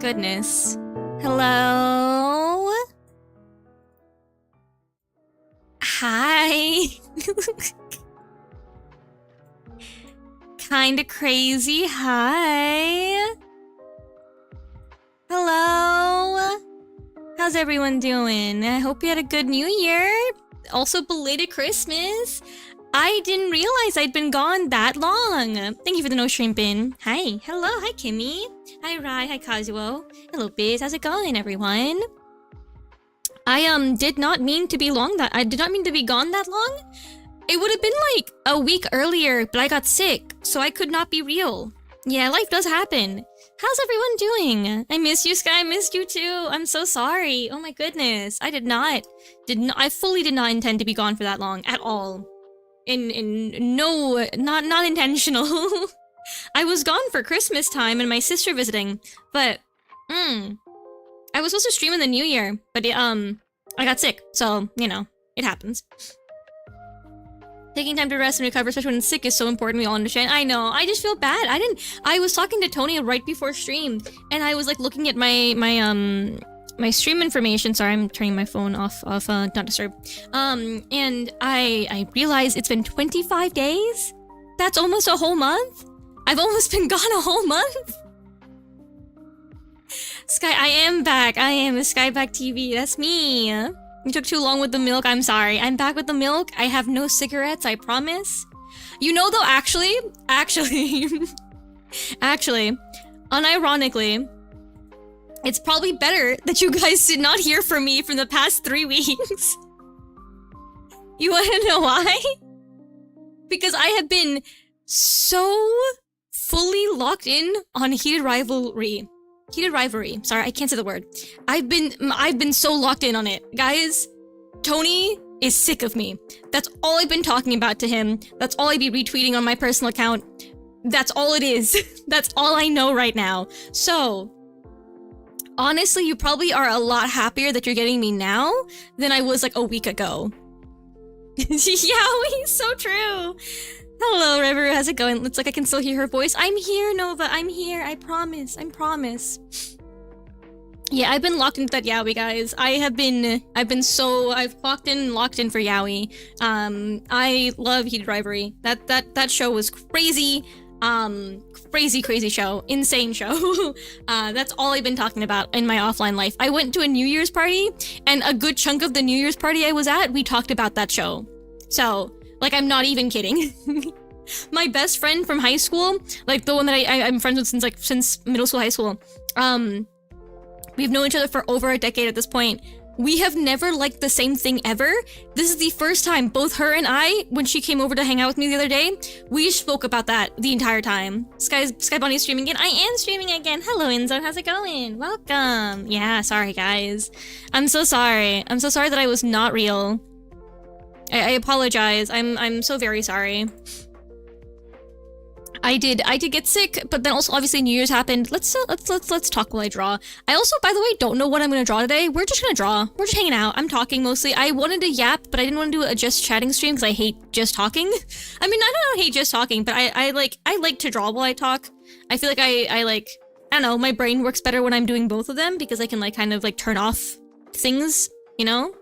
goodness. Hello? Hi. Kinda crazy. Hi. Hello. How's everyone doing? I hope you had a good New Year. Also, belated Christmas. I didn't realize I'd been gone that long. Thank you for the no shrimp in. Hi. Hello. Hi, Kimmy. Hi, Rai. Hi, Kazuo. Hello, Biz. How's it going, everyone? I did not mean to be gone that long. It would have been like a week earlier, but I got sick, so I could not be real. Yeah, life does happen. How's everyone doing? I miss you, Sky. I missed you too. I'm so sorry. Oh my goodness. I fully did not intend to be gone for that long at all. No, not intentional. I was gone for Christmas time and my sister visiting, but I was supposed to stream in the new year, but I got sick, so you know, it happens. Taking time to rest and recover, especially when sick, is so important. We all understand. I know. I just feel bad. I was talking to Tony right before stream, and I was like looking at my stream information. Sorry, I'm turning my phone off not disturb. And I realized it's been 25 days. That's almost a whole month. I've almost been gone a whole month. Sky, I am back. I am Skyback TV. That's me. You took too long with the milk. I'm sorry. I'm back with the milk. I have no cigarettes, I promise. You know though, actually, unironically, it's probably better that you guys did not hear from me for the past 3 weeks. You wanna know why? Because I have been so fully locked in on Heated Rivalry. Sorry, I can't say the word. I've been so locked in on it. Guys, Tony is sick of me. That's all I've been talking about to him. That's all I'd be retweeting on my personal account. That's all it is. That's all I know right now. So, honestly, you probably are a lot happier that you're getting me now than I was like a week ago. Yowie, so true. Hello, River. How's it going? Looks like I can still hear her voice. I'm here, Nova. I'm here. I promise. Yeah, I've been locked into that Yowie, guys. I've clocked in and locked in for Yowie. I love Heated Rivalry. That show was crazy. Crazy show. Insane show. That's all I've been talking about in my offline life. I went to a New Year's party, and a good chunk of the New Year's party I was at, we talked about that show. So, like, I'm not even kidding. My best friend from high school, like the one that I'm friends with since middle school, high school, we've known each other for over a decade at this point. We have never liked the same thing ever. This is the first time both her and I, when she came over to hang out with me the other day, we spoke about that the entire time. Sky Bonnie's streaming again. I am streaming again. Hello, Inzone. How's it going? Welcome. Yeah, sorry, guys. I'm so sorry. I'm so sorry that I was not real. I apologize. I'm so very sorry. I did get sick, but then also obviously New Year's happened. Let's talk while I draw. I also, by the way, don't know what I'm gonna draw today. We're just gonna draw. We're just hanging out. I'm talking mostly. I wanted to yap, but I didn't want to do a just chatting stream because I hate just talking. I mean, I don't hate just talking, but I like to draw while I talk. I feel like I don't know, my brain works better when I'm doing both of them because I can like kind of like turn off things, you know?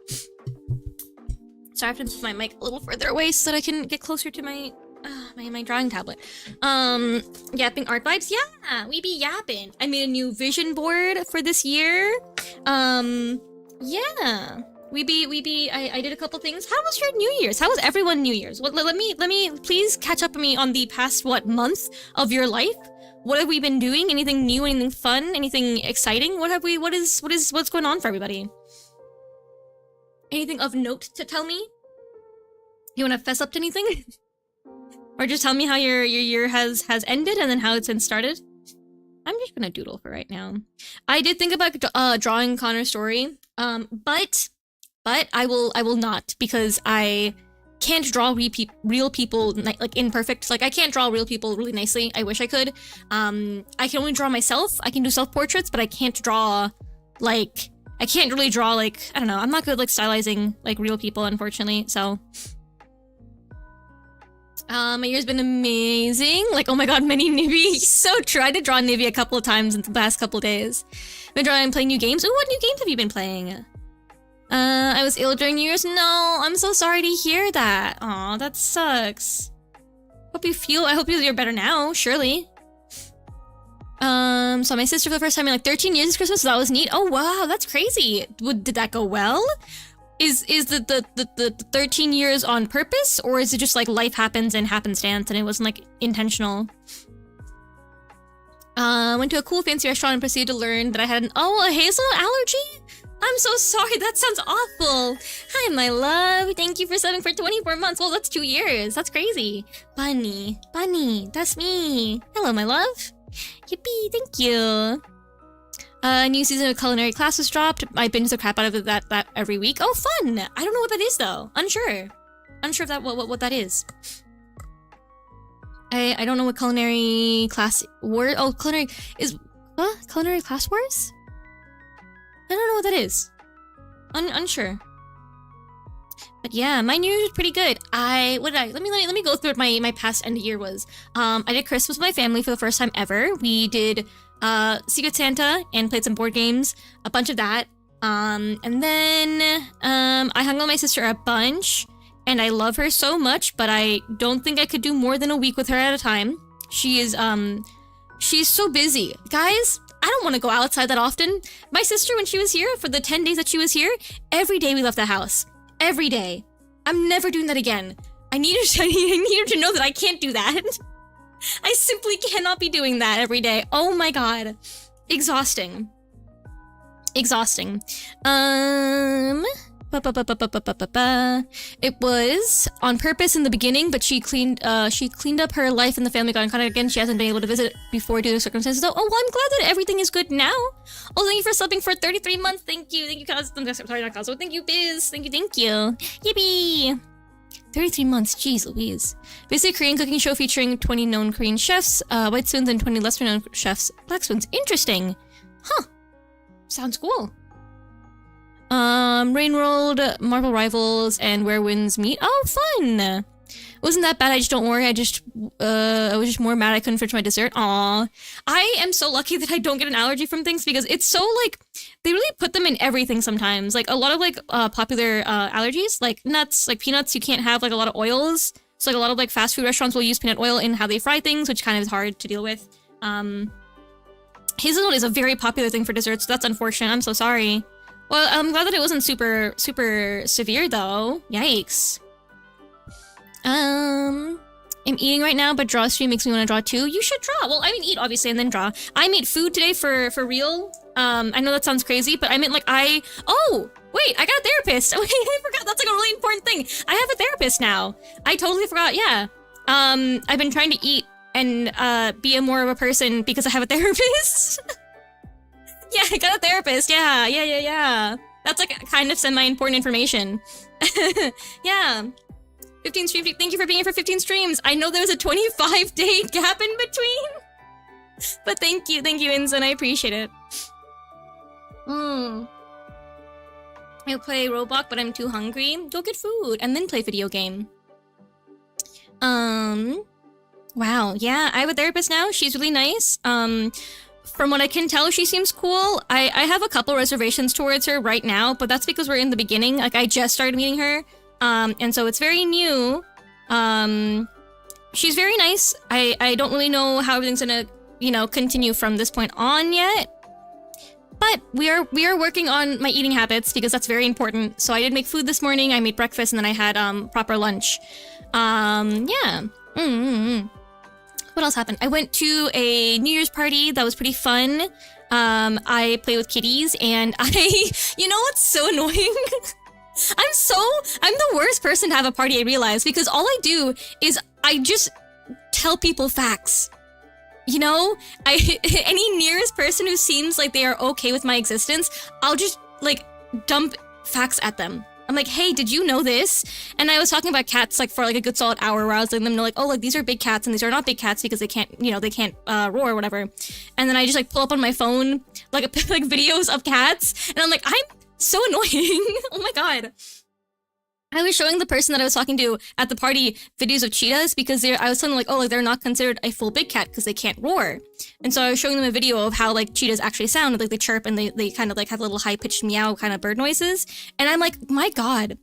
So I have to move my mic a little further away so that I can get closer to my drawing tablet. Yapping art vibes? Yeah, we be yapping. I made a new vision board for this year. Yeah. I did a couple things. How was your New Year's? How was everyone New Year's? Let me please catch up with me on the past, month of your life? What have we been doing? Anything new, anything fun, anything exciting? What's going on for everybody? Anything of note to tell me? You want to fess up to anything? Or just tell me how your year has ended and then how it's been started? I'm just gonna doodle for right now. I did think about drawing Connor's story, but I will not because I can't draw real people like imperfect. Like I can't draw real people really nicely. I wish I could. I can only draw myself. I can do self-portraits, but I can't draw like. I can't really draw, like, I don't know, I'm not good, like, stylizing, like, real people, unfortunately, so. My year's been amazing. Like, oh my god, many Nibby. So tried to draw Nibby a couple of times in the past couple of days. Been playing new games. Ooh, what new games have you been playing? I was ill during New Year's. No, I'm so sorry to hear that. Aw, that sucks. I hope you're better now, surely. Saw my sister for the first time in like 13 years this Christmas, so that was neat. Oh wow, that's crazy. Did that go well? Is the 13 years on purpose, or is it just like life happens and happenstance and it wasn't like intentional? Went to a cool fancy restaurant and proceeded to learn that I had a hazelnut allergy? I'm so sorry, that sounds awful. Hi, my love. Thank you for subbing for 24 months. Well, that's 2 years. That's crazy. Bunny, that's me. Hello, my love. Yippee, thank you. New season of culinary class was dropped. I binge the crap out of that every week. Oh, fun! I don't know what that is though. Unsure of that what that is. I don't know what culinary class word. Oh, culinary is culinary class wars? I don't know what that is. Unsure. But yeah, my New Year's was pretty good. Let me go through what my past end of year was. I did Christmas with my family for the first time ever. We did Secret Santa and played some board games, a bunch of that. And then I hung out with my sister a bunch, and I love her so much, but I don't think I could do more than a week with her at a time. She's so busy. Guys, I don't want to go outside that often. My sister, when she was here, for the 10 days that she was here, every day we left the house. Every day. I'm never doing that again. I need her to know that I can't do that. I simply cannot be doing that every day. Oh my god. Exhausting. It was on purpose in the beginning, but she cleaned up her life and the family got in contact again. She hasn't been able to visit before due to circumstances. Oh, well, I'm glad that everything is good now. Oh, thank you for subbing for 33 months. Thank you, Cos. I'm sorry, not Cosmo. Thank you, Biz. Thank you. Yippee! 33 months, jeez Louise. Basically, a Korean cooking show featuring 20 known Korean chefs, white spoons, and 20 lesser known chefs, black spoons. Interesting. Huh. Sounds cool. Rain World, Marvel Rivals, and Where Winds Meet. Oh, fun! Wasn't that bad, don't worry, I was just more mad I couldn't finish my dessert. Aw. I am so lucky that I don't get an allergy from things because it's so, like, they really put them in everything sometimes. Like, a lot of, like, popular, allergies, like nuts, like peanuts, you can't have, like, a lot of oils. So, like, a lot of, like, fast food restaurants will use peanut oil in how they fry things, which kind of is hard to deal with. Hazelnut is a very popular thing for desserts, so that's unfortunate. I'm so sorry. Well, I'm glad that it wasn't super severe, though. Yikes. I'm eating right now, but draw stream makes me want to draw too. You should draw. Well, I mean, eat, obviously, and then draw. I made food today for real. I know that sounds crazy, but I meant, like, oh! Wait, I got a therapist! Wait, I forgot, that's, like, a really important thing. I have a therapist now. I totally forgot, yeah. I've been trying to eat and, be more of a person because I have a therapist. Yeah, I got a therapist, yeah. That's, like, kind of semi-important information. Yeah. 15 streams, thank you for being here for 15 streams. I know there was a 25-day gap in between. But thank you, Inzin, I appreciate it. I'll play Roblox, but I'm too hungry. Go get food, and then play video game. Wow, yeah, I have a therapist now. She's really nice. From what I can tell, she seems cool. I have a couple reservations towards her right now, but that's because we're in the beginning. Like, I just started meeting her. And so it's very new. She's very nice. I don't really know how everything's gonna, continue from this point on yet. But we are working on my eating habits because that's very important. So I did make food this morning. I made breakfast and then I had proper lunch. Yeah. What else happened? I went to a New Year's party that was pretty fun. I play with kitties and you know what's so annoying? I'm the worst person to have a party, I realize, because all I do is I just tell people facts. Any nearest person who seems like they are okay with my existence, I'll just, like, dump facts at them. I'm like, hey, did you know this? And I was talking about cats, like, for, like, a good solid hour where I was letting them know, like, oh, like, these are big cats and these are not big cats because they can't, they can't, roar or whatever. And then I just, like, pull up on my phone, like, videos of cats, and I'm like, I'm so annoying. Oh my god. I was showing the person that I was talking to at the party videos of cheetahs because I was telling them like, oh, like they're not considered a full big cat because they can't roar. And so I was showing them a video of how like cheetahs actually sound, like they chirp and they kind of like have little high pitched meow kind of bird noises. And I'm like, my God,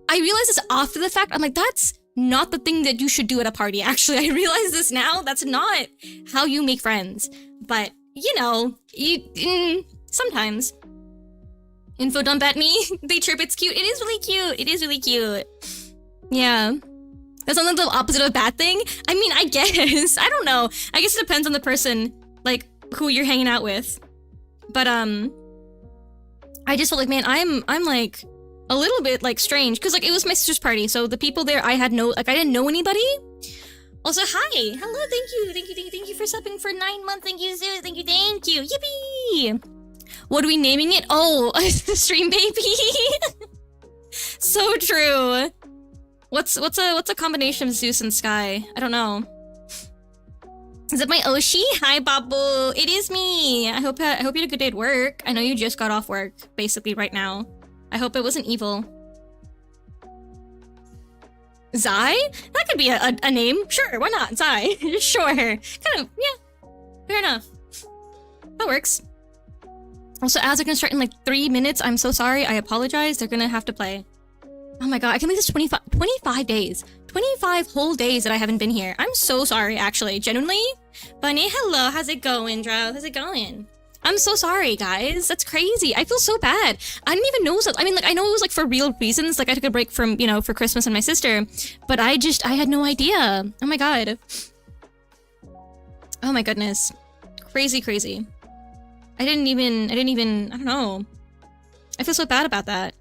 I realized this after the fact. I'm like, that's not the thing that you should do at a party. Actually, I realize this now. That's not how you make friends. But you know, sometimes. Info dump at me. They chirp. It's cute. It is really cute. It is really cute. Yeah. That's not the opposite of a bad thing. I mean, I guess. I don't know. I guess it depends on the person, like, who you're hanging out with. But, I just felt like, man, I'm like, a little bit, like, strange. Because, like, it was my sister's party. So the people there, I didn't know anybody. Also, hi. Hello, thank you. Thank you for subbing for 9 months. Thank you, Zoo. Thank you. Yippee! What are we naming it? Oh, the stream baby. So true. What's a combination of Zeus and Sky? I don't know. Is it my Oshi? Hi, Babu. It is me. I hope you had a good day at work. I know you just got off work, basically right now. I hope it wasn't evil. Zai? That could be a name. Sure, why not? Zai. Sure. Kind of, yeah. Fair enough. That works. Also, ads are gonna start in like 3 minutes. I'm so sorry. I apologize. They're gonna have to play. Oh my God, I can't believe it's 25 days. 25 whole days that I haven't been here. I'm so sorry, actually. Genuinely. Bunny, hello. How's it going, Drow? How's it going? I'm so sorry, guys. That's crazy. I feel so bad. I didn't even know that. I mean, like, I know it was like for real reasons. Like, I took a break from, you know, for Christmas and my sister. But I had no idea. Oh my God. Oh my goodness. Crazy. I didn't even, I don't know. I feel so bad about that.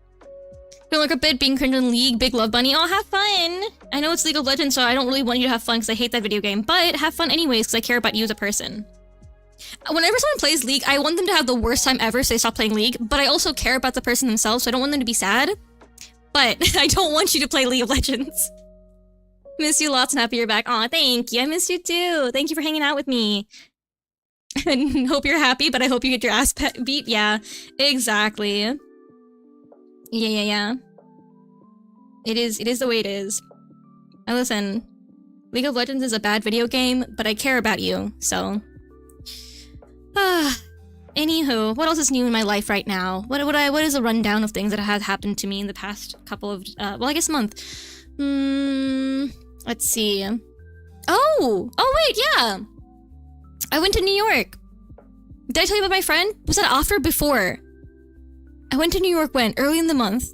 Feel like a bit being cringe in League, big love bunny. Oh, have fun! I know it's League of Legends, so I don't really want you to have fun because I hate that video game, but have fun anyways because I care about you as a person. Whenever someone plays League, I want them to have the worst time ever so they stop playing League, but I also care about the person themselves, so I don't want them to be sad. But I don't want you to play League of Legends. Miss you lots and happy you're back. Aw, thank you. I missed you too. Thank you for hanging out with me. And hope you're happy, but I hope you get your ass beat. Yeah, exactly. Yeah. It is the way it is. Now listen, League of Legends is a bad video game, but I care about you, so. Anywho, what else is new in my life right now? What is a rundown of things that have happened to me in the past couple of, well, I guess month. Let's see. Oh wait, yeah. I went to New York. Did I tell you about my friend? Was that after or before? I went to New York when? Early in the month.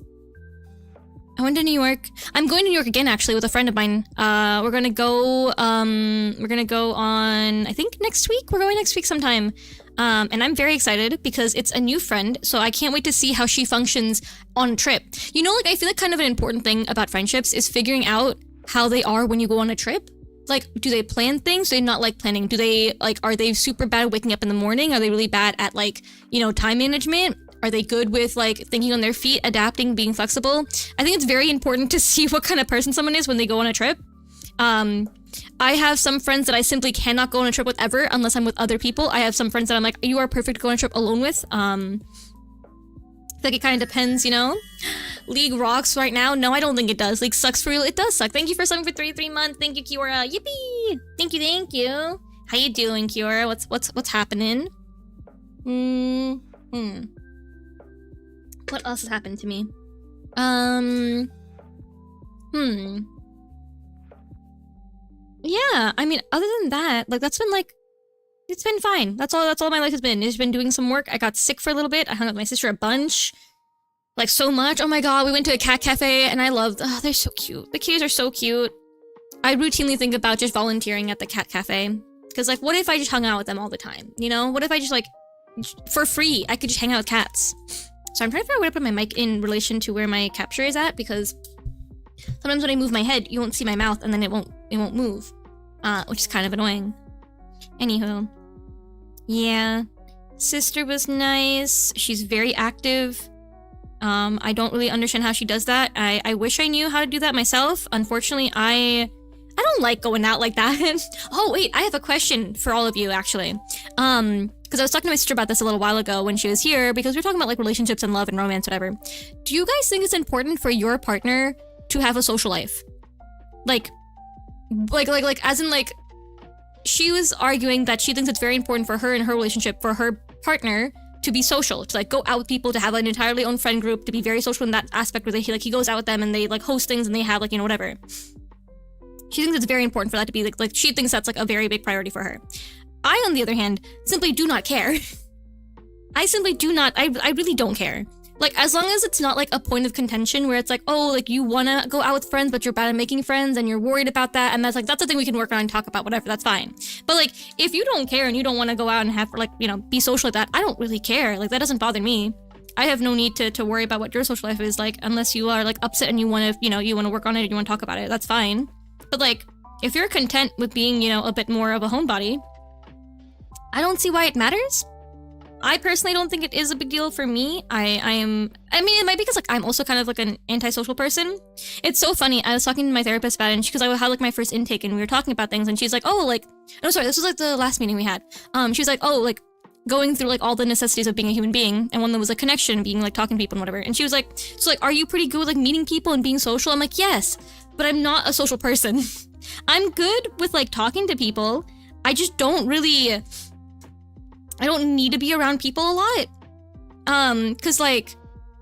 I went to New York. I'm going to New York again, actually, with a friend of mine. We're gonna go on, I think next week? We're going next week sometime. And I'm very excited because it's a new friend, so I can't wait to see how she functions on a trip. You know, like, I feel like kind of an important thing about friendships is figuring out how they are when you go on a trip. Like, do they plan things? Do they not like planning? Do they, like, are they super bad at waking up in the morning? Are they really bad at, like, you know, time management? Are they good with, like, thinking on their feet, adapting, being flexible? I think it's very important to see what kind of person someone is when they go on a trip. I have some friends that I simply cannot go on a trip with ever unless I'm with other people. I have some friends that I'm like, you are perfect to go on a trip alone with. Like, it kind of depends, you know? League rocks right now? No, I don't think it does. League sucks for real. It does suck. Thank you for subbing for 3 months. Thank you, Kiora. Yippee! Thank you. How you doing, Kiora? What's happening? What else has happened to me? Yeah, I mean, other than that, like, that's been, like, it's been fine. That's all my life has been. It's been doing some work. I got sick for a little bit. I hung out with my sister a bunch. Like, so much. Oh my god, we went to a cat cafe, and I loved... Oh, they're so cute. The kitties are so cute. I routinely think about just volunteering at the cat cafe. Because, like, what if I just hung out with them all the time? You know? What if I just, like, for free, I could just hang out with cats? So I'm trying to figure out where to put my mic in relation to where my capture is at, because sometimes when I move my head, you won't see my mouth, and then it won't move. Which is kind of annoying. Anywho. Yeah. Sister was nice. She's very active. I don't really understand how she does that. I wish I knew how to do that myself. Unfortunately, I don't like going out like that. Oh, wait, I have a question for all of you, actually. because I was talking to my sister about this a little while ago when she was here, because we were talking about like relationships and love and romance, whatever. Do you guys think it's important for your partner to have a social life? Like as in like, she was arguing that she thinks it's very important for her in her relationship, for her partner to be social, to like go out with people, to have an entirely own friend group, to be very social in that aspect where he goes out with them and they like host things and they have like, you know, whatever. She thinks it's very important for that to be like she thinks that's like a very big priority for her. I, on the other hand, simply do not care. I simply do not, I really don't care. Like, as long as it's not like a point of contention where it's like, oh, like you wanna go out with friends, but you're bad at making friends and you're worried about that, and that's a thing we can work on and talk about, whatever, that's fine. But like, if you don't care and you don't wanna go out and have, like, you know, be social like that, I don't really care. Like, that doesn't bother me. I have no need to worry about what your social life is like, unless you are like upset and you wanna, you know, you wanna work on it or you wanna talk about it, that's fine. But like, if you're content with being, you know, a bit more of a homebody, I don't see why it matters. I personally don't think it is a big deal for me. I mean, it might be because like I'm also kind of like an antisocial person. It's so funny. I was talking to my therapist about it, and because I had like my first intake and we were talking about things, and she's like, oh, like, no, sorry, this was like the last meeting we had. She was like, oh, like going through like all the necessities of being a human being, and one that was a connection, being like talking to people and whatever. And she was like, so like, are you pretty good with like meeting people and being social? I'm like, yes, but I'm not a social person. I'm good with like talking to people. I just don't really. I don't need to be around people a lot. Cause like,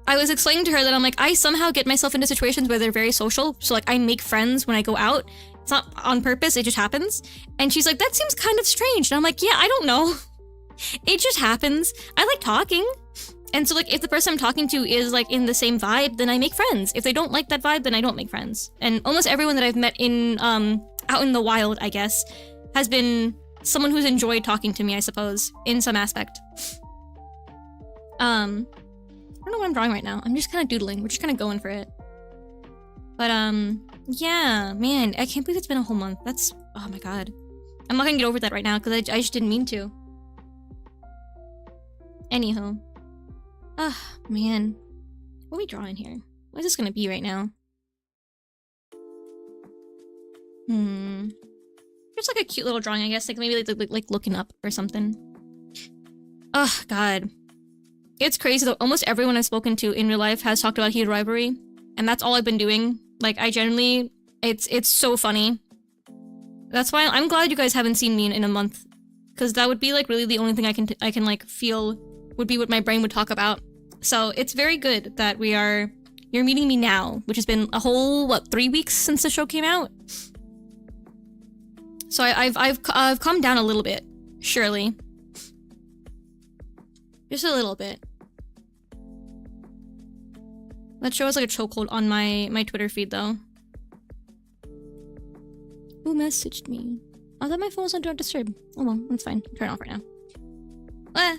I was explaining to her that I'm like, I somehow get myself into situations where they're very social. So like, I make friends when I go out. It's not on purpose, it just happens. And she's like, that seems kind of strange. And I'm like, yeah, I don't know. It just happens. I like talking. And so like, if the person I'm talking to is like in the same vibe, then I make friends. If they don't like that vibe, then I don't make friends. And almost everyone that I've met in, out in the wild, I guess, has been someone who's enjoyed talking to me, I suppose, in some aspect. I don't know what I'm drawing right now. I'm just kind of doodling. We're just kind of going for it. But, yeah, man, I can't believe it's been a whole month. That's, oh my god. I'm not gonna get over that right now, because I just didn't mean to. Anywho. Ah, man. What are we drawing here? What is this gonna be right now? Just like a cute little drawing, I guess. Like maybe like looking up or something. Oh god. It's crazy though. Almost everyone I've spoken to in real life has talked about heated rivalry. And that's all I've been doing. Like I generally, it's so funny. That's why I'm glad you guys haven't seen me in a month. Because that would be like really the only thing I can like feel would be what my brain would talk about. So it's very good that you're meeting me now. Which has been a whole, what, 3 weeks since the show came out? So I've calmed down a little bit, surely. Just a little bit. That show was like a chokehold on my Twitter feed though. Who messaged me? I thought my phone was on Do Not Disturb. Oh well, that's fine. Turn it off right now. Ah,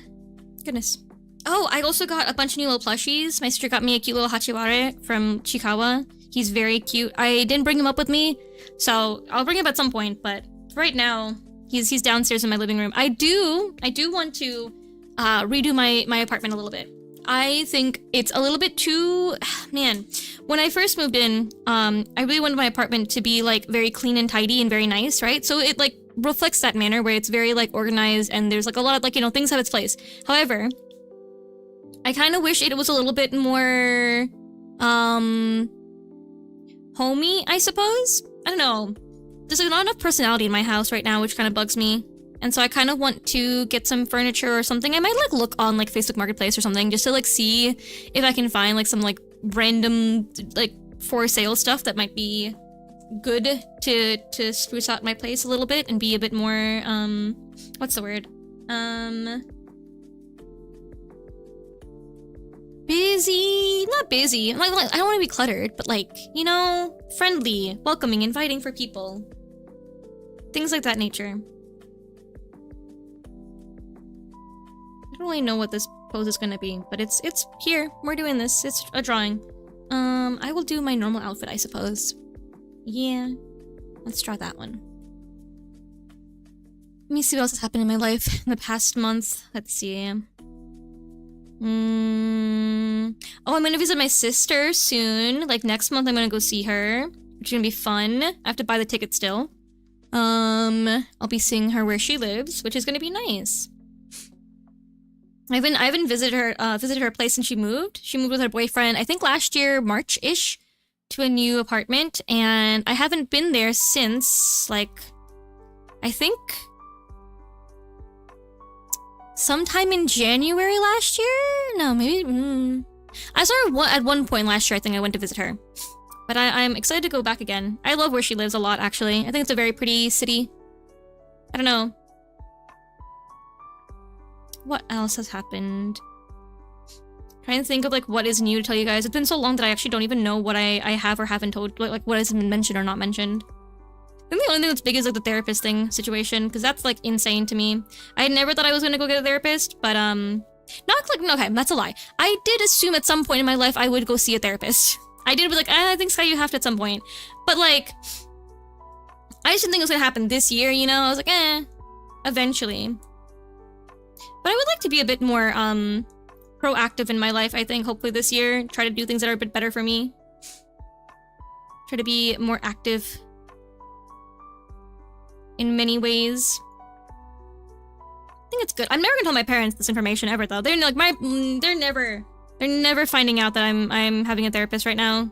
goodness. Oh, I also got a bunch of new little plushies. My sister got me a cute little Hachiwara from Chikawa. He's very cute. I didn't bring him up with me, so I'll bring him up at some point, but right now, he's downstairs in my living room. I do want to redo my apartment a little bit. I think it's a little bit too, man, when I first moved in, I really wanted my apartment to be like very clean and tidy and very nice, right? So it like reflects that manner where it's very like organized and there's like a lot of like, you know, things have its place. However, I kind of wish it was a little bit more, homey, I suppose? I don't know. There's like not enough personality in my house right now, which kind of bugs me. And so I kind of want to get some furniture or something. I might like look on like Facebook Marketplace or something just to like see if I can find like some like random like for sale stuff that might be good to spruce out my place a little bit and be a bit more what's the word? Busy, not busy. Like I don't want to be cluttered, but like, you know, friendly, welcoming, inviting for people. Things like that nature. I don't really know what this pose is gonna be, but it's here. We're doing this. It's a drawing. I will do my normal outfit, I suppose. Yeah. Let's draw that one. Let me see what else has happened in my life in the past month. Let's see. Oh, I'm gonna visit my sister soon. Like next month I'm gonna go see her, which is gonna be fun. I have to buy the ticket still. I'll be seeing her where she lives, which is gonna be nice. I haven't visited her place since she moved. She moved with her boyfriend, I think last year, March-ish, to a new apartment, and I haven't been there since, like, I think sometime in January last year? No, maybe, I saw her at one point last year, I think I went to visit her. But I'm excited to go back again. I love where she lives a lot, actually. I think it's a very pretty city. I don't know. What else has happened? Trying to think of like what is new to tell you guys. It's been so long that I actually don't even know what I have or haven't told, like what has been mentioned or not mentioned. I think the only thing that's big is like the therapist thing situation, because that's like insane to me. I had never thought I was gonna go get a therapist, but not like, okay, that's a lie. I did assume at some point in my life I would go see a therapist. I did be like, I think Sky, you have to at some point. But like, I just didn't think it was gonna happen this year, you know? I was like, eventually. But I would like to be a bit more proactive in my life, I think, hopefully this year. Try to do things that are a bit better for me. Try to be more active in many ways. I think it's good. I'm never gonna tell my parents this information ever, though. They're like they're never finding out that I'm having a therapist right now.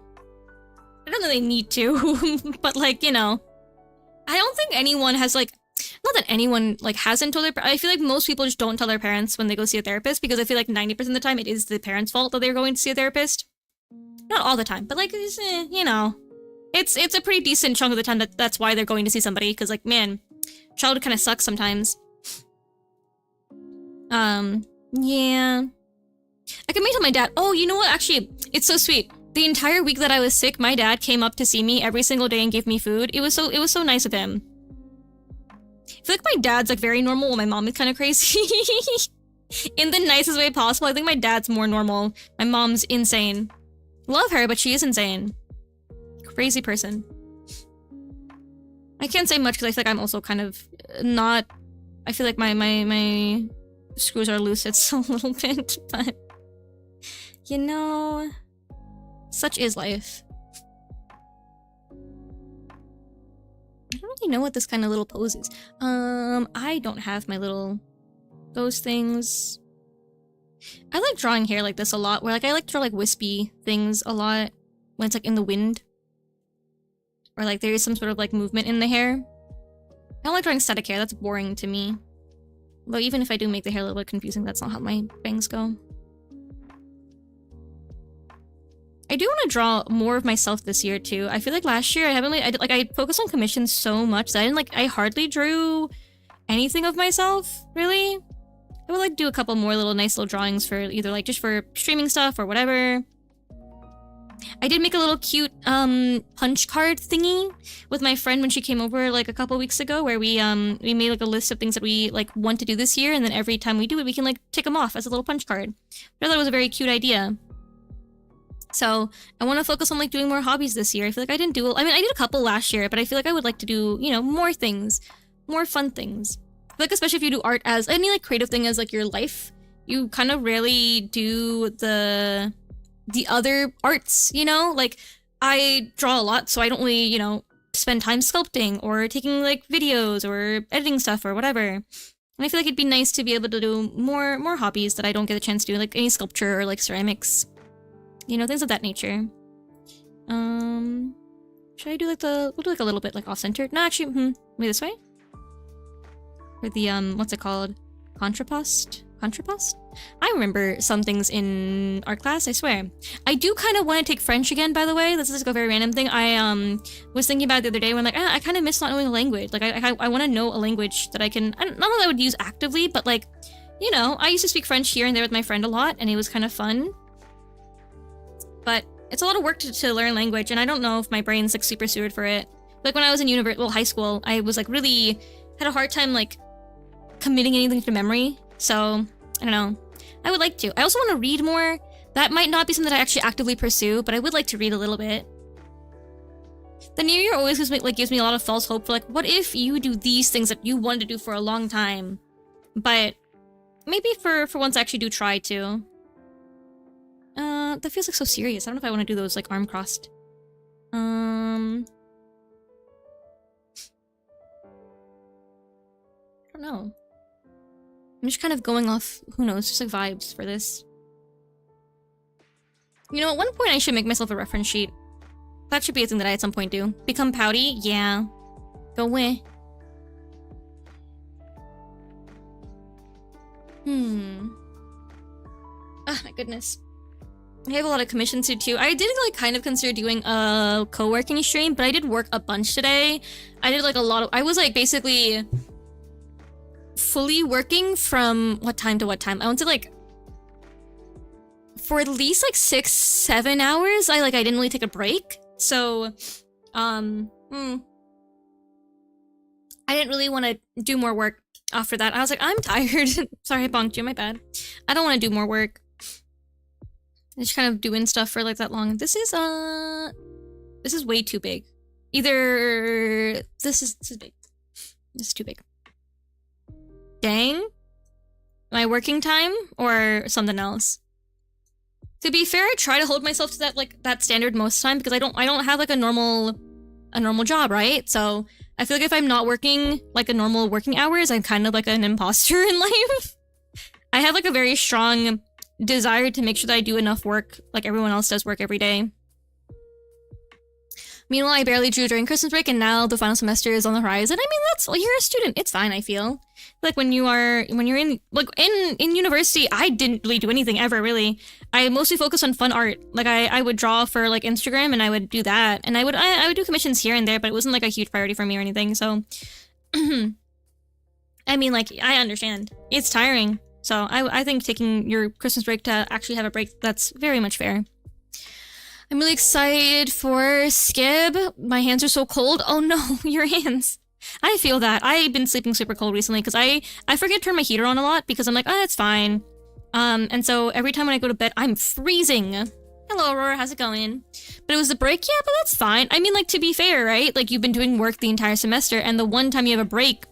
I don't know they need to, but like, you know, I don't think anyone has like, not that anyone like hasn't told their, I feel like most people just don't tell their parents when they go see a therapist, because I feel like 90% of the time it is the parents' fault that they're going to see a therapist. Not all the time, but like, you know, it's a pretty decent chunk of the time that's why they're going to see somebody, because like, man, childhood kind of sucks sometimes. Yeah. I can tell my dad, oh, you know what, actually, it's so sweet. The entire week that I was sick, my dad came up to see me every single day and gave me food. It was so nice of him. I feel like my dad's like very normal while my mom is kind of crazy. In the nicest way possible. I think my dad's more normal. My mom's insane. Love her, but she is insane. Crazy person. I can't say much because I feel like I'm also kind of not... I feel like my screws are loose. It's a little bit, but... You know... Such is life. I don't really know what this kind of little pose is. I don't have my little... those things. I like drawing hair like this a lot, where like I like to draw like wispy things a lot when it's like in the wind. Or like there is some sort of like movement in the hair. I don't like drawing static hair, that's boring to me. Though even if I do make the hair a little bit confusing, that's not how my bangs go. I do want to draw more of myself this year too. I feel like last year I focused on commissions so much that I hardly drew anything of myself, really. I would like to do a couple more nice little drawings for either like just for streaming stuff or whatever. I did make a little cute punch card thingy with my friend when she came over like a couple weeks ago, where we made like a list of things that we like want to do this year, and then every time we do it we can like tick them off as a little punch card. I thought it was a very cute idea. So I want to focus on like doing more hobbies this year. I feel like I didn't do, I did a couple last year, but I feel like I would like to do, you know, more things, more fun things. I feel like especially if you do art as any like creative thing as like your life, you kind of rarely do the other arts, you know? Like I draw a lot, so I don't really, you know, spend time sculpting or taking like videos or editing stuff or whatever. And I feel like it'd be nice to be able to do more hobbies that I don't get a chance to do, like any sculpture or like ceramics. You know, things of that nature. Should I do like we'll do like a little bit like off-centered? No, actually, maybe this way? For the, what's it called? Contrapost? Contrapost? I remember some things in art class, I swear. I do kind of want to take French again, by the way. This is like a very random thing. I, was thinking about it the other day when like, I kind of miss not knowing a language. Like, I want to know a language that I can, not that I would use actively, but like, you know, I used to speak French here and there with my friend a lot, and it was kind of fun. But it's a lot of work to learn language, and I don't know if my brain's like super suited for it. Like when I was in high school, I was like really had a hard time like committing anything to memory. So I don't know. I would like to. I also want to read more. That might not be something that I actually actively pursue, but I would like to read a little bit. The new year always gives me a lot of false hope for like, what if you do these things that you wanted to do for a long time? But maybe for once I actually do try to. That feels like so serious. I don't know if I want to do those like arm crossed. I don't know. I'm just kind of going off, who knows, just like vibes for this. You know, at one point I should make myself a reference sheet. That should be a thing that I at some point do. Become pouty? Yeah. Go away. Ah, my goodness. I have a lot of commissions to too. I did like kind of consider doing a co-working stream, but I did work a bunch today. I did like a lot of, I was like basically fully working from what time to what time? I want to like, for at least like 6-7 hours, I didn't really take a break. So, I didn't really want to do more work after that. I was like, I'm tired. Sorry, I bonked you, my bad. I don't want to do more work. Just kind of doing stuff for like that long. This is way too big. Either this is big. This is too big. Dang. My working time or something else. To be fair, I try to hold myself to that standard most of the time because I don't have like a normal job, right? So I feel like if I'm not working like a normal working hours, I'm kind of like an imposter in life. I have like a very strong desire to make sure that I do enough work like everyone else does work every day. Meanwhile, I barely drew during Christmas break and now the final semester is on the horizon. I mean, that's, well, you're a student. It's fine, I feel. Like when you're in, like in university, I didn't really do anything ever, really. I mostly focused on fun art. Like I would draw for like Instagram and I would do that. And I would do commissions here and there, but it wasn't like a huge priority for me or anything, so. I mean, like, I understand. It's tiring. So I think taking your Christmas break to actually have a break, that's very much fair. I'm really excited for Skib. My hands are so cold. Oh no, your hands. I feel that. I've been sleeping super cold recently because I forget to turn my heater on a lot because I'm like, oh, it's fine. And so every time when I go to bed, I'm freezing. Hello, Aurora, how's it going? But it was the break? Yeah, but that's fine. I mean, like, to be fair, right? Like, you've been doing work the entire semester, and the one time you have a break,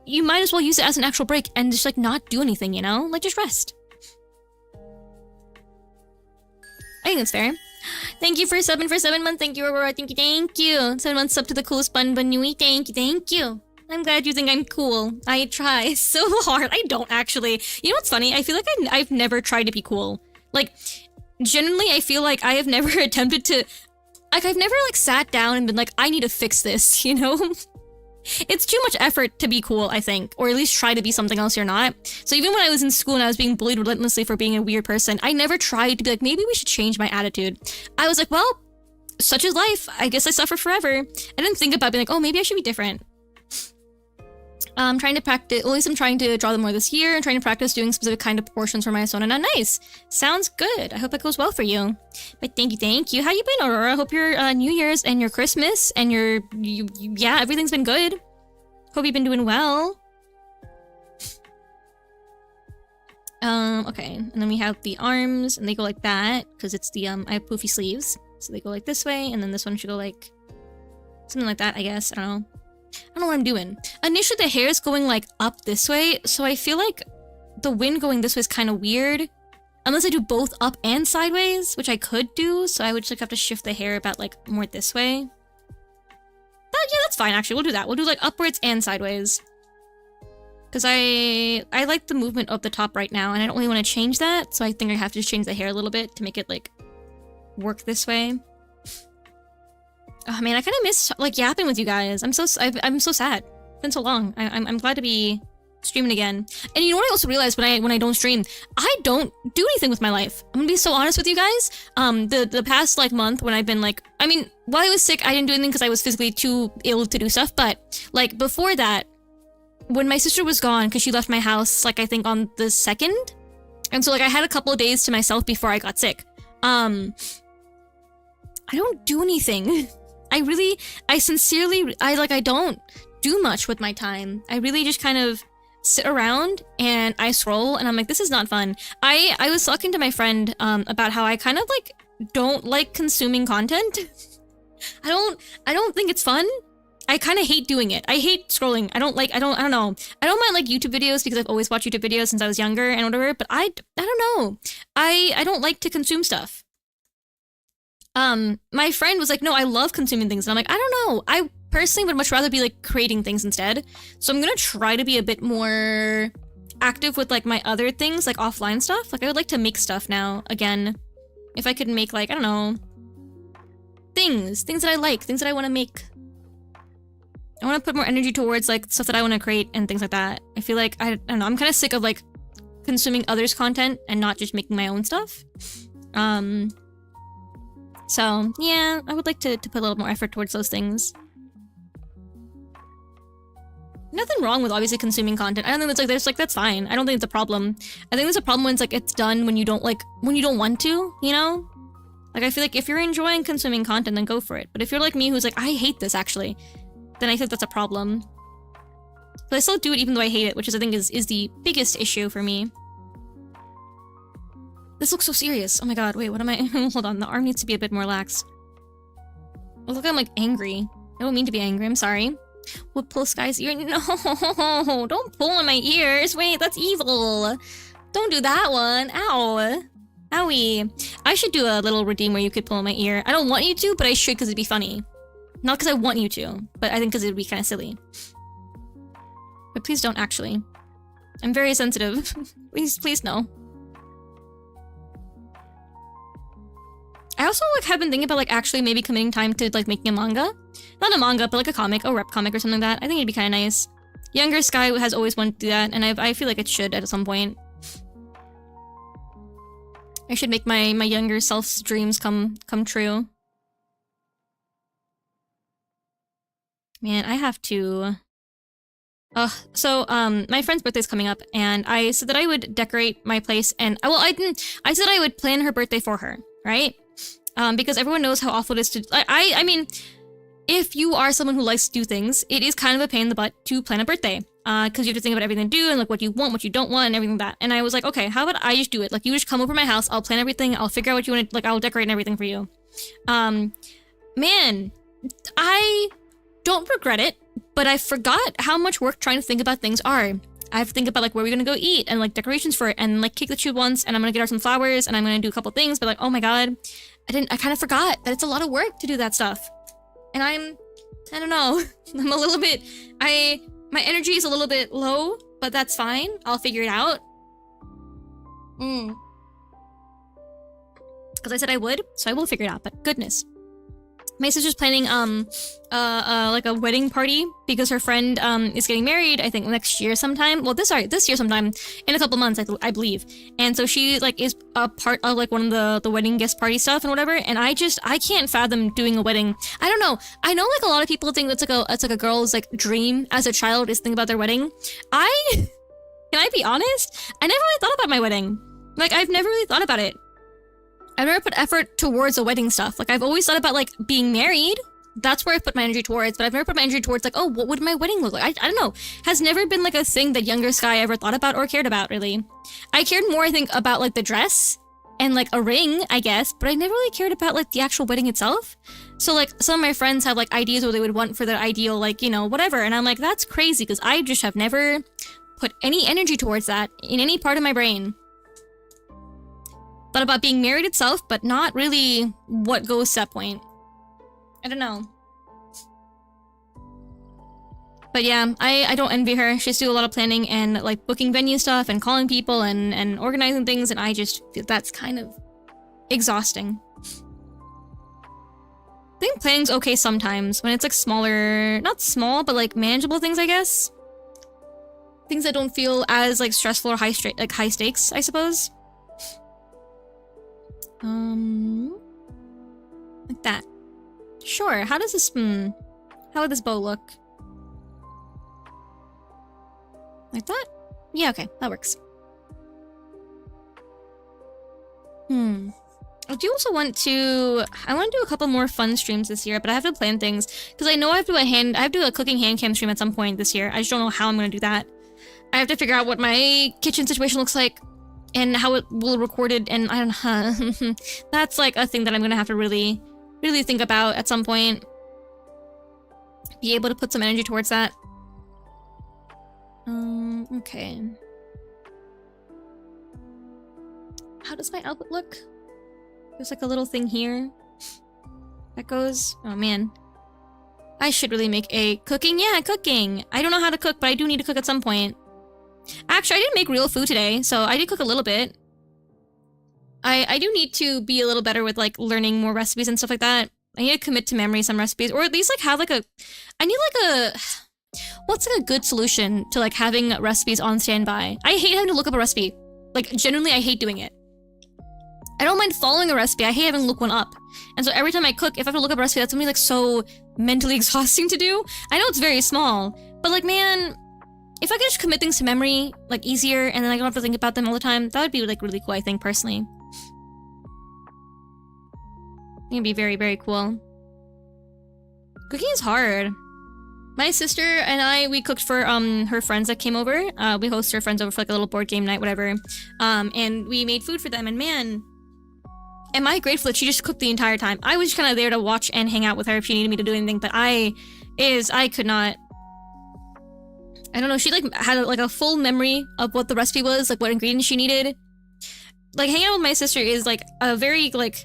you might as well use it as an actual break and just, like, not do anything, you know? Like, just rest. I think that's fair. Thank you for subbing for 7 months. Thank you, Aurora. Thank you. 7 months sub to the coolest bun Banui. Thank you. I'm glad you think I'm cool. I try so hard. I don't actually. You know what's funny? I feel like I've never tried to be cool. Like, generally, I feel like I have never attempted to... Like, I've never, like, sat down and been like, I need to fix this, you know? It's too much effort to be cool, I think. Or at least try to be something else you're not. So even when I was in school and I was being bullied relentlessly for being a weird person, I never tried to be like, maybe we should change my attitude. I was like, well, such is life. I guess I suffer forever. I didn't think about being like, oh, maybe I should be different. I'm trying to practice, at least I'm trying to draw them more this year and trying to practice doing specific kind of proportions for my Sona. Nice. Sounds good. I hope it goes well for you. But thank you. How you been, Aurora? I hope your New Year's and your Christmas and yeah, everything's been good. Hope you've been doing well. Okay. And then we have the arms and they go like that because it's the, I have poofy sleeves. So they go like this way and then this one should go like something like that, I guess. I don't know. I don't know what I'm doing. Initially, the hair is going, like, up this way, so I feel like the wind going this way is kind of weird. Unless I do both up and sideways, which I could do, so I would just, like, have to shift the hair about, like, more this way. But, yeah, that's fine, actually. We'll do that. We'll do, like, upwards and sideways. Because I like the movement of the top right now, and I don't really want to change that, so I think I have to just change the hair a little bit to make it, like, work this way. Oh man, I kind of miss like yapping with you guys. I'm so sad. It's been so long. I'm glad to be streaming again. And you know what I also realized when I don't stream, I don't do anything with my life. I'm gonna be so honest with you guys. The past like month when I've been like, I mean, while I was sick, I didn't do anything because I was physically too ill to do stuff. But like before that, when my sister was gone, because she left my house like I think on the 2nd, and so like I had a couple of days to myself before I got sick. I don't do anything. I sincerely don't do much with my time. I really just kind of sit around and I scroll and I'm like, this is not fun. I was talking to my friend about how I kind of like don't like consuming content. I don't think it's fun. I kind of hate doing it. I hate scrolling. I don't know. I don't mind like YouTube videos because I've always watched YouTube videos since I was younger and whatever, but I don't know. I don't like to consume stuff. My friend was like, no, I love consuming things. And I'm like, I don't know. I personally would much rather be like creating things instead. So I'm gonna try to be a bit more active with like my other things, like offline stuff. Like I would like to make stuff now again. If I could make like, I don't know, things that I like, things that I want to make. I want to put more energy towards like stuff that I want to create and things like that. I feel like, I don't know, I'm kind of sick of like consuming others' content and not just making my own stuff. So yeah, I would like to put a little more effort towards those things. Nothing wrong with obviously consuming content. I don't think that's fine. I don't think it's a problem. I think there's a problem when it's like it's done when you don't want to, you know? Like I feel like if you're enjoying consuming content, then go for it. But if you're like me who's like, I hate this actually, then I think that's a problem. But I still do it even though I hate it, which is I think is the biggest issue for me. This looks so serious. Oh my god, wait, what am I? Hold on, the arm needs to be a bit more lax. Oh, look, I'm like angry. I don't mean to be angry, I'm sorry. Would pull Sky's ear? No, don't pull on my ears. Wait, that's evil. Don't do that one. Ow. Owie. I should do a little redeem where you could pull on my ear. I don't want you to, but I should because it'd be funny. Not because I want you to, but I think because it'd be kind of silly. But please don't actually. I'm very sensitive. Please no. I also like have been thinking about like actually maybe committing time to like making a manga. Not a manga, but like a comic, a rep comic or something like that. I think it'd be kind of nice. Younger Sky has always wanted to do that, and I feel like it should at some point. I should make my younger self's dreams come true. Man, I have to... So, my friend's birthday's coming up, and I said that I would decorate my place, and... Well, I didn't... I said I would plan her birthday for her, right? Because everyone knows how awful it is to... I mean, if you are someone who likes to do things, it is kind of a pain in the butt to plan a birthday. Because you have to think about everything to do, and like what you want, what you don't want, and everything like that. And I was like, okay, how about I just do it? Like, you just come over my house, I'll plan everything, I'll figure out what you want to... Like, I'll decorate and everything for you. Man, I don't regret it, but I forgot how much work trying to think about things are. I have to think about like where we're gonna go eat and like decorations for it and like cake that she wants, and I'm gonna get her some flowers and I'm gonna do a couple things, but like, oh my god, I kind of forgot that it's a lot of work to do that stuff. And I don't know, I'm a little bit, my energy is a little bit low, but that's fine. I'll figure it out. Because I said I would, so I will figure it out, but goodness. My sister's planning, like a wedding party because her friend, is getting married, I think next year sometime. Well, this year sometime, in a couple months, I believe. And so she, like, is a part of, like, one of the wedding guest party stuff and whatever. And I can't fathom doing a wedding. I don't know. I know, like, a lot of people think it's like a girl's, like, dream as a child is thinking about their wedding. Can I be honest? I never really thought about my wedding. Like, I've never really thought about it. I've never put effort towards the wedding stuff. Like, I've always thought about, like, being married. That's where I've put my energy towards, but I've never put my energy towards, like, oh, what would my wedding look like? I don't know. Has never been, like, a thing that younger Sky ever thought about or cared about, really. I cared more, I think, about, like, the dress and, like, a ring, I guess, but I never really cared about, like, the actual wedding itself. So, like, some of my friends have, like, ideas of what they would want for their ideal, like, you know, whatever, and I'm like, that's crazy, because I just have never put any energy towards that in any part of my brain. Thought about being married itself, but not really what goes to that point. I don't know. But yeah, I don't envy her. She has to do a lot of planning and like booking venue stuff and calling people and organizing things, and I just feel that's kind of exhausting. I think planning's okay sometimes when it's like smaller, not small, but like manageable things, I guess. Things that don't feel as like stressful or high stakes, I suppose. Like that. Sure, how does this, how would this bow look? Like that? Yeah, okay, that works. I do also want to, I want to do a couple more fun streams this year, but I have to plan things, because I know I have to do a cooking hand cam stream at some point this year. I just don't know how I'm going to do that. I have to figure out what my kitchen situation looks like, and how it will record it, and I don't know. That's like a thing that I'm gonna have to really think about at some point. Be able to put some energy towards that. Okay. How does my output look? There's like a little thing here. That goes... Oh man. I should really make a cooking. Yeah, cooking! I don't know how to cook, but I do need to cook at some point. Actually, I didn't make real food today, so I did cook a little bit. I do need to be a little better with, like, learning more recipes and stuff like that. I need to commit to memory some recipes, or at least, like, have, like, I need, like, what's, like, a good solution to, like, having recipes on standby? I hate having to look up a recipe. Like, genuinely, I hate doing it. I don't mind following a recipe, I hate having to look one up. And so every time I cook, if I have to look up a recipe, that's gonna be, like, so mentally exhausting to do. I know it's very small, but, like, man, if I could just commit things to memory, like, easier, and then I don't have to think about them all the time, that would be, like, really cool, I think, personally. It'd be very, very cool. Cooking is hard. My sister and I, we cooked for her friends that came over. We hosted her friends over for like a little board game night, whatever. And we made food for them, and man, am I grateful that she just cooked the entire time. I was just kind of there to watch and hang out with her if she needed me to do anything, but I could not. I don't know, she like had like a full memory of what the recipe was, like what ingredients she needed. Like hanging out with my sister is like a very like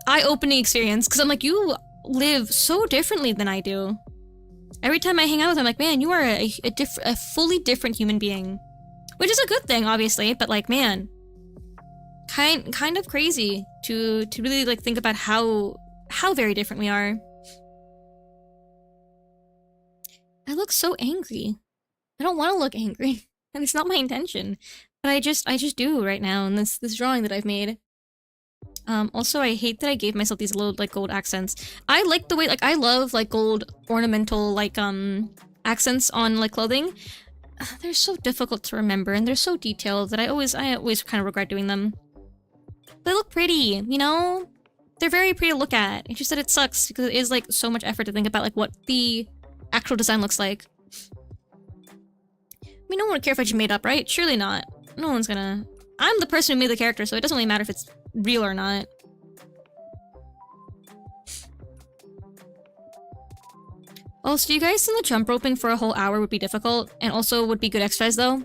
eye-opening experience, because I'm like, you live so differently than I do. Every time I hang out with her, I'm like, man, you are a fully different human being. Which is a good thing, obviously, but like, man, kind of crazy to really like think about how very different we are. I look so angry. I don't want to look angry, and it's not my intention, but I just do right now in this drawing that I've made. Also, I hate that I gave myself these little, like, gold accents. I like the way, like, I love, like, gold ornamental, like, accents on, like, clothing. They're so difficult to remember, and they're so detailed that I always kind of regret doing them. They look pretty, you know? They're very pretty to look at. It's just that it sucks, because it is, like, so much effort to think about, like, what the actual design looks like. I mean, no one would care if I just made up, right? Surely not. No one's gonna... I'm the person who made the character, so it doesn't really matter if it's real or not. Also, do you guys think the jump roping for a whole hour would be difficult? And also would be good exercise, though?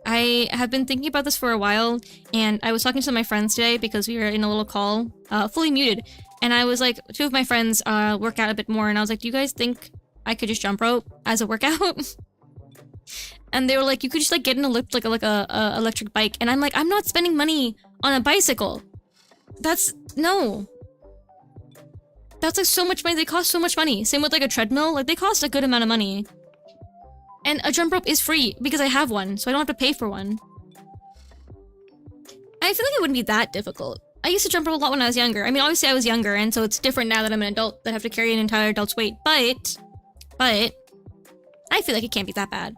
I have been thinking about this for a while, and I was talking to my friends today because we were in a little call, fully muted. And I was like, two of my friends work out a bit more, and I was like, do you guys think I could just jump rope as a workout? And they were like, you could just like get an like a electric bike. And I'm like, I'm not spending money on a bicycle. No. That's like so much money. They cost so much money. Same with like a treadmill. Like they cost a good amount of money. And a jump rope is free because I have one, so I don't have to pay for one. I feel like it wouldn't be that difficult. I used to jump rope a lot when I was younger. I mean, obviously I was younger, and so it's different now that I'm an adult that have to carry an entire adult's weight. But I feel like it can't be that bad.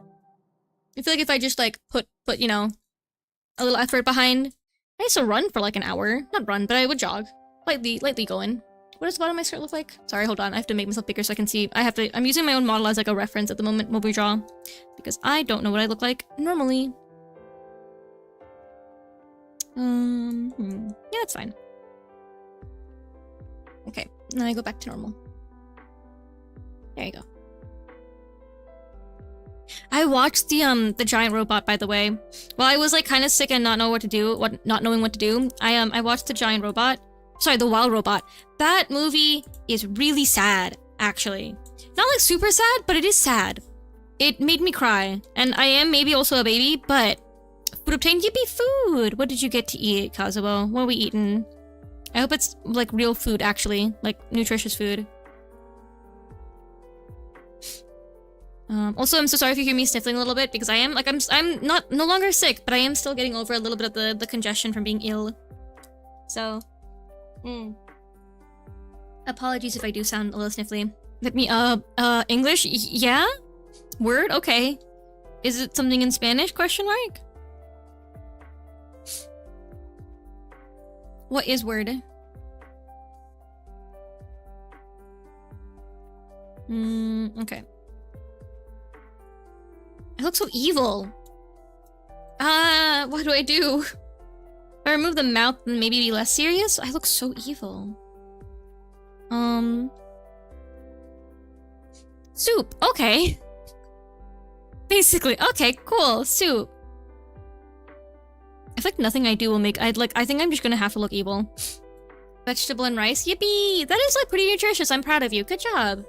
I feel like if I just, like, put, you know, a little effort behind... I used to run for, like, an hour. Not run, but I would jog. Lightly going. What does the bottom of my skirt look like? Sorry, hold on. I have to make myself bigger so I can see. I'm using my own model as, like, a reference at the moment while we draw. Because I don't know what I look like normally. Yeah, that's fine. Okay, now I go back to normal. There you go. I watched the giant robot, by the way. While I was like kind of sick and not knowing what to do, I watched the giant robot. Sorry, the wild robot. That movie is really sad, actually. Not like super sad, but it is sad. It made me cry, and I am maybe also a baby, but food obtained. Yippee food! What did you get to eat, Kazuo? What are we eating? I hope it's like real food, actually, like nutritious food. Also, I'm so sorry if you hear me sniffling a little bit, because I am, like, I'm no longer sick, but I am still getting over a little bit of the congestion from being ill. So, apologies if I do sound a little sniffly. Let me, English? Yeah? Word? Okay. Is it something in Spanish? Question mark? What is word? Okay. I look so evil. What do I do? If I remove the mouth, then maybe be less serious? I look so evil. Soup. Okay. Basically. Okay, cool. Soup. I feel like nothing I do will make... I think I'm just gonna have to look evil. Vegetable and rice. Yippee! That is, like, pretty nutritious. I'm proud of you. Good job.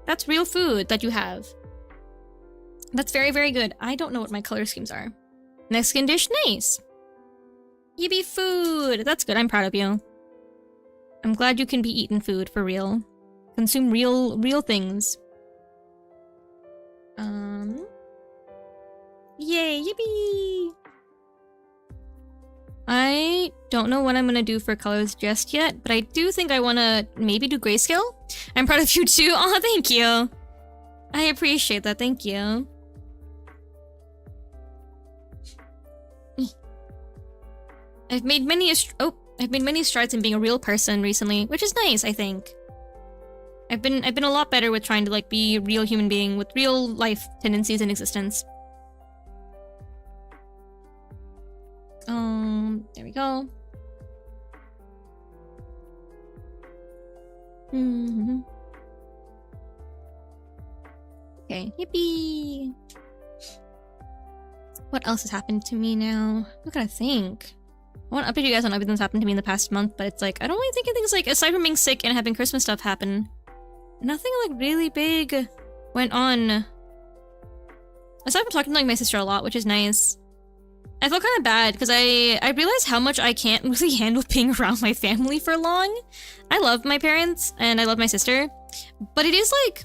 That's real food that you have. That's very, very good. I don't know what my color schemes are. Mexican dish, nice. Yippee food! That's good, I'm proud of you. I'm glad you can be eating food for real. Consume real things. Yay, yippee! I don't know what I'm gonna do for colors just yet, but I do think I wanna maybe do grayscale. I'm proud of you too. Oh, thank you. I appreciate that, thank you. I've made many strides in being a real person recently, which is nice, I think. I've been a lot better with trying to like be a real human being with real life tendencies in existence. There we go. Okay, yippee! What else has happened to me now? What can I think? I want to update you guys on everything that's happened to me in the past month, but it's like, I don't really think of things like, aside from being sick and having Christmas stuff happen, nothing like really big went on. Aside from talking to like my sister a lot, which is nice. I felt kind of bad because I realized how much I can't really handle being around my family for long. I love my parents and I love my sister, but it is like,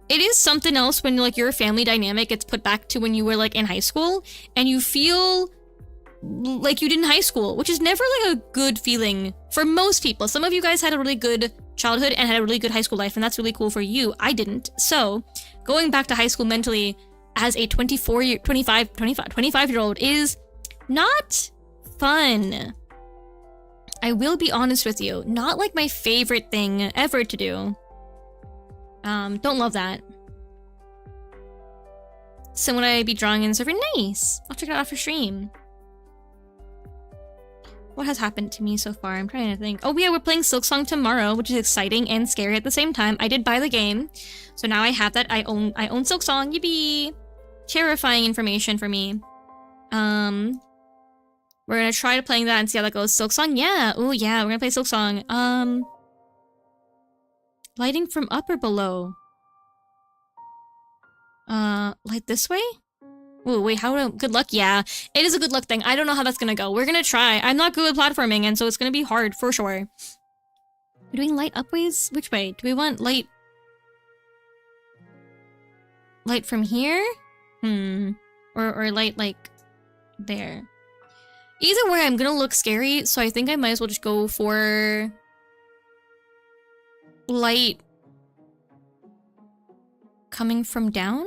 it is something else when like your family dynamic gets put back to when you were like in high school and you feel like you did in high school, which is never like a good feeling for most people. Some of you guys had a really good childhood and had a really good high school life, and that's really cool for you. I didn't. So going back to high school mentally as a 25-year-old is not fun. I will be honest with you. Not like my favorite thing ever to do. Don't love that. So would I be drawing in server? Nice. I'll check it out after stream. What has happened to me so far? I'm trying to think. Oh yeah, we're playing Silksong tomorrow, which is exciting and scary at the same time. I did buy the game, so now I have that. I own Silksong. Yippee! Terrifying information for me. We're gonna try playing that and see how that goes. Silksong, yeah. Oh yeah, we're gonna play Silksong. Lighting from up or below? Light this way? Ooh, wait, good luck? Yeah, it is a good luck thing. I don't know how that's gonna go. We're gonna try. I'm not good with platforming, and so it's gonna be hard for sure. We're doing light upways? Which way? Do we want light? Light from here? Or light like there. Either way, I'm gonna look scary, so I think I might as well just go for light coming from down?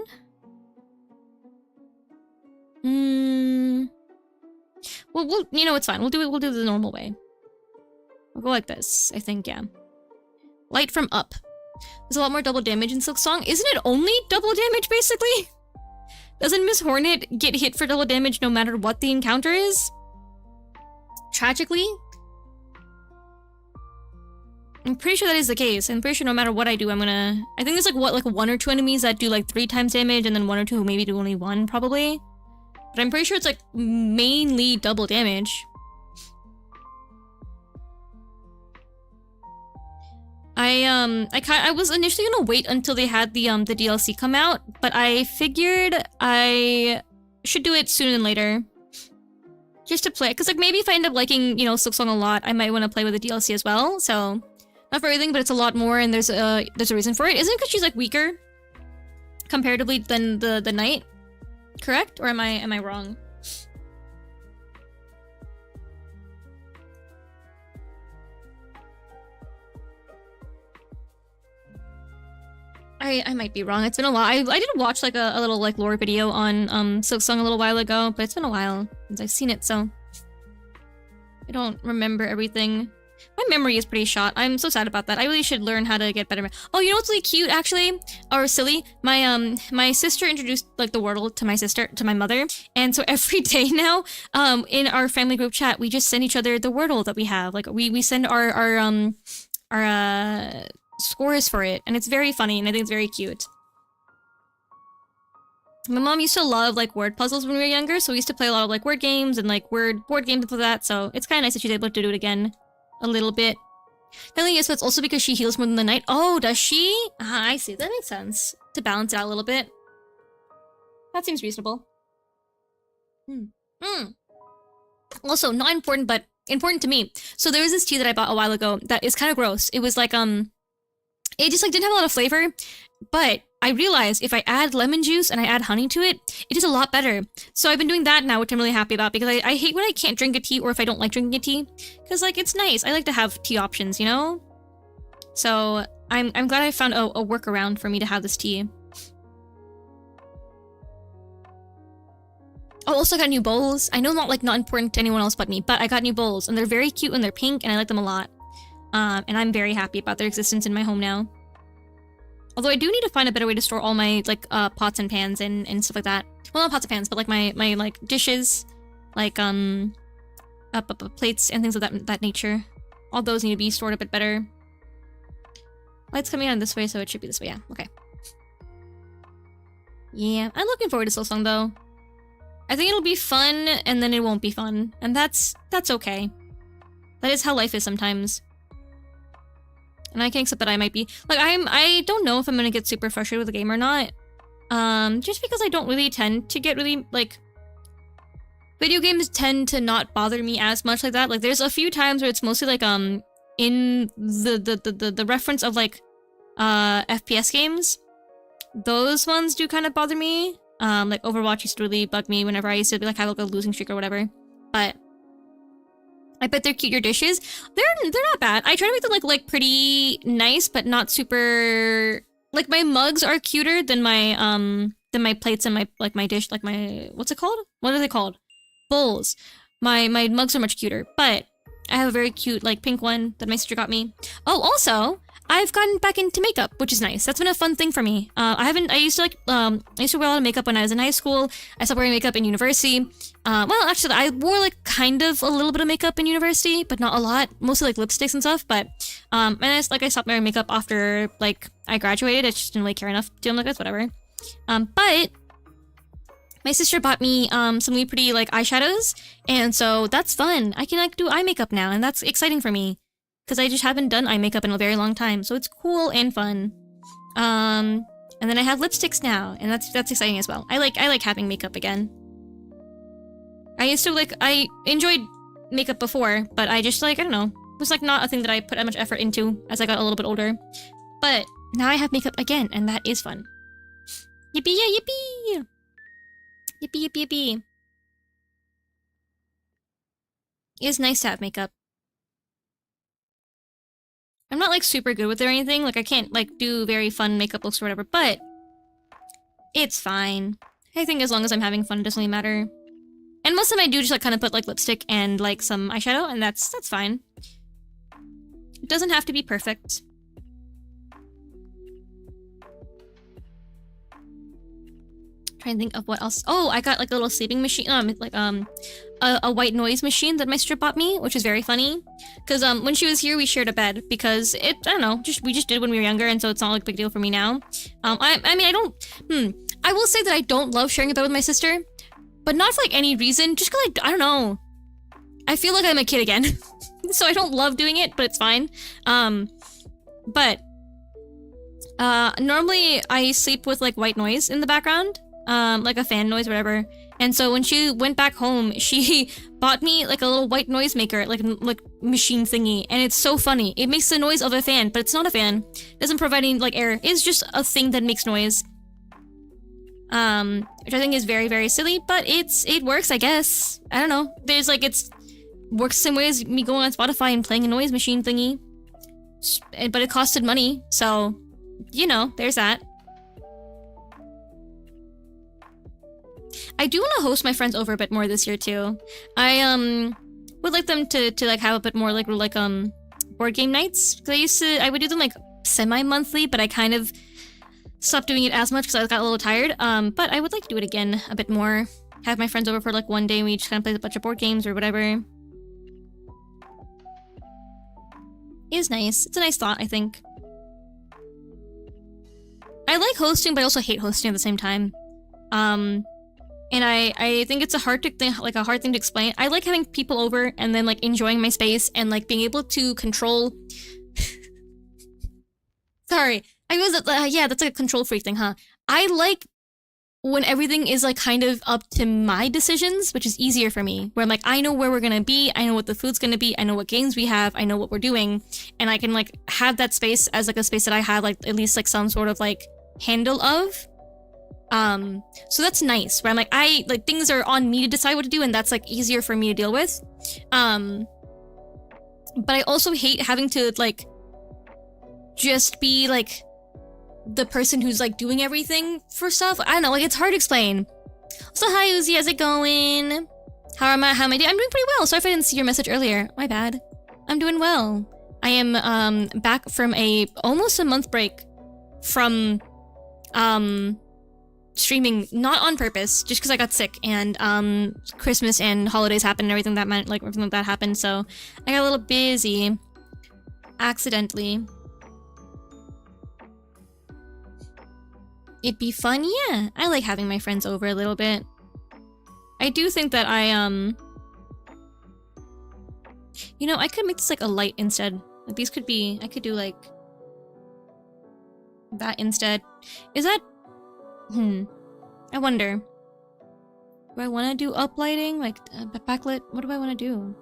Well, you know, it's fine. We'll do it the normal way. We'll go like this, I think, yeah. Light from up. There's a lot more double damage in Silksong. Isn't it only double damage, basically? Doesn't Miss Hornet get hit for double damage no matter what the encounter is? Tragically? I'm pretty sure that is the case. I'm pretty sure no matter what I do, I think there's like, what, like 1 or 2 enemies that do like 3 times damage, and then 1 or 2 who maybe do only 1, probably. But I'm pretty sure it's like mainly double damage. I was initially gonna wait until they had the DLC come out, but I figured I should do it sooner than later. Just to play, because like maybe if I end up liking, you know, Silksong a lot, I might want to play with the DLC as well. So not for everything, but it's a lot more, and there's a reason for it. Isn't it because she's like weaker comparatively than the knight? Correct? Or am I wrong? I might be wrong. It's been a while. I did watch like a little like lore video on Silksong a little while ago, but it's been a while since I've seen it, so I don't remember everything. My memory is pretty shot. I'm so sad about that. I really should learn how to get better. Oh, you know what's really cute actually? Or silly? My sister introduced like the Wordle to my mother, and so every day now, in our family group chat, we just send each other the Wordle that we have. Like we send our scores for it, and it's very funny, and I think it's very cute. My mom used to love like word puzzles when we were younger, so we used to play a lot of like word games and like board games and all that, so it's kind of nice that she's able to do it again a little bit. Then yes, that's also because she heals more than the knight. Oh, does she? I see. That makes sense. To balance it out a little bit. That seems reasonable. Also, not important, but important to me. So there was this tea that I bought a while ago that is kind of gross. It was like, it just like didn't have a lot of flavor, but I realized if I add lemon juice and I add honey to it, it is a lot better. So I've been doing that now, which I'm really happy about, because I hate when I can't drink a tea or if I don't like drinking a tea, because like it's nice. I like to have tea options, you know? So I'm glad I found a workaround for me to have this tea. Oh, also got new bowls. I know not important to anyone else but me, but I got new bowls and they're very cute and they're pink and I like them a lot. And I'm very happy about their existence in my home now. Although I do need to find a better way to store all my like pots and pans and stuff like that. Well, not pots and pans, but like my like dishes, like plates and things of that nature. All those need to be stored a bit better. Light's coming on this way, so it should be this way. Yeah, okay. Yeah, I'm looking forward to Silksong though. I think it'll be fun, and then it won't be fun, and that's okay. That is how life is sometimes. And I can accept that I might be like I don't know if I'm gonna get super frustrated with the game or not. Just because I don't really tend to get really like video games tend to not bother me as much like that. Like there's a few times where it's mostly like in the reference of like FPS games. Those ones do kind of bother me. Like Overwatch used to really bug me whenever I used to like have like a losing streak or whatever. But I bet they're cute. Your dishes, they're not bad. I try to make them like pretty nice, but not super. Like my mugs are cuter than my plates and my dish, like my what's it called? What are they called? Bowls. My mugs are much cuter, but I have a very cute like pink one that my sister got me. Oh, also, I've gotten back into makeup, which is nice. That's been a fun thing for me. I used to wear a lot of makeup when I was in high school. I stopped wearing makeup in university. Well, actually, I wore like kind of a little bit of makeup in university, but not a lot. Mostly like lipsticks and stuff. But and I stopped wearing makeup after like I graduated. I just didn't really care enough to. I'm like, that's whatever. But my sister bought me some really pretty like eyeshadows, and so that's fun. I can like do eye makeup now, and that's exciting for me. Because I just haven't done eye makeup in a very long time, so it's cool and fun. And then I have lipsticks now, and that's exciting as well. I like having makeup again. I used to I enjoyed makeup before, but I just I don't know, it was like not a thing that I put that much effort into as I got a little bit older. But now I have makeup again, and that is fun. Yippee yeah, yippee! Yippee yippee yippee! It is nice to have makeup. I'm not like super good with it or anything, like I can't like do very fun makeup looks or whatever, but it's fine. I think as long as I'm having fun, it doesn't really matter. And most of them I do just like kind of put like lipstick and like some eyeshadow, and that's fine. It doesn't have to be perfect. Trying to think of what else. Oh, I got like a little sleeping machine, a white noise machine that my sister bought me, which is very funny. Because when she was here, we shared a bed because I don't know, we just did when we were younger, and so it's not like a big deal for me now. I mean, I don't. I will say that I don't love sharing a bed with my sister, but not for like any reason. Just because I don't know. I feel like I'm a kid again, so I don't love doing it, but it's fine. But normally I sleep with like white noise in the background. Like a fan noise or whatever. And so when she went back home, she bought me like a little white noise maker, like machine thingy, and it's so funny. It makes the noise of a fan, but it's not a fan. It doesn't provide any like air. It's just a thing that makes noise. Which I think is very, very silly, but it works, I guess. I don't know. There's like works the same way as me going on Spotify and playing a noise machine thingy. But it costed money, so you know, there's that. I do want to host my friends over a bit more this year too. I would like them to like have a bit more like board game nights, because I would do them like semi-monthly, but I kind of stopped doing it as much because I got a little tired. But I would like to do it again a bit more. Have my friends over for like one day and we just kind of play a bunch of board games or whatever. It is nice. It's a nice thought, I think. I like hosting, but I also hate hosting at the same time. And I think it's a hard thing to explain. I like having people over and then like enjoying my space and like being able to control. Sorry, I was yeah, that's like a control freak thing, huh? I like when everything is like kind of up to my decisions, which is easier for me, where I'm like, I know where we're gonna be, I know what the food's gonna be, I know what games we have, I know what we're doing, and I can like have that space as like a space that I have like at least like some sort of like handle of. So that's nice, where I'm like, things are on me to decide what to do, and that's like easier for me to deal with. But I also hate having to like just be like the person who's like doing everything for stuff. I don't know, like it's hard to explain. So hi Uzi, how's it going? How am I doing? I'm doing pretty well. Sorry if I didn't see your message earlier. My bad. I'm doing well. I am back from almost a month break from streaming, not on purpose, just because I got sick and Christmas and holidays happened and everything like that happened, so I got a little busy accidentally. It'd be fun, yeah. I like having my friends over a little bit. I do think that you know, I could make this like a light instead. Like these could be, I could do like that instead. Is that, I wonder. Do I want to do uplighting? Like backlit? What do I want to do?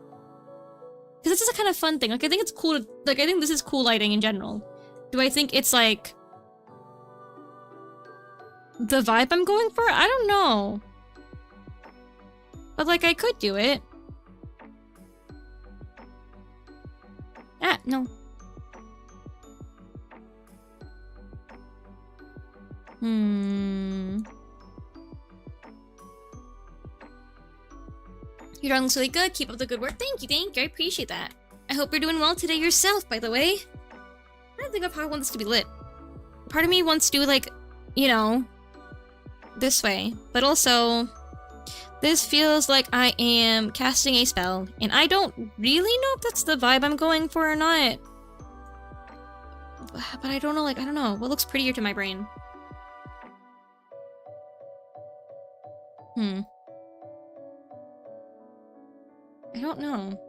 Because this is a kind of fun thing. Like I think it's cool to, like I think this is cool lighting in general. Do I think it's like the vibe I'm going for? I don't know. But like I could do it. Ah, no. You're doing really good. Keep up the good work. Thank you. I appreciate that. I hope you're doing well today yourself, by the way. I don't think I probably want this to be lit. Part of me wants to do like, you know, this way. But also, this feels like I am casting a spell, and I don't really know if that's the vibe I'm going for or not. But I don't know, like, I don't know. What looks prettier to my brain? I don't know.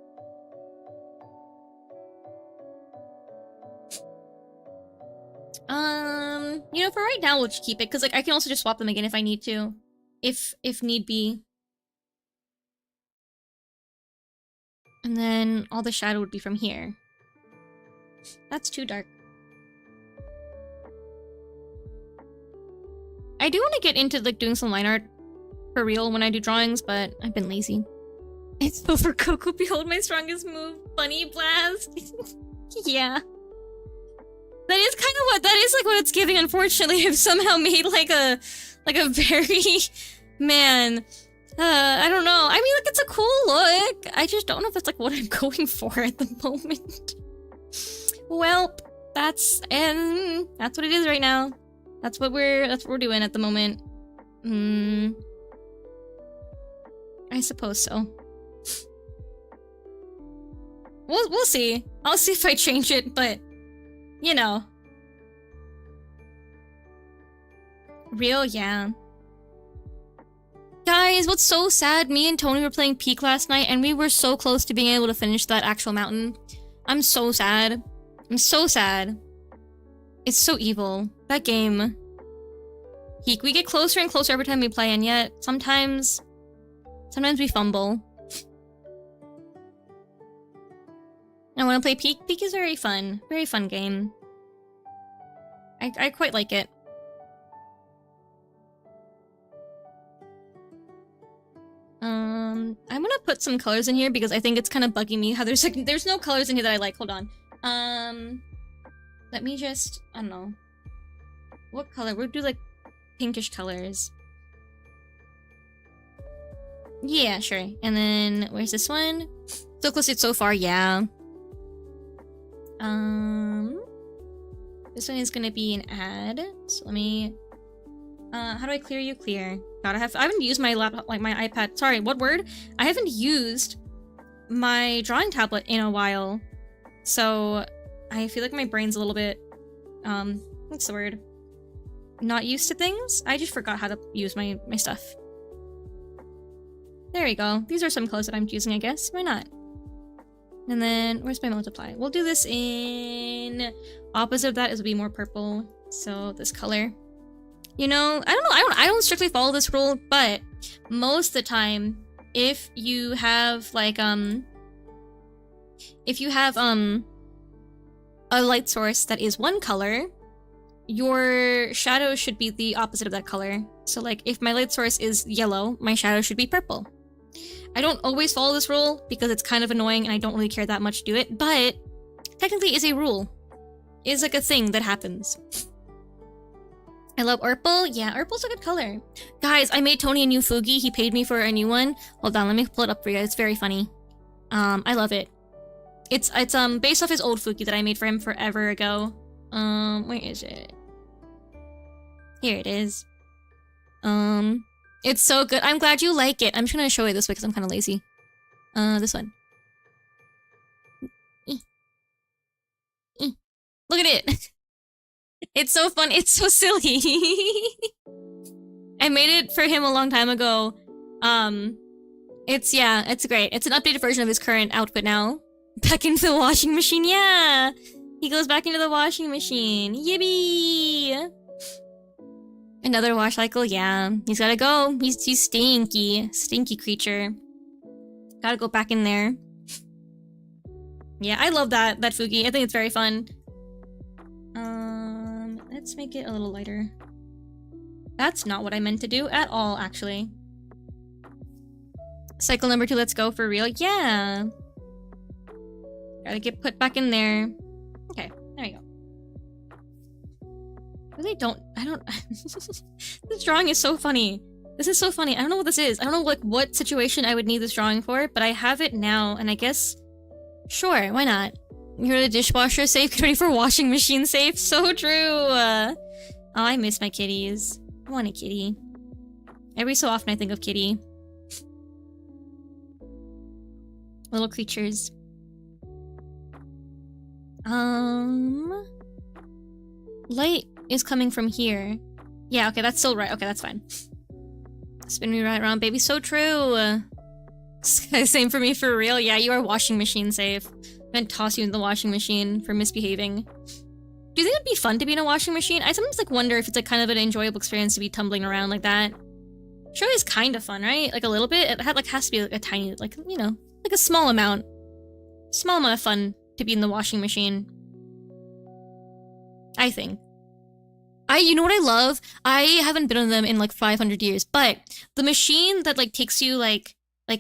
You know, for right now, we'll just keep it, because, like, I can also just swap them again if I need to. If need be. And then all the shadow would be from here. That's too dark. I do want to get into, like, doing some line art for real when I do drawings, but I've been lazy. It's over Coco, behold my strongest move. Bunny blast. Yeah. That is kind of what, that is like what it's giving, unfortunately. I've somehow made like a very, man, I don't know. I mean, like, it's a cool look. I just don't know if that's like what I'm going for at the moment. Well, that's what it is right now. That's what we're doing at the moment. I suppose so. We'll see. I'll see if I change it, but you know. Real, yeah. Guys, what's so sad? Me and Tony were playing Peak last night, and we were so close to being able to finish that actual mountain. I'm so sad. I'm so sad. It's so evil. That game. Peak. We get closer and closer every time we play, and yet sometimes we fumble. I want to play Peak. Peak is very fun. Very fun game. I quite like it. I'm gonna put some colors in here because I think it's kind of bugging me how there's no colors in here that I like. Hold on. Let me just, I don't know. What color? We'll do like pinkish colors. Yeah, sure. And then where's this one? So close it so far, yeah. This one is gonna be an ad. So let me how do I clear you? Clear. God, I haven't used my laptop, like my iPad. Sorry, what word? I haven't used my drawing tablet in a while. So I feel like my brain's a little bit what's the word? Not used to things? I just forgot how to use my stuff. There we go. These are some colors that I'm choosing, I guess. Why not? And then, where's my multiply? We'll do this in... Opposite of that is will be more purple. So, this color. You know, I don't know. I don't strictly follow this rule, but most of the time, if you have like a light source that is one color, your shadow should be the opposite of that color. So like if my light source is yellow, my shadow should be purple. I don't always follow this rule because it's kind of annoying and I don't really care that much to do it, but technically it's a rule. It's like a thing that happens. I love Urple. Yeah, Urple's a good color. Guys, I made Tony a new Fugi. He paid me for a new one. Hold on, let me pull it up for you. It's very funny. I love it. It's based off his old Fugi that I made for him forever ago. Where is it? Here it is. It's so good. I'm glad you like it. I'm just gonna show you this way because I'm kind of lazy. This one. Look at it. It's so fun. It's so silly. I made it for him a long time ago. It's great. It's an updated version of his current outfit now. Back into the washing machine. Yeah. He goes back into the washing machine. Yippee! Another wash cycle. Yeah. He's gotta go. He's stinky. Stinky creature. Gotta go back in there. Yeah, I love that Fugi. I think it's very fun. Let's make it a little lighter. That's not what I meant to do at all, actually. Cycle number 2, let's go for real. Yeah! Gotta get put back in there. Okay, there we go. Really I don't... This drawing is so funny. This is so funny. I don't know what this is. I don't know like what situation I would need this drawing for, but I have it now, and I guess... Sure, why not? You're the dishwasher safe, get ready for washing machine safe. So true! Oh, I miss my kitties. I want a kitty. Every so often I think of kitty. Little creatures. Light is coming from here. Yeah, okay, that's still right. Okay, that's fine. Spin me right around, baby. So true! Same for me, for real. Yeah, you are washing machine safe. I'm gonna toss you in the washing machine for misbehaving. Do you think it'd be fun to be in a washing machine? I sometimes like wonder if it's like kind of an enjoyable experience to be tumbling around like that. Surely it's kind of fun, right? Like a little bit? It has to be like a tiny, like, you know, like a small amount. Small amount of fun to be in the washing machine. I think. You know what I love? I haven't been on them in like 500 years, but the machine that like takes you like, oh,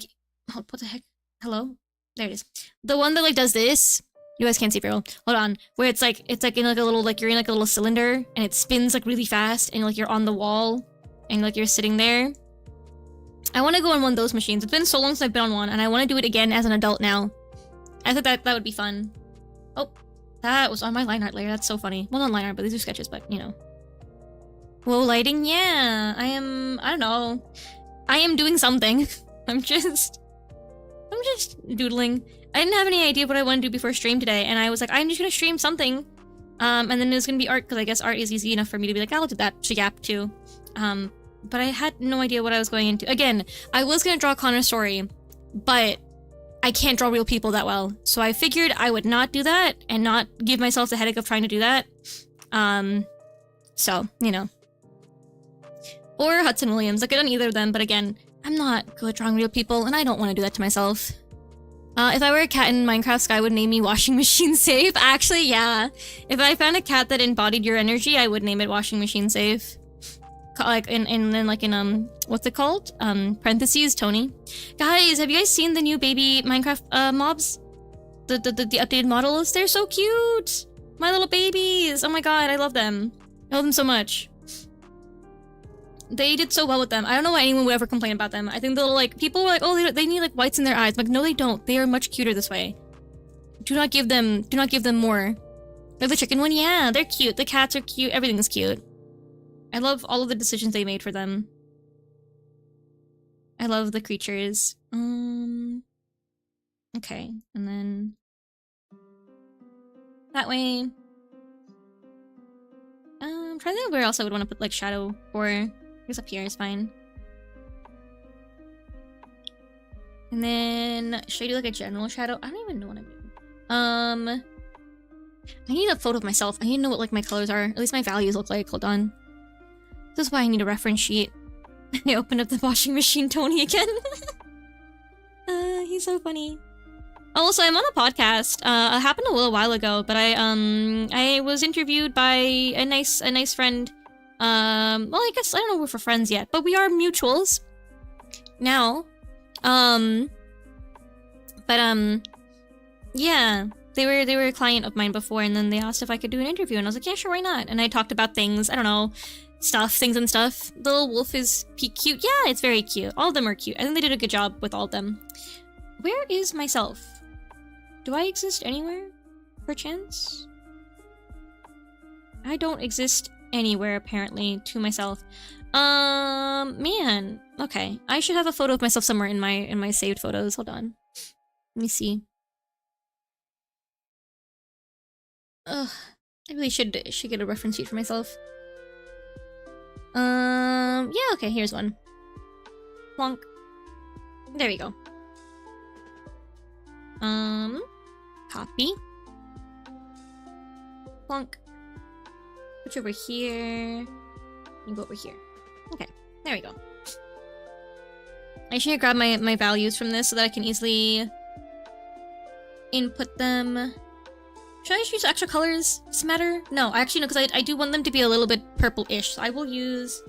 what the heck? Hello? There it is. The one that like does this. You guys can't see very well. Hold on. Where it's like in like a little, like you're in like a little cylinder and it spins like really fast and like you're on the wall and like you're sitting there. I want to go on one of those machines. It's been so long since I've been on one and I want to do it again as an adult now. I thought that would be fun. Oh, that was on my line art layer. That's so funny. Well, not line art, but these are sketches, but you know. Whoa, lighting? Yeah. I don't know. I am doing something. I'm just doodling. I didn't have any idea what I wanted to do before stream today, and I was like, I'm just gonna stream something. And then it was gonna be art, because I guess art is easy enough for me to be like, I'll do that Shigap too. But I had no idea what I was going into. Again, I was gonna draw Connor's story, but I can't draw real people that well. So I figured I would not do that, and not give myself the headache of trying to do that. So, you know. Or Hudson Williams. I could have done either of them, but again, I'm not good at drawing real people, and I don't want to do that to myself. If I were a cat in Minecraft, Sky would name me Washing Machine Safe. Actually, yeah. If I found a cat that embodied your energy, I would name it Washing Machine Safe. Like, in what's it called? Parentheses, Tony. Guys, have you guys seen the new baby Minecraft, mobs? The updated models? They're so cute! My little babies! Oh my god, I love them. I love them so much. They did so well with them. I don't know why anyone would ever complain about them. I think the little, like, people were like, oh, they need, like, whites in their eyes. I'm like, no, they don't. They are much cuter this way. Do not give them more. Like the chicken one? Yeah, they're cute. The cats are cute. Everything's cute. I love all of the decisions they made for them. I love the creatures. Okay, and then... that way... I'm trying to think where else I would want to put, like, shadow or... I guess up here is fine. And then... should I do, like, a general shadow? I don't even know what I'm doing. I need a photo of myself. I need to know what, like, my colors are. At least my values look like. Hold on. This is why I need a reference sheet. I opened up the washing machine Tony again. He's so funny. Also, I'm on a podcast. It happened a little while ago, but I was interviewed by a nice friend. Well, I guess I don't know if we're friends yet, but we are mutuals now. Yeah, they were a client of mine before, and then they asked if I could do an interview, and I was like, yeah, sure, why not? And I talked about things, I don't know, things and stuff. The little wolf is cute. Yeah, it's very cute. All of them are cute. I think they did a good job with all of them. Where is myself? Do I exist anywhere, perchance? I don't exist anywhere, apparently, to myself. Man. Okay, I should have a photo of myself somewhere in my saved photos. Hold on. Let me see. Ugh, I really should get a reference sheet for myself. Yeah, okay, here's one. Plonk. There we go. Copy. Plonk. Put you over here. You go over here. Okay, there we go. I should grab my values from this so that I can easily input them. Should I just use extra colors? Does it matter? No, actually no, because I do want them to be a little bit purple-ish. So I will use...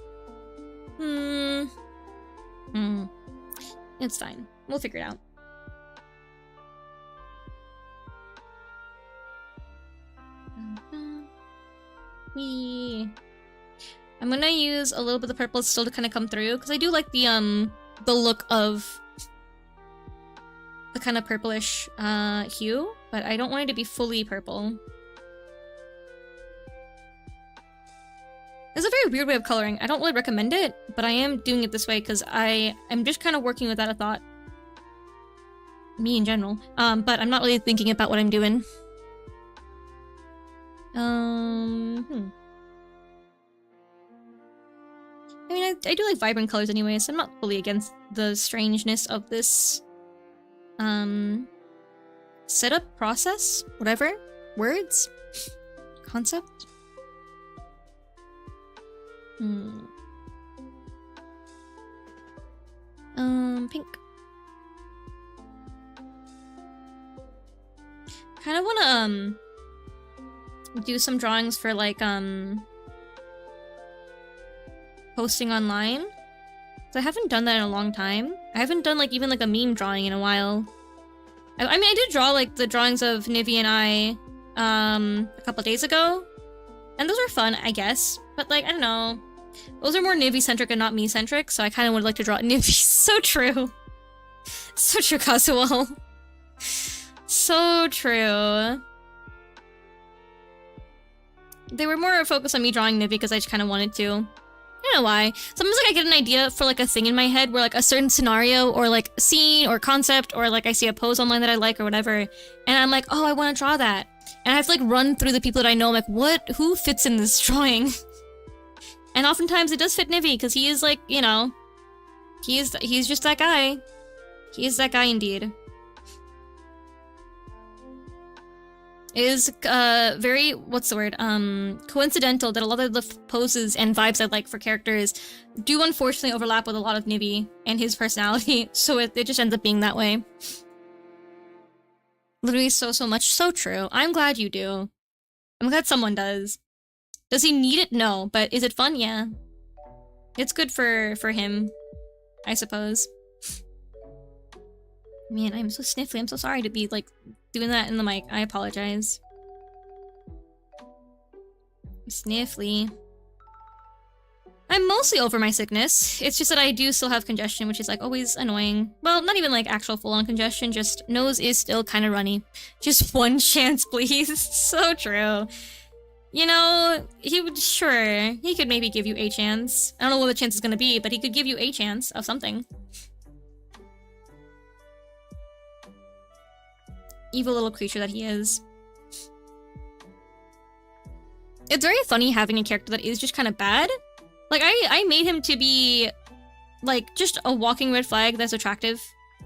It's fine. We'll figure it out. I'm gonna use a little bit of purple still to kind of come through, because I do like the look of the kind of purplish hue, but I don't want it to be fully purple. It's a very weird way of coloring. I don't really recommend it, but I am doing it this way because I'm just kind of working without a thought. Me in general. But I'm not really thinking about what I'm doing. I mean, I do like vibrant colors anyway, so I'm not fully against the strangeness of this setup, process, whatever, words, concept. Pink. Kind of wanna do some drawings for like posting online. So I haven't done that in a long time. I haven't done like even like a meme drawing in a while. I mean, I did draw like the drawings of Nivy and I a couple days ago, and those were fun, I guess. But like, I don't know, those are more Nivy centric and not me centric. So I kind of would like to draw Nivy. So true, so true, Kazuo. So true. They were more focused on me drawing Nivy because I just kind of wanted to. I don't know why. Sometimes like I get an idea for like a thing in my head where like a certain scenario or like scene or concept or like I see a pose online that I like or whatever, and I'm like, oh, I want to draw that. And I have to like run through the people that I know. I'm like, who fits in this drawing? And oftentimes it does fit Nivy because he is like, you know, he's just that guy. He is that guy indeed. It is very, what's the word, coincidental that a lot of the poses and vibes I like for characters do unfortunately overlap with a lot of Nivy and his personality, so it just ends up being that way. Literally so much. So true. I'm glad you do. I'm glad someone does. Does he need it? No, but is it fun? Yeah. It's good for him, I suppose. Man, I'm so sniffly. I'm so sorry to be, like, doing that in the mic. I apologize. Sniffly. I'm mostly over my sickness. It's just that I do still have congestion, which is, like, always annoying. Well, not even, like, actual full-on congestion, just nose is still kind of runny. Just one chance, please. So true. You know, he would, sure, he could maybe give you a chance. I don't know what the chance is gonna be, but he could give you a chance of something. Evil little creature that he is. It's very funny having a character that is just kind of bad. Like, I made him to be, like, just a walking red flag that's attractive.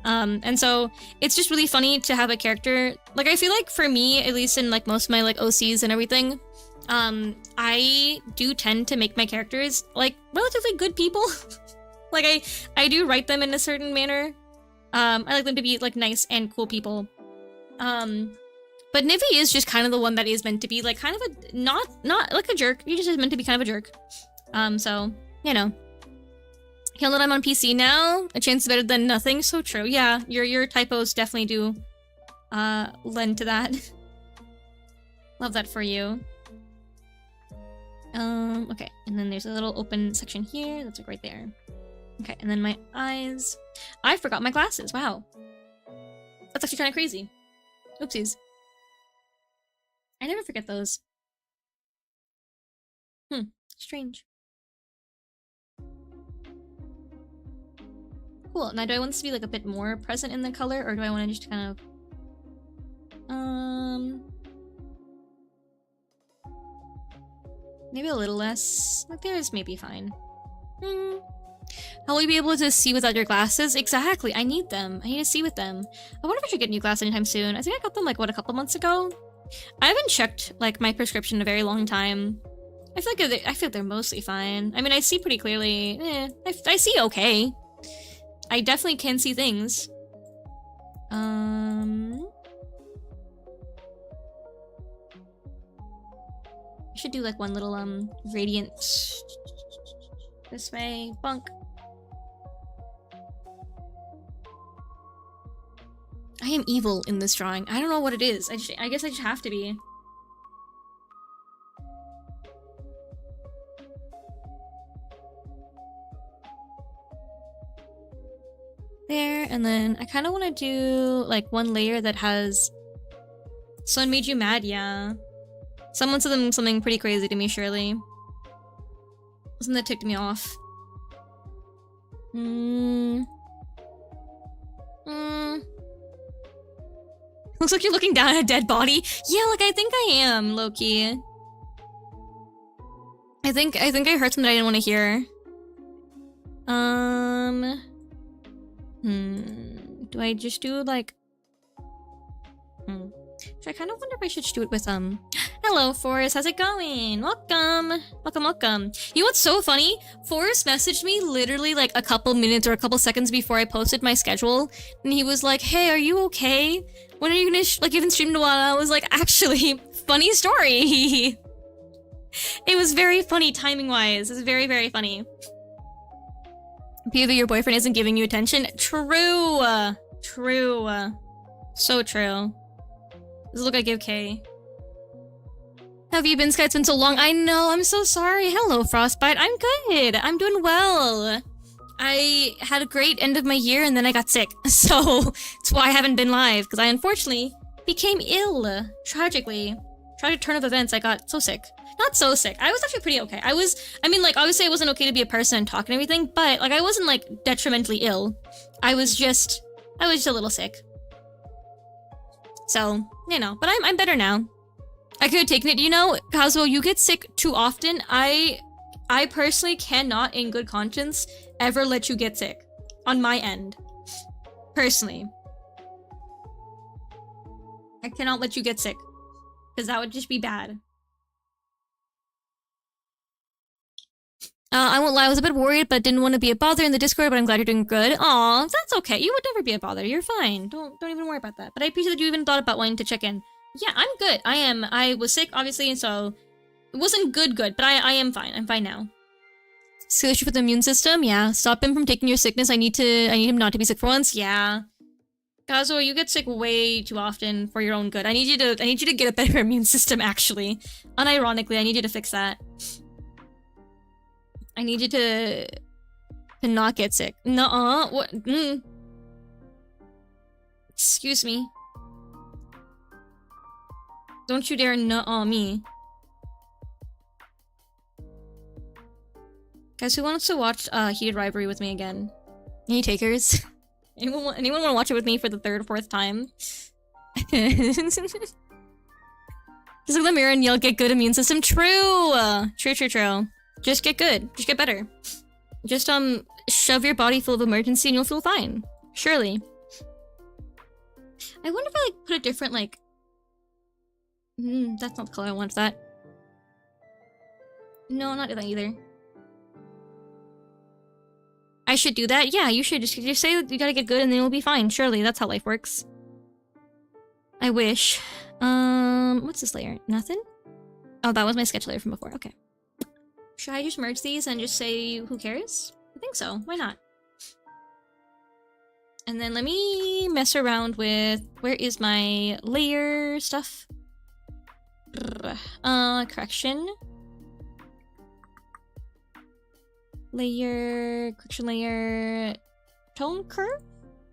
And so, it's just really funny to have a character... Like, I feel like for me, at least in, like, most of my, like, OCs and everything, I do tend to make my characters, like, relatively good people. Like, I do write them in a certain manner. I like them to be, like, nice and cool people. But Nivi is just kind of the one that is meant to be, like, kind of a, not like a jerk. He just is meant to be kind of a jerk. So, you know. He'll know I'm on PC now. A chance is better than nothing. So true. Yeah, your typos definitely do, lend to that. Love that for you. Okay. And then there's a little open section here. That's like right there. Okay, and then my eyes. I forgot my glasses. Wow. That's actually kind of crazy. Oopsies. I never forget those. Strange. Cool. Now, do I want this to be like a bit more present in the color, or do I want to just kind of... Maybe a little less. Like, there's maybe fine. How will you be able to see without your glasses? Exactly, I need them. I need to see with them. I wonder if I should get new glasses anytime soon. I think I got them, like, what, a couple months ago? I haven't checked, like, my prescription in a very long time. I feel like they're mostly fine. I mean, I see pretty clearly. I see okay. I definitely can see things. I should do, like, one little, radiant... This way. Bunk. I am evil in this drawing. I don't know what it is. I guess I just have to be. There, and then I kind of want to do, like, one layer that has... Someone made you mad, yeah. Someone said something pretty crazy to me, surely. Something that ticked me off. Looks like you're looking down at a dead body. Yeah, like, I think I am, low-key. I think I heard something that I didn't want to hear. Do I just do, like... So I kind of wonder if I should just do it with, Hello, Forrest, how's it going? Welcome! Welcome. You know what's so funny? Forrest messaged me literally, like, a couple minutes or a couple seconds before I posted my schedule, and he was like, hey, are you okay? When are you gonna, like, you haven't streamed in a while? I was like, actually, funny story! It was very funny timing-wise. It was very, very funny. POV, your boyfriend isn't giving you attention? True! True. So true. Does it look like I give K? How have you been, Sky? It's been so long. I know, I'm so sorry. Hello, Frostbite. I'm good. I'm doing well. I had a great end of my year and then I got sick. So, that's why I haven't been live, because I unfortunately became ill. Tragically. Tragic turn of events, I got so sick. Not so sick. I was actually pretty okay. I mean, like, obviously I wasn't okay to be a person and talk and everything, but, like, I wasn't, like, detrimentally ill. I was just a little sick. So, you know, but I'm better now. I could have taken it. You know, Kazuo, you get sick too often. I personally cannot, in good conscience, ever let you get sick. On my end. Personally. I cannot let you get sick. Because that would just be bad. I won't lie, I was a bit worried, but didn't want to be a bother in the Discord, but I'm glad you're doing good. Aw, that's okay. You would never be a bother. You're fine. Don't even worry about that. But I appreciate that you even thought about wanting to check in. Yeah, I'm good. I was sick, obviously, so it wasn't good, but I am fine. I'm fine now. Skill issue with the immune system? Yeah. Stop him from taking your sickness. I need him not to be sick for once. Yeah. Kazuo, you get sick way too often for your own good. I need you to get a better immune system, actually. Unironically, I need you to fix that. I need you to not get sick. Nuh-uh. What? Excuse me. Don't you dare nuh-uh me. Guys, who wants to watch Heated Rivalry with me again? Any takers? Anyone want to watch it with me for the third or fourth time? Just look in the mirror and yell, get good immune system. True! True. Just get good. Just get better. Just, shove your body full of emergency and you'll feel fine. Surely. I wonder if I, like, put a different, like... that's not the color I want for that. No, not that either. I should do that? Yeah, you should. Just say that you gotta get good and then you'll be fine. Surely, that's how life works. I wish. What's this layer? Nothing? Oh, that was my sketch layer from before. Okay. Should I just merge these and just say who cares? I think so. Why not? And then let me mess around with... Where is my layer stuff? Correction. Layer... Correction layer... Tone curve?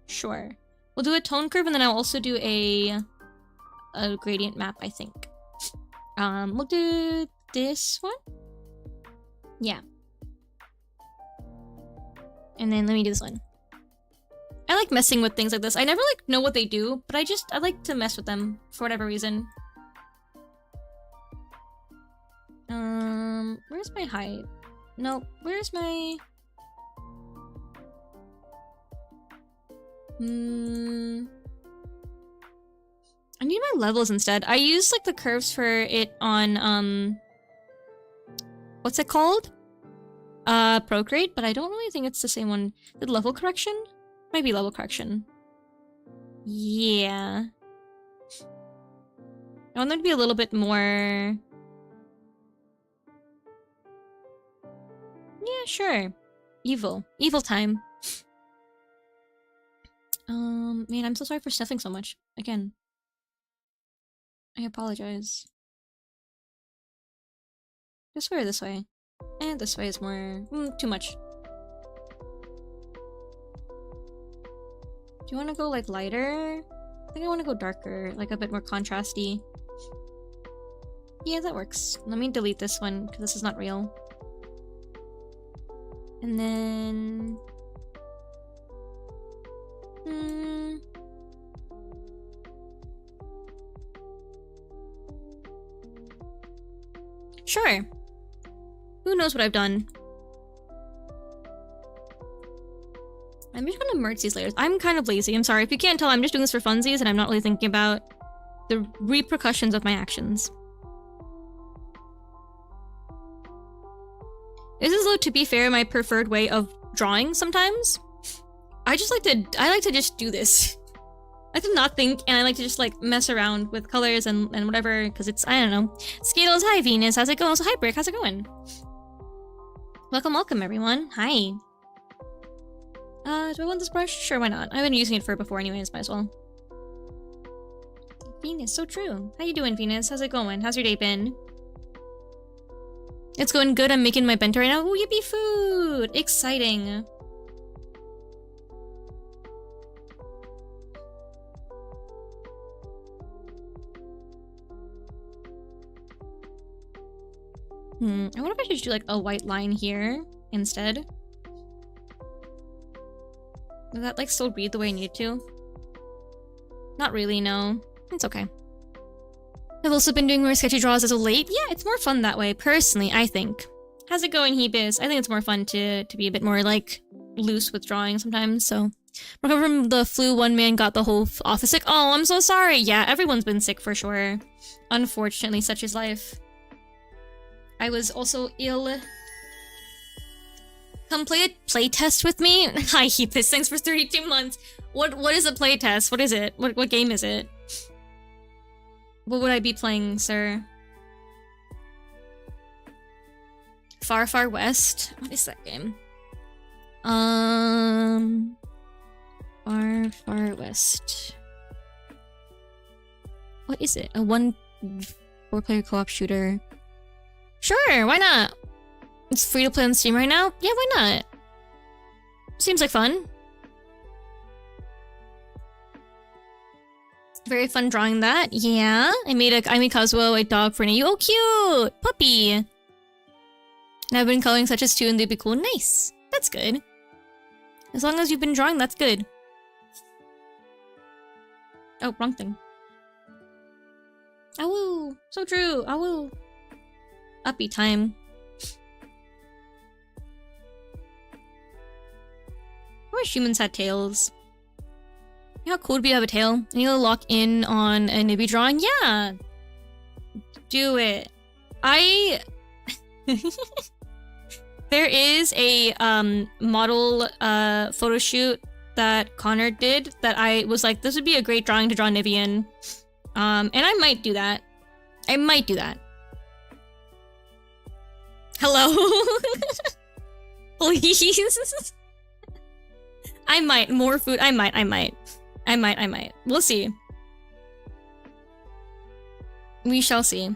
Sure. We'll do a tone curve and then I'll also do a gradient map, I think. We'll do this one? Yeah. And then let me do this one. I like messing with things like this. I never like know what they do, but I like to mess with them for whatever reason. Where's my height? No, where's my... I need my levels instead. I use like the curves for it on what's it called? Procreate, but I don't really think it's the same one. The level correction? Might be level correction. Yeah. I want them to be a little bit more... Yeah, sure. Evil. Evil time. Man, I'm so sorry for sniffling so much. Again. I apologize. This way or this way? And this way is more... too much. Do you want to go, like, lighter? I think I want to go darker, like a bit more contrasty. Yeah, that works. Let me delete this one, because this is not real. And then... Sure. Who knows what I've done? I'm just gonna merge these layers. I'm kind of lazy, I'm sorry. If you can't tell, I'm just doing this for funsies and I'm not really thinking about the repercussions of my actions. This is, though, to be fair, my preferred way of drawing sometimes. I like to just do this. I like to not think, and I like to just, like, mess around with colors and whatever, because it's, I don't know. Skittles, hi Venus, how's it going? So hi Brick, how's it going? Welcome, welcome everyone. Hi. Do I want this brush? Sure, why not? I've been using it for before anyways, might as well. Venus, so true. How you doing, Venus? How's it going? How's your day been? It's going good, I'm making my bento right now. Ooh, yippee food! Exciting. I wonder if I should do like a white line here instead. Does that like still read the way I need it to? Not really, no. It's okay. I've also been doing more sketchy draws as of late. Yeah, it's more fun that way, personally, I think. How's it going, Hebis? I think it's more fun to be a bit more like loose with drawing sometimes, so. Recover from the flu, one man got the whole office sick. Oh, I'm so sorry. Yeah, everyone's been sick for sure. Unfortunately, such is life. I was also ill. Come play a playtest with me? I keep this. Thanks for 32 months. What is a playtest? What is it? What game is it? What would I be playing, sir? Far Far West? What is that game? Far Far West. What is it? A 4-player co-op shooter. Sure, why not? It's free to play on Steam right now? Yeah, why not? Seems like fun. Very fun drawing that. Yeah, I made Kazuo a dog for Nayu. Oh, cute! Puppy! And I've been coloring such as 2 and they'd be cool. Nice! That's good. As long as you've been drawing, that's good. Oh, wrong thing. Awoo! So true! Awoo! Uppy time. I wish humans had tails. You know how cool would be to have a tail? And you'll lock in on a nibby drawing? Yeah! Do it. There is a model photo shoot that Connor did that I was like, this would be a great drawing to draw Nivian. And I might do that. I might do that. Hello? Please? I might. More food. I might. We'll see. We shall see.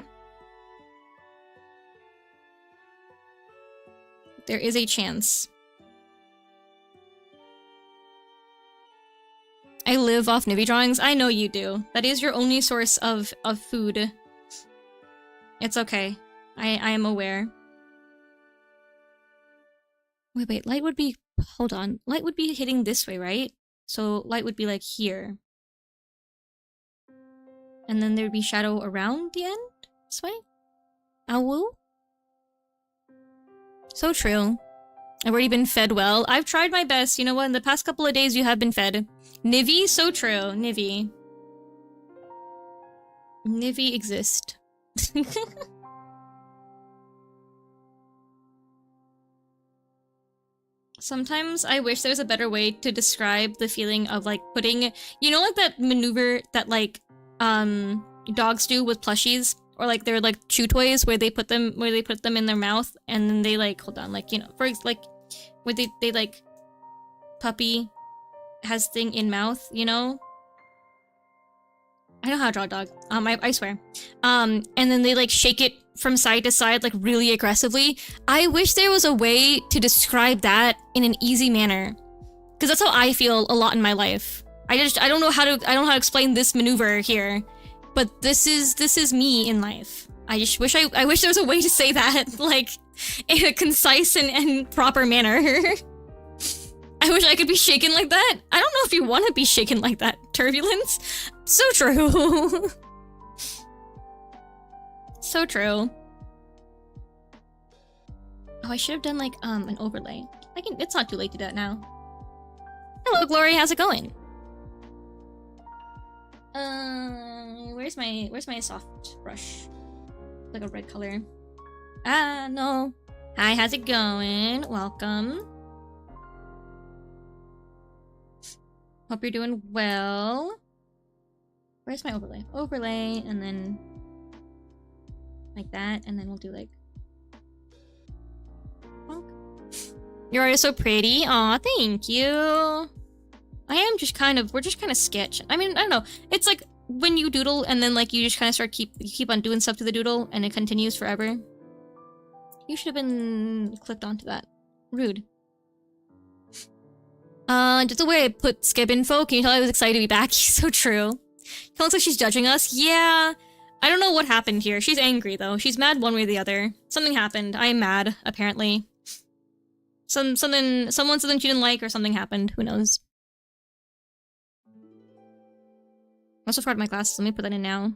There is a chance. I live off Nivi drawings. I know you do. That is your only source of food. It's okay. I am aware. Wait, light would be... Hold on. Light would be hitting this way, right? So light would be like here. And then there'd be shadow around the end? This way? Ow. So true. I've already been fed well. I've tried my best. You know what? In the past couple of days, you have been fed. Nivi? So true. Nivi. Nivi exist. Sometimes I wish there's a better way to describe the feeling of like putting, you know, like that maneuver that like dogs do with plushies, or like they're like chew toys where they put them in their mouth and then they like, hold on, like, you know, for like where they like puppy has thing in mouth, you know? I know how to draw a dog. I swear. And then they like shake it from side to side like really aggressively. I wish there was a way to describe that in an easy manner, because that's how I feel a lot in my life. I don't know how to explain this maneuver here, but this is me in life. I just wish I wish there was a way to say that like in a concise and proper manner. I wish I could be shaken like that. I don't know if you want to be shaken like that. Turbulence. So true. So true. Oh, I should have done like an overlay. It's not too late to do that now. Hello, Glory. How's it going? Where's my soft brush? Like a red color. Ah, no. Hi, how's it going? Welcome. Hope you're doing well. Where's my overlay? Overlay, and then like that, and then we'll do like... Your art is so pretty. Aw, thank you. I am just kind of... We're just kind of sketch. I mean, I don't know. It's like when you doodle and then like you just kind of keep on doing stuff to the doodle and it continues forever. You should have been clicked onto that. Rude. Just the way I put skip info, can you tell I was excited to be back? So true. It looks like she's judging us. Yeah. I don't know what happened here. She's angry, though. She's mad one way or the other. Something happened. I am mad, apparently. Someone said something she didn't like, or something happened. Who knows? I also forgot my glasses. Let me put that in now.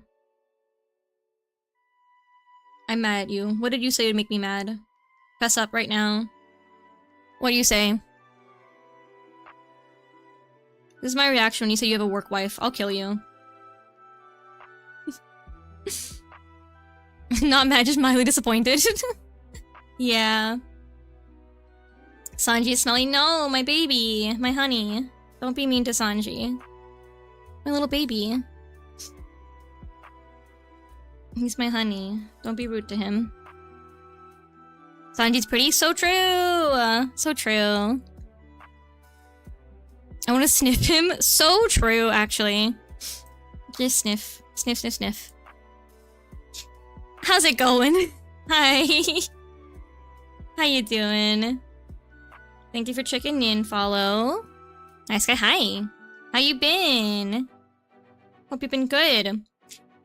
I'm mad at you. What did you say to make me mad? Fess up right now. What do you say? This is my reaction when you say you have a work wife. I'll kill you. Not mad, just mildly disappointed. Yeah. Sanji is smelly. No, my baby. My honey. Don't be mean to Sanji. My little baby. He's my honey. Don't be rude to him. Sanji's pretty. So true. So true. I want to sniff him. So true, actually. Just sniff. Sniff, sniff, sniff. How's it going? Hi. How you doing? Thank you for checking in, follow. Nice guy, hi. How you been? Hope you've been good.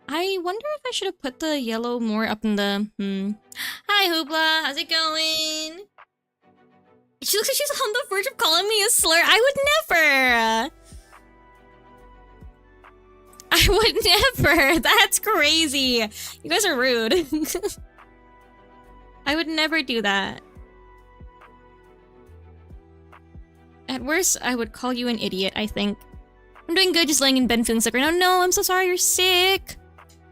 I wonder if I should have put the yellow more up in the... Hi, Hoopla. How's it going? She looks like she's on the verge of calling me a slur. I would never! I would never! That's crazy! You guys are rude. I would never do that. At worst, I would call you an idiot, I think. I'm doing good, just laying in bed feeling sick right now. No, I'm so sorry you're sick!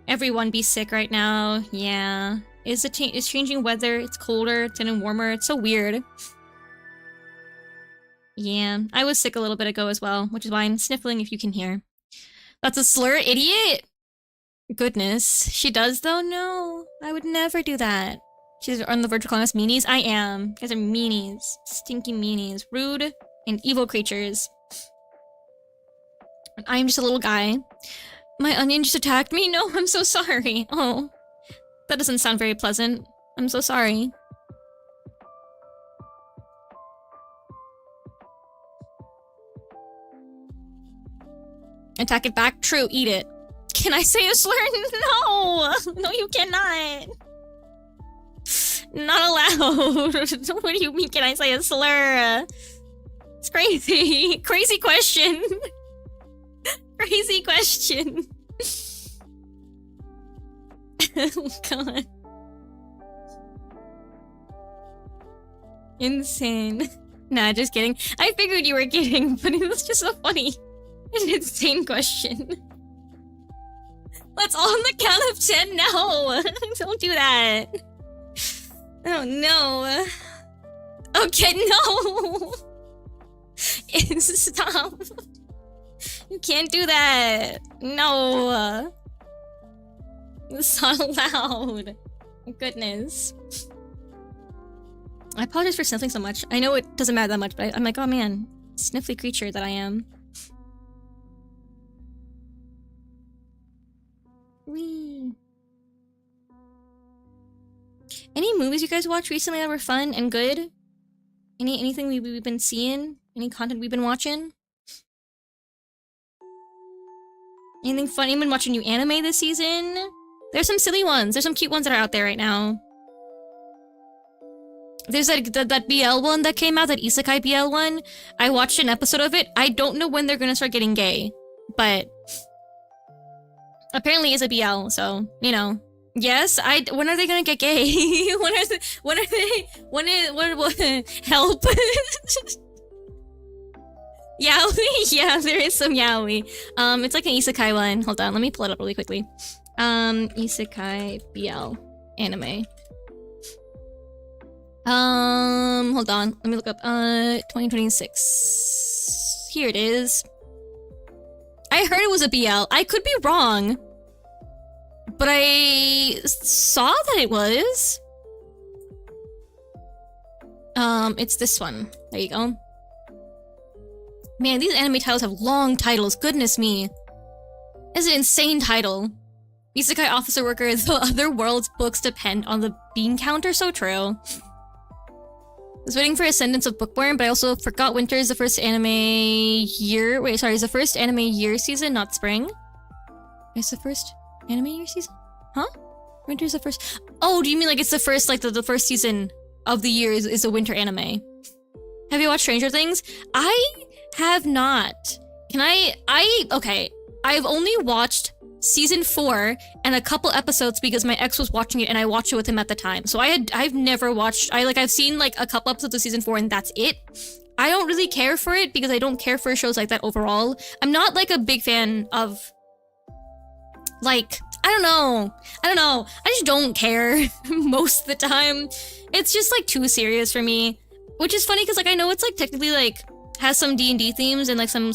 Everyone be sick right now. Yeah. It's changing weather. It's colder. It's getting warmer. It's so weird. Yeah, I was sick a little bit ago as well, which is why I'm sniffling if you can hear. That's a slur, idiot! Goodness. She does though? No. I would never do that. She's on the verge of calling us meanies? I am. You guys are meanies. Stinky meanies. Rude and evil creatures. And I am just a little guy. My onion just attacked me? No, I'm so sorry. Oh. That doesn't sound very pleasant. I'm so sorry. Attack it back? True, eat it. Can I say a slur? No! No, you cannot. Not allowed. What do you mean, can I say a slur? It's crazy. Crazy question. Crazy question. Oh, God. Insane. Nah, just kidding. I figured you were kidding, but it was just so funny. An insane question. Let's all on the count of 10 now. Don't do that. Oh no. Okay, no. Stop. You can't do that. No. It's not allowed. Goodness. I apologize for sniffling so much. I know it doesn't matter that much, but I'm like, oh man, sniffly creature that I am. Whee. Any movies you guys watched recently that were fun and good? Anything we've been seeing? Any content we've been watching? Anything fun? You've been watching new anime this season? There's some silly ones. There's some cute ones that are out there right now. There's that BL one that came out, that Isekai BL one. I watched an episode of it. I don't know when they're gonna start getting gay, but apparently it's a BL, so, you know. Yes, when are they gonna get gay? Help. Yaoi? Yeah, there is some yaoi. It's like an isekai one. Hold on, let me pull it up really quickly. Isekai BL anime. Hold on, let me look up, 2026. Here it is. I heard it was a BL. I could be wrong, but I saw that it was. It's this one. There you go. Man, these anime titles have long titles. Goodness me. It's an insane title. Isekai officer worker, the other world's books depend on the bean counter. So true. I was waiting for Ascendance of Bookworm, but I also forgot winter is the first anime year. Wait, sorry, is the first anime year season, not spring? It's the first anime year season? Huh? Winter is the first. Oh, do you mean like it's the first, like the first season of the year is a winter anime? Have you watched Stranger Things? I have not. Okay. I've only watched season 4 and a couple episodes because my ex was watching it and I watched it with him at the time. So I've never watched, I've seen like a couple episodes of season 4 and that's it. I don't really care for it because I don't care for shows like that overall. I'm not like a big fan of, like, I don't know. I just don't care most of the time. It's just like too serious for me, which is funny because like I know it's like technically like has some D&D themes and like some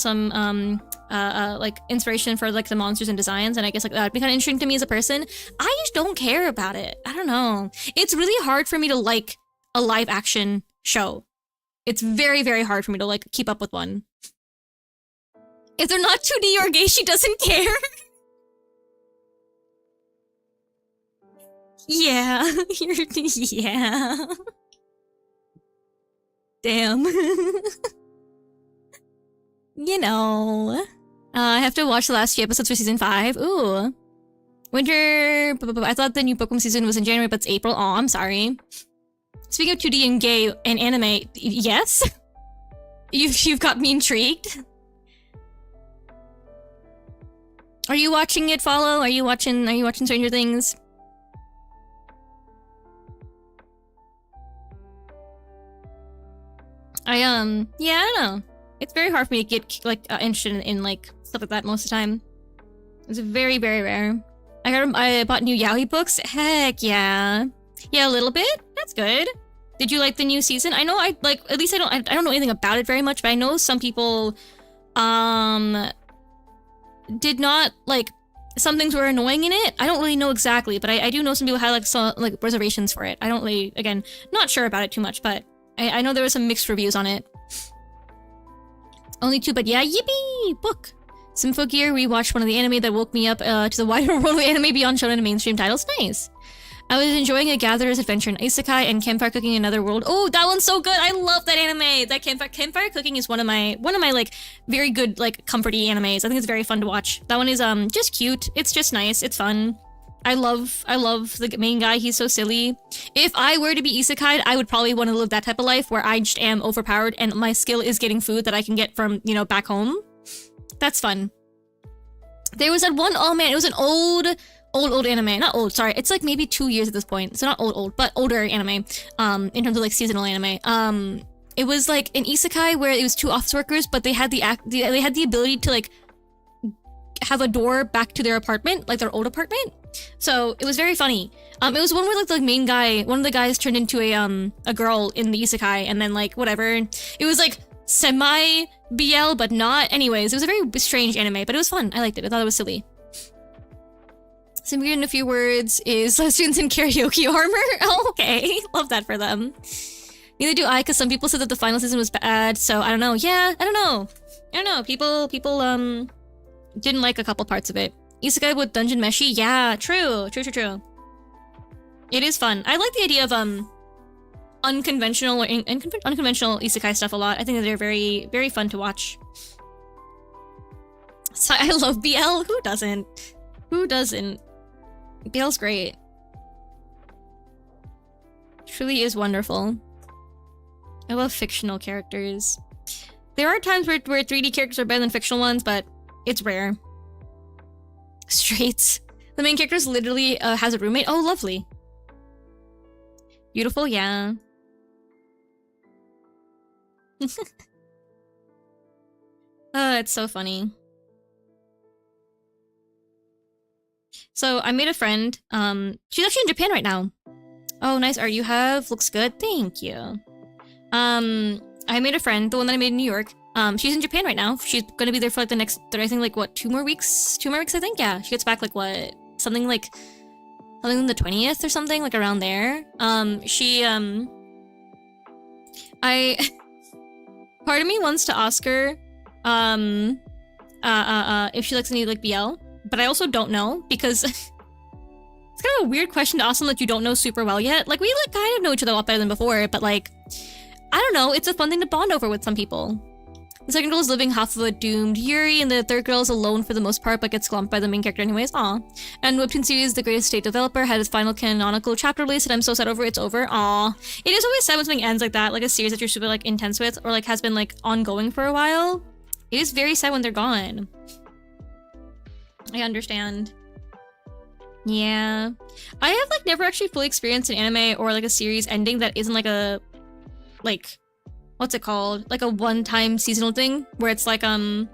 like inspiration for like the monsters and designs, and I guess like that'd be kind of interesting to me as a person. I just don't care about it. I don't know. It's really hard for me to like a live action show. It's very, very hard for me to like keep up with one. If they're not 2D or gay, she doesn't care. Yeah. Yeah. Damn. You know. I have to watch the last few episodes for season 5. Ooh. Winter... I thought the new Bookworm season was in January, but it's April. Oh, I'm sorry. Speaking of 2D and gay and anime, yes? You've got me intrigued. Are you watching it, Follow? Are you watching Stranger Things? Yeah, I don't know. It's very hard for me to get like interested in like stuff like that most of the time. It's very, very rare. I bought new yaoi books. Heck yeah. Yeah, a little bit. That's good. Did you like the new season? I know at least I don't know anything about it very much, but I know some people did not like, some things were annoying in it. I don't really know exactly, but I do know some people had like some like reservations for it. I don't really, again, not sure about it too much, but I know there were some mixed reviews on it. Only 2, but yeah, yippee! Book. Symphogear rewatched one of the anime that woke me up to the wider world of anime beyond shonen and mainstream titles. Nice. I was enjoying a gatherer's adventure in Isekai and campfire cooking in another world. Oh, that one's so good! I love that anime. That campfire cooking is one of my like very good like comforty animes. I think it's very fun to watch. That one is just cute. It's just nice. It's fun. I love the main guy. He's so silly. If I were to be isekai'd, I would probably want to live that type of life where I just am overpowered and my skill is getting food that I can get from, you know, back home. That's fun. There was that one, oh man, it was an old anime. Not old, sorry. It's like maybe 2 years at this point. So not old, but older anime. In terms of like seasonal anime. It was like an isekai where it was 2 office workers, but they had the ability to like have a door back to their apartment, like their old apartment. So it was very funny. It was one where like the main guy, one of the guys turned into a girl in the isekai, and then like whatever. It was like semi BL, but not. Anyways, it was a very strange anime, but it was fun. I liked it. I thought it was silly. Symbiote in a few words is lesbians in karaoke armor. Oh, okay. Love that for them. Neither do I, because some people said that the final season was bad, so I don't know. Yeah, I don't know. People didn't like a couple parts of it. Isekai with dungeon meshi? Yeah, true. It is fun. I like the idea of unconventional isekai stuff a lot. I think that they're very, very fun to watch. So I love BL. Who doesn't? Who doesn't? BL's great. Truly is wonderful. I love fictional characters. There are times where 3D characters are better than fictional ones, but it's rare. Straight. The main character literally has a roommate. Oh, lovely. Beautiful, yeah. It's so funny. So I made a friend. She's actually in Japan right now. Oh, nice art you have. Looks good. Thank you. I made a friend, the one that I made in New York. She's in Japan right now. She's gonna be there for like the next, I think like what, 2 more weeks? 2 more weeks, I think. Yeah, she gets back like what, something on the 20th or something, like around there. Part of me wants to ask her, if she likes any like BL, but I also don't know because it's kind of a weird question to ask someone that you don't know super well yet. Like we like kind of know each other a lot better than before, but like, I don't know. It's a fun thing to bond over with some people. The second girl is living half of a doomed Yuri, and the third girl is alone for the most part, but gets slumped by the main character anyways. Aw. And Webtoon series The Greatest State Developer had its final canonical chapter released, and I'm so sad over it's over. Aw. It is always sad when something ends like that, like a series that you're super like intense with, or like has been like ongoing for a while. It is very sad when they're gone. I understand. Yeah. I have like never actually fully experienced an anime or like a series ending that isn't like a what's it called? Like a one-time seasonal thing where it's like, you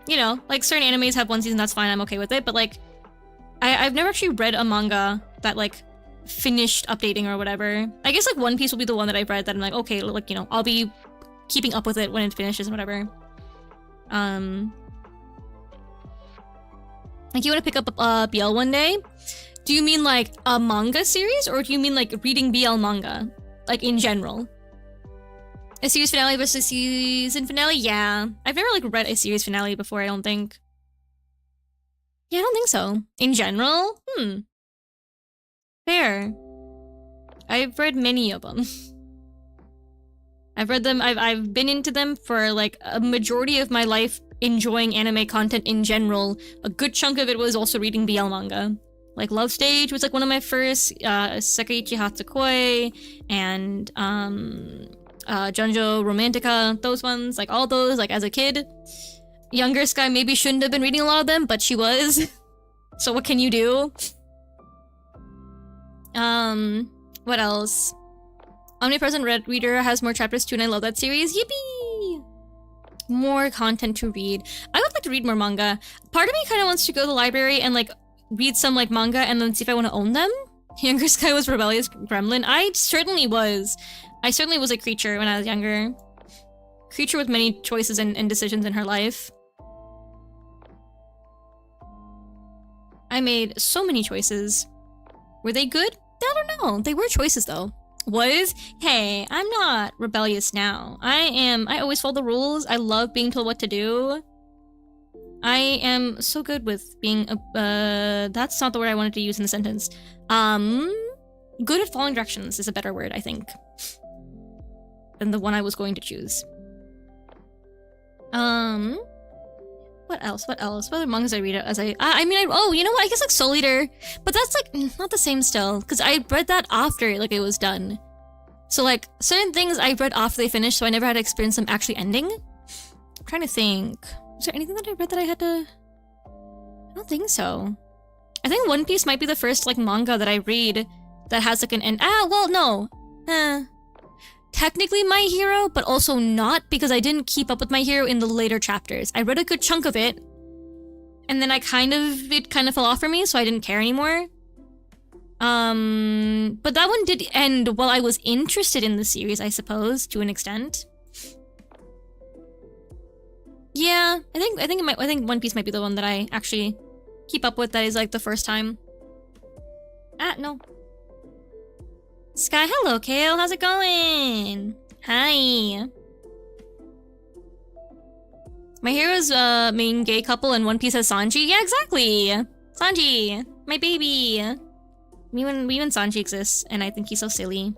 know, like certain animes have one season, that's fine, I'm okay with it. But like, I've never actually read a manga that like finished updating or whatever. I guess like One Piece will be the one that I've read that I'm like, okay, like, you know, I'll be keeping up with it when it finishes and whatever. Like you want to pick up BL one day? Do you mean like a manga series or do you mean like reading BL manga? Like in general? A series finale versus season finale? Yeah. I've never like read a series finale before, I don't think. Yeah, I don't think so. In general? Fair. I've read many of them. I've read them, I've been into them for like a majority of my life, enjoying anime content in general. A good chunk of it was also reading BL manga. Like Love Stage was like one of my first, Sekaiichi Hatsukoi, and Junjo Romantica, those ones, like all those, like as a kid. Younger Sky maybe shouldn't have been reading a lot of them, but she was. So what can you do? What else? Omnipresent Red Reader has more chapters too, and I love that series. Yippee! More content to read. I would like to read more manga. Part of me kind of wants to go to the library and like read some like manga and then see if I want to own them. Younger Sky was rebellious gremlin. I certainly was. I certainly was a creature when I was younger. Creature with many choices and decisions in her life. I made so many choices. Were they good? I don't know. They were choices though. Hey, I'm not rebellious now. I always follow the rules. I love being told what to do. I am so good with being that's not the word I wanted to use in the sentence. Good at following directions is a better word, I think, than the one I was going to choose. What else? What other mangas I read as oh, you know what? I guess like Soul Eater, but that's like not the same still, because I read that after like it was done. So like certain things I read after they finished, so I never had to experience them actually ending. I'm trying to think. Is there anything that I read that I had to? I don't think so. I think One Piece might be the first like manga that I read that has like an end. Well, no. Technically My Hero, but also not, because I didn't keep up with My Hero in the later chapters. I read a good chunk of it, and then it kind of fell off for me, so I didn't care anymore. But that one did end while I was interested in the series, I suppose, to an extent. Yeah, I think One Piece might be the one that I actually keep up with that is like the first time. No. Sky, hello, Kale. How's it going? Hi. My hero's main gay couple and One Piece has Sanji. Yeah, exactly. Sanji, my baby. Me and Sanji exists, and I think he's so silly.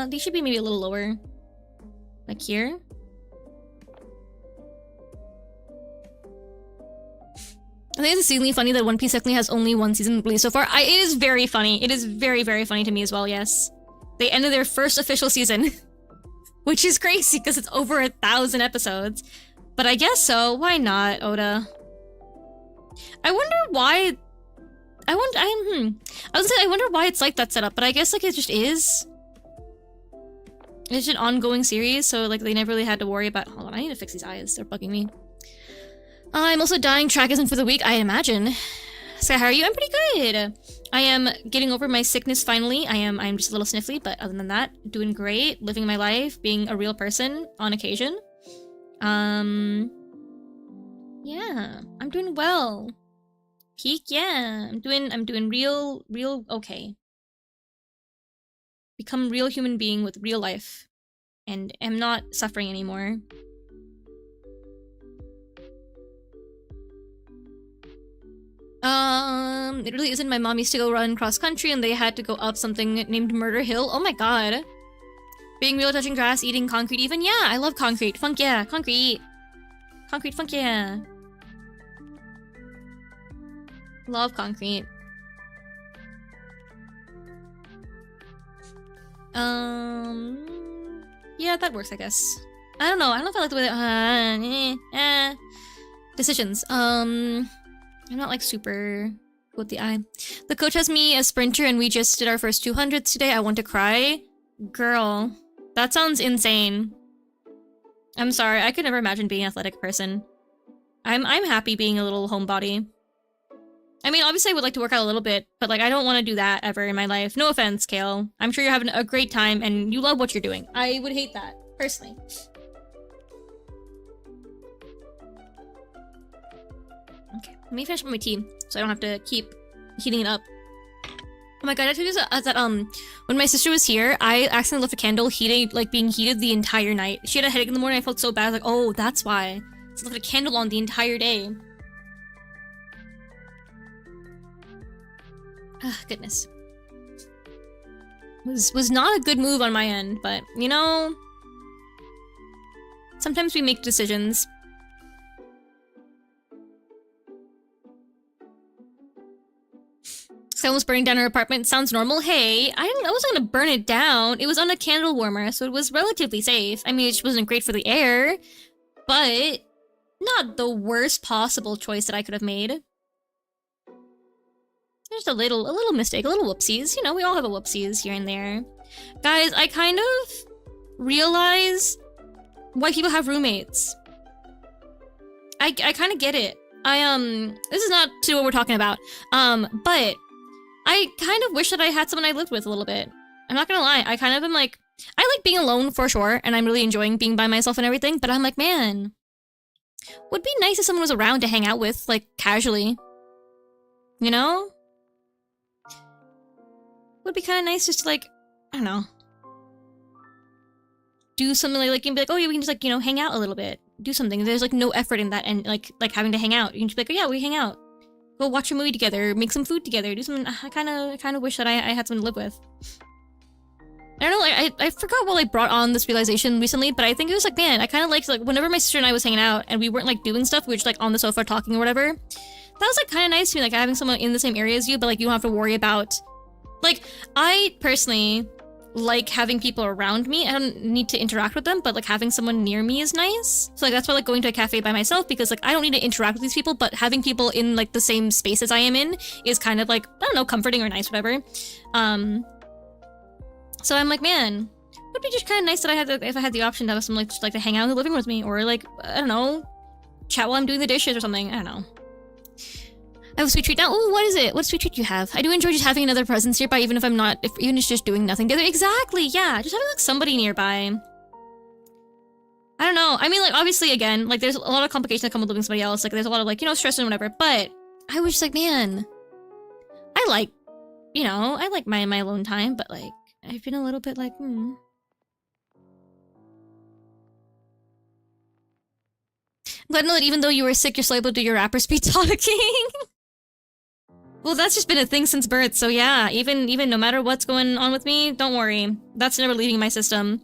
These should be maybe a little lower. Like here. I think it's exceedingly funny that One Piece technically has only one season released so far. It is very funny. It is very, very funny to me as well, yes. They ended their first official season. Which is crazy, because it's over 1,000 episodes. But I guess so. Why not, Oda? I wonder why... I wonder why it's like that setup, but I guess like it just is. It's an ongoing series, so like they never really had to worry about... Hold on, I need to fix these eyes. They're bugging me. I'm also dying. Track isn't for the week, I imagine. So how are you? I'm pretty good. I am getting over my sickness finally. I'm just a little sniffly, but other than that, doing great. Living my life, being a real person on occasion. Yeah, I'm doing well. Peak, yeah. I'm doing real okay. Become real human being with real life. And am not suffering anymore. It really isn't. My mom used to go run cross country and they had to go up something named Murder Hill. Oh my god. Being real, touching grass, eating concrete even. Yeah, I love concrete. Funk yeah. Concrete. Concrete funk yeah. Love concrete. Yeah, that works, I guess. I don't know. I don't know if I like the way that... Decisions. I'm not like super with the eye. The coach has me as sprinter and we just did our first 200s today. I want to cry. Girl, that sounds insane. I'm sorry. I could never imagine being an athletic person. I'm happy being a little homebody. I mean, obviously I would like to work out a little bit, but like I don't want to do that ever in my life. No offense, Kale. I'm sure you're having a great time and you love what you're doing. I would hate that, personally. Okay, let me finish my tea so I don't have to keep heating it up. Oh my god, I told you that when my sister was here, I accidentally left a candle being heated the entire night. She had a headache in the morning, I felt so bad. I was like, oh, that's why. So I left a candle on the entire day. Ah, goodness. Was not a good move on my end, but, you know... Sometimes we make decisions. Someone's burning down her apartment. Sounds normal. Hey, I wasn't gonna burn it down. It was on a candle warmer, so it was relatively safe. I mean, it just wasn't great for the air, but not the worst possible choice that I could have made. Just a little mistake, a little whoopsies. You know, we all have a whoopsies here and there. Guys, I kind of realize why people have roommates. I kind of get it. this is not to what we're talking about. But I kind of wish that I had someone I lived with a little bit. I'm not gonna lie, I kind of am like, I like being alone for sure, and I'm really enjoying being by myself and everything, but I'm like, man, would be nice if someone was around to hang out with, like, casually. You know? Would be kind of nice just to, like, I don't know. Do something like, you can be like, oh yeah, we can just, like, you know, hang out a little bit. Do something. There's, like, no effort in that, and, like having to hang out. You can just be like, oh yeah, we hang out. Go watch a movie together, make some food together, do something. I kind of wish that I had someone to live with. I don't know, like, I forgot what, like, brought on this realization recently, but I think it was, like, man, I kind of liked, like, whenever my sister and I was hanging out, and we weren't, like, doing stuff, we were just, like, on the sofa talking or whatever, that was, like, kind of nice to me, like, having someone in the same area as you, but, like, you don't have to worry about, like, I personally like having people around me. I don't need to interact with them, but, like, having someone near me is nice. So, like, that's why I like going to a cafe by myself, because, like, I don't need to interact with these people, but having people in, like, the same space as I am in is kind of, like, I don't know, comforting or nice, whatever. So I'm like, man, it would be just kind of nice that I had if I had the option to have someone, like, just, like, to hang out in the living room with me, or, like, I don't know, chat while I'm doing the dishes or something. I don't know. I have a sweet treat now. Oh, what is it? What sweet treat do you have? I do enjoy just having another presence nearby, even if I'm not, even if it's just doing nothing together. Exactly, yeah. Just having, like, somebody nearby. I don't know. I mean, like, obviously, again, like, there's a lot of complications that come with living with somebody else. Like, there's a lot of, like, you know, stress and whatever. But I was just like, man, I like, you know, I like my alone time, but, like, I've been a little bit like, Glad to know that even though you were sick, you're still able to do your rapper speed talking. Well, that's just been a thing since birth, so yeah, even no matter what's going on with me, don't worry. That's never leaving my system.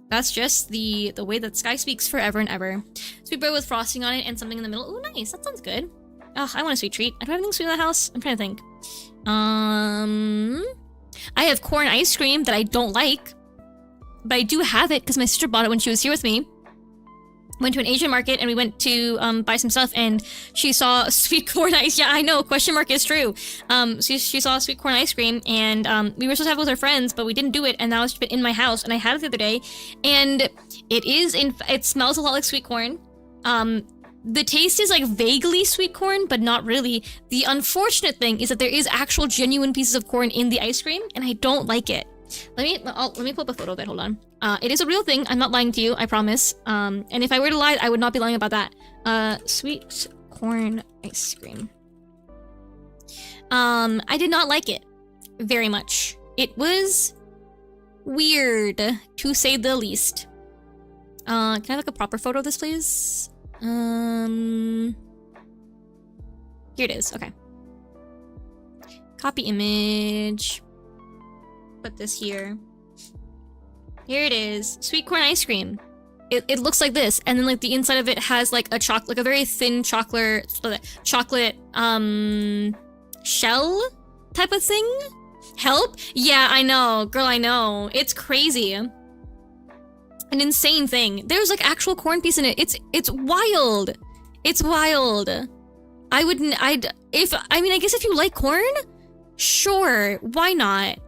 That's just the way that Sky speaks forever and ever. Sweet bread with frosting on it and something in the middle. Oh, nice. That sounds good. Oh, I want a sweet treat. Do I have anything sweet in the house? I'm trying to think. I have corn ice cream that I don't like, but I do have it because my sister bought it when she was here with me. Went to an Asian market and we went to buy some stuff, and she saw sweet corn ice. Yeah, I know, question mark is true. She saw sweet corn ice cream, and we were supposed to have it with our friends, but we didn't do it, and now it's been in my house, and I had it the other day, and it smells a lot like sweet corn. The taste is like vaguely sweet corn, but not really. The unfortunate thing is that there is actual genuine pieces of corn in the ice cream, and I don't like it. Let me pull up a photo of it, hold on. It is a real thing, I'm not lying to you, I promise. And if I were to lie, I would not be lying about that. Sweet corn ice cream. I did not like it very much. It was weird, to say the least. Can I have like a proper photo of this, please? Here it is, okay. Copy image. Put this here. Here it is. Sweet corn ice cream. It looks like this, and then like the inside of it has like a like a very thin chocolate shell type of thing. Help? Yeah, I know, girl, I know. It's crazy. An insane thing. There's like actual corn piece in it. It's wild. It's wild. I guess if you like corn, sure, why not?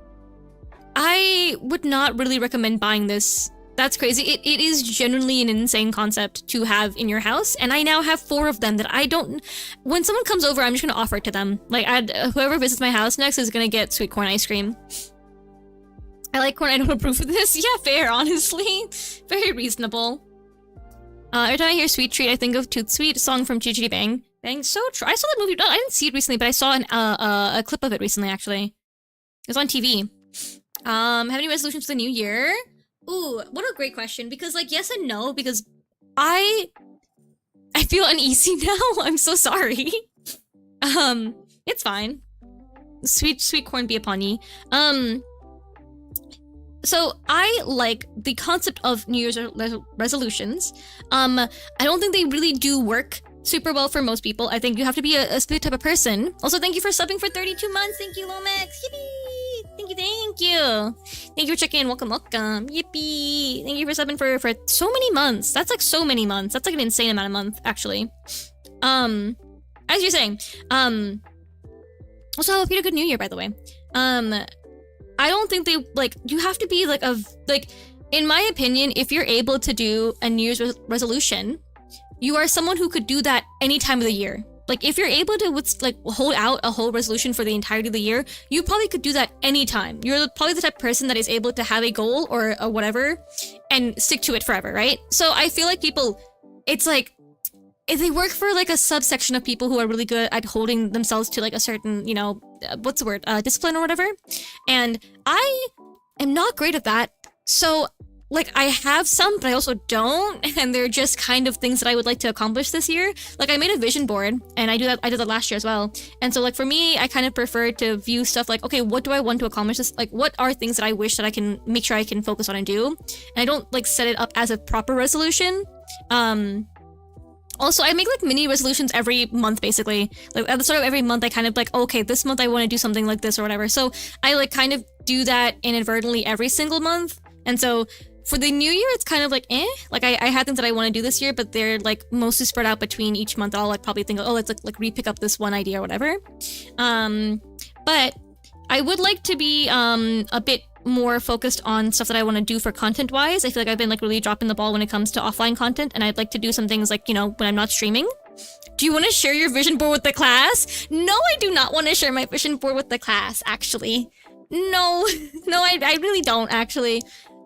I would not really recommend buying this. That's crazy. It is genuinely an insane concept to have in your house, and I now have 4 of them that I don't... When someone comes over, I'm just gonna offer it to them. Like, whoever visits my house next is gonna get sweet corn ice cream. I like corn, I don't approve of this. Yeah, fair, honestly. Very reasonable. Every time I hear sweet treat, I think of Tooth Sweet, a song from Chitty Bang. Bang, so true. I saw that movie. I didn't see it recently, but I saw a clip of it recently, actually. It was on TV. Have any resolutions for the new year? Ooh, what a great question. Because, like, yes and no, because I feel uneasy now. I'm so sorry. It's fine. Sweet corn be upon ye. So I like the concept of New Year's resolutions. I don't think they really do work super well for most people. I think you have to be a specific type of person. Also, thank you for subbing for 32 months. Thank you, Lomax. Yippee! Thank you. Thank you for checking in. Welcome. Yippee! Thank you for subbing for so many months. That's like so many months. That's like an insane amount of months, actually. As you're saying, also, I hope you had a good New Year, by the way. I don't think they, like, you have to be, like, in my opinion, if you're able to do a New Year's resolution, you are someone who could do that any time of the year. Like, if you're able to like hold out a whole resolution for the entirety of the year, you probably could do that anytime. You're probably the type of person that is able to have a goal or a whatever and stick to it forever, right? So I feel like people, it's like, if they work for like a subsection of people who are really good at holding themselves to like a certain, you know, what's the word, discipline or whatever. And I am not great at that. So like, I have some, but I also don't, and they're just kind of things that I would like to accomplish this year. Like, I made a vision board, and I did that last year as well. And so, like, for me, I kind of prefer to view stuff like, okay, what do I want to accomplish this? Like, what are things that I wish that I can make sure I can focus on and do? And I don't, like, set it up as a proper resolution. Also, I make, like, mini resolutions every month, basically. Like, at the start of every month, I kind of, like, okay, this month I want to do something like this or whatever. So, I, like, kind of do that inadvertently every single month. And so, for the new year, it's kind of like, like I had things that I want to do this year, but they're like mostly spread out between each month. I'll like probably think, oh, let's like re-pick up this one idea or whatever. But I would like to be a bit more focused on stuff that I want to do for content wise. I feel like I've been like really dropping the ball when it comes to offline content, and I'd like to do some things like, you know, when I'm not streaming. Do you want to share your vision board with the class? No, I do not want to share my vision board with the class, actually. No, I really don't, actually.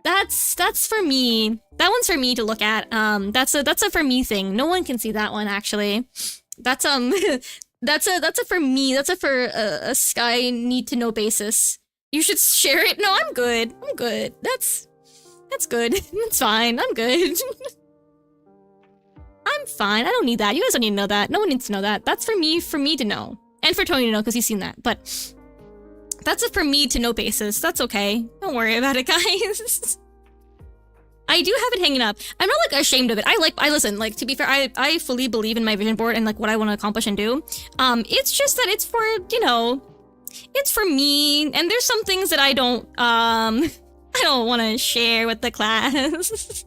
That's for me. That one's for me to look at. That's a for me thing. No one can see that one, actually. That's that's a for me. That's a for a Sky need to know basis. You should share it. No, I'm good. I'm good. That's good. It's fine. I'm good. I'm fine. I don't need that. You guys don't need to know that. No one needs to know that. That's for me to know, and for Tony to know because he's seen that. But that's a for me to know basis. That's okay. Don't worry about it, guys. I do have it hanging up. I'm not like ashamed of it. I listen, like, to be fair, I fully believe in my vision board and like what I want to accomplish and do. It's just that it's for, you know, it's for me, and there's some things that I don't want to share with the class.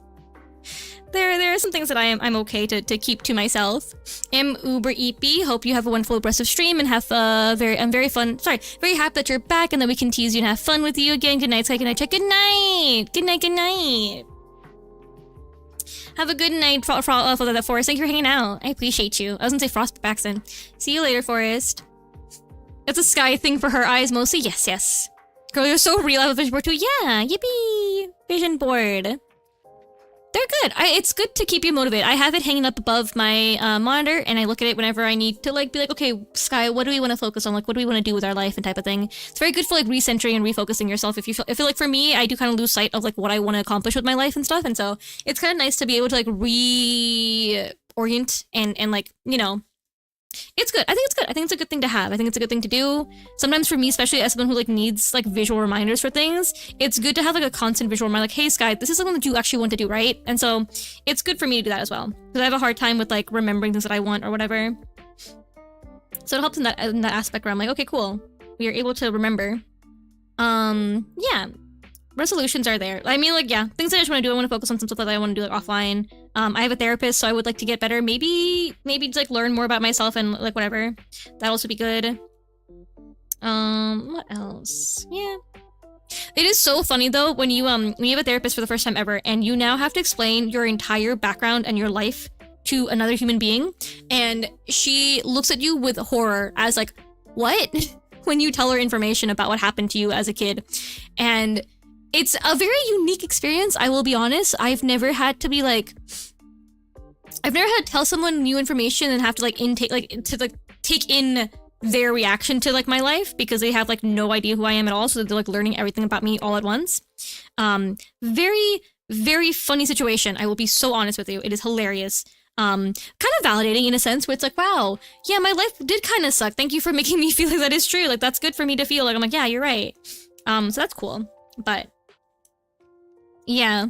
There are some things that I'm okay to keep to myself. Uber EP, hope you have a wonderful rest of stream and have very happy that you're back and that we can tease you and have fun with you again. Good night, Sky. Good night, Check. Good night. Good night. Good night. Have a good night, Forest. Thank you for hanging out. I appreciate you. I was gonna say Frost Baxton. See you later, Forest. It's a Sky thing for her eyes mostly. Yes. Girl, you're so real. I have a vision board too. Yeah, yippee. Vision board. They're good. It's good to keep you motivated. I have it hanging up above my monitor, and I look at it whenever I need to like be like, okay, Sky, what do we want to focus on? Like, what do we want to do with our life and type of thing. It's very good for like recentering and refocusing yourself. I feel like for me, I do kind of lose sight of like what I want to accomplish with my life and stuff, and so it's kind of nice to be able to like reorient and like, you know. It's good. I think it's good. I think it's a good thing to have. I think it's a good thing to do. Sometimes for me, especially as someone who like needs like visual reminders for things, it's good to have like a constant visual reminder, like, hey Sky, this is something that you actually want to do, right? And so it's good for me to do that as well. Because I have a hard time with like remembering things that I want or whatever. So it helps in that aspect where I'm like, okay, cool. We are able to remember. Yeah. Resolutions are there. I mean, like, yeah, things that I just want to do. I want to focus on some stuff that I want to do like offline. I have a therapist, so I would like to get better. Maybe to like learn more about myself and like whatever. That'd also be good. What else? Yeah. It is so funny though when you have a therapist for the first time ever and you now have to explain your entire background and your life to another human being, and she looks at you with horror as like, what? When you tell her information about what happened to you as a kid. And it's a very unique experience, I will be honest. I've never had to tell someone new information and have to like take in their reaction to like my life because they have like no idea who I am at all, so they're like learning everything about me all at once. Very, very funny situation. I will be so honest with you. It is hilarious. Kind of validating in a sense where it's like, wow, yeah, my life did kind of suck. Thank you for making me feel like that is true. Like that's good for me to feel like I'm like, yeah, you're right. So that's cool. But yeah.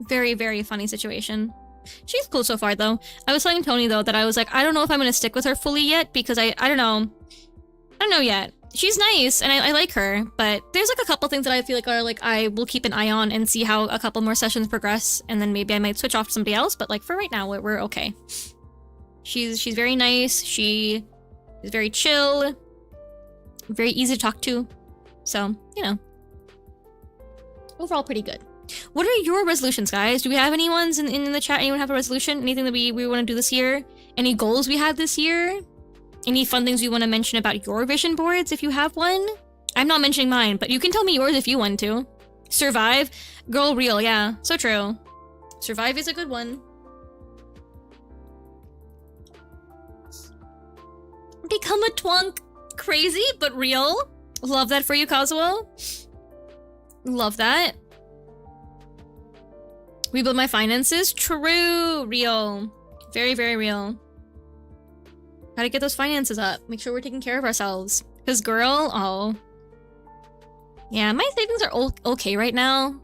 Very, very funny situation. She's cool so far though. I was telling Tony though that I was like, I don't know if I'm gonna stick with her fully yet because I don't know yet. She's nice and I like her, but there's like a couple things that I feel like are like I will keep an eye on and see how a couple more sessions progress, and then maybe I might switch off to somebody else, but like for right now we're okay. She's very nice, she is very chill, very easy to talk to. So, you know, overall pretty good. What are your resolutions, guys? Do we have any ones in the chat? Anyone have a resolution? Anything that we want to do this year? Any goals we had this year? Any fun things you want to mention about your vision boards if you have one? I'm not mentioning mine, but you can tell me yours if you want to. Survive? Girl, real, yeah. So true. Survive is a good one. Become a twunk. Crazy, but real. Love that for you, Kazuo. Love that. Rebuild my finances? True. Real. Very, very real. Gotta get those finances up. Make sure we're taking care of ourselves. Because girl, oh. Yeah, my savings are okay right now.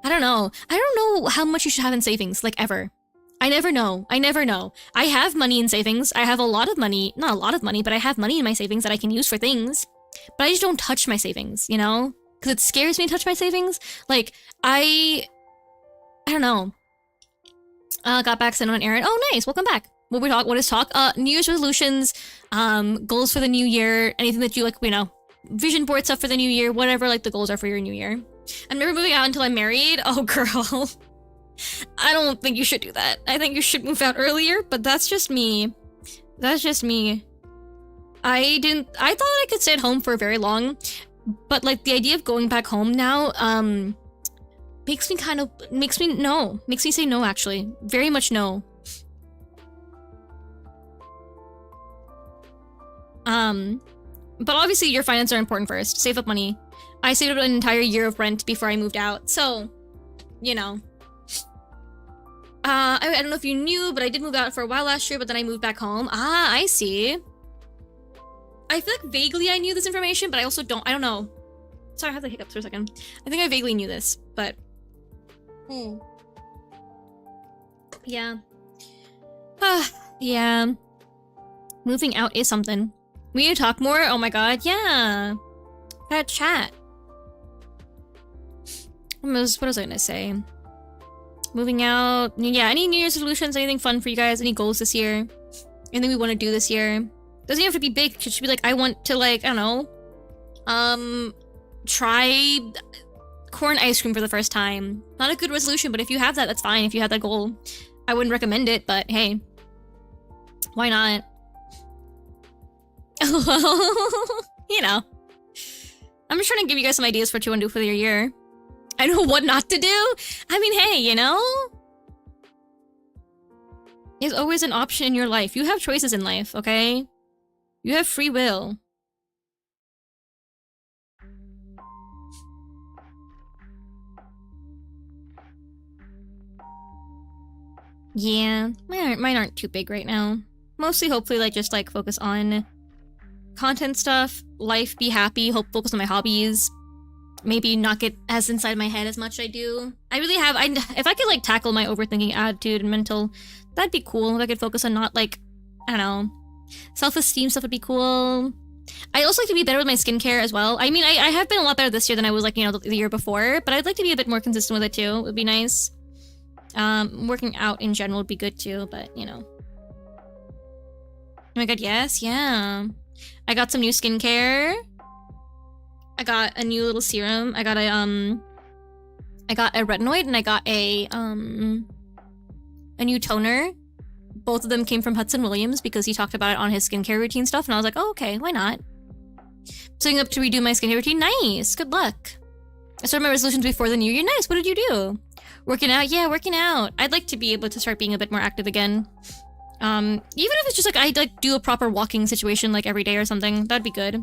I don't know. I don't know how much you should have in savings, like ever. I never know. I never know. I have money in savings. I have a lot of money. Not a lot of money, but I have money in my savings that I can use for things. But I just don't touch my savings, you know? Because it scares me to touch my savings. Like, I don't know. Got back sent on an errand. Oh, nice. Welcome back. What is talk? New Year's resolutions, goals for the new year, anything that you like, you know, vision board stuff for the new year, whatever like the goals are for your new year. I'm never moving out until I'm married. Oh, girl. I don't think you should do that. I think you should move out earlier, but that's just me. That's just me. I thought I could stay at home for very long, but like the idea of going back home now, makes me say no, actually. Very much no. But obviously your finances are important first. Save up money. I saved up an entire year of rent before I moved out, so, you know. I don't know if you knew, but I did move out for a while last year, but then I moved back home. Ah, I see. I feel like vaguely I knew this information, but I also don't. I don't know. Sorry, I had the hiccups for a second. I think I vaguely knew this, but... Yeah. Yeah. Moving out is something. We need to talk more? Oh my god, yeah. That chat. What was I gonna say? Moving out. Yeah, any New Year's resolutions, anything fun for you guys? Any goals this year? Anything we want to do this year? Doesn't even have to be big. It should be like, I want to like, I don't know. Try corn ice cream for the first time. Not a good resolution, but if you have that, that's fine. If you have that goal. I wouldn't recommend it, but hey. Why not? You know. I'm just trying to give you guys some ideas for what you want to do for your year. I know what not to do. I mean, hey, you know? There's always an option in your life. You have choices in life, okay? You have free will. Yeah, mine aren't too big right now. Mostly, hopefully, like, just, like, focus on content stuff, life, be happy, focus on my hobbies. Maybe not get as inside my head as much I do. I really have, if I could, like, tackle my overthinking attitude and mental, that'd be cool. If I could focus on not, like, I don't know, self-esteem stuff would be cool. I also like to be better with my skincare as well. I mean, I have been a lot better this year than I was, like, you know, the year before, but I'd like to be a bit more consistent with it, too. It would be nice. Working out in general would be good, too, but, you know. Oh my god, yes, yeah. I got some new skincare. I got a new little serum. I got a retinoid and I got a new toner. Both of them came from Hudson Williams because he talked about it on his skincare routine stuff, and I was like, oh, okay, why not? Setting up to redo my skincare routine. Nice, good luck. I started my resolutions before the new year. Nice, what did you do? Working out? Yeah, working out. I'd like to be able to start being a bit more active again. Even if it's just like I'd like do a proper walking situation like every day or something, that'd be good.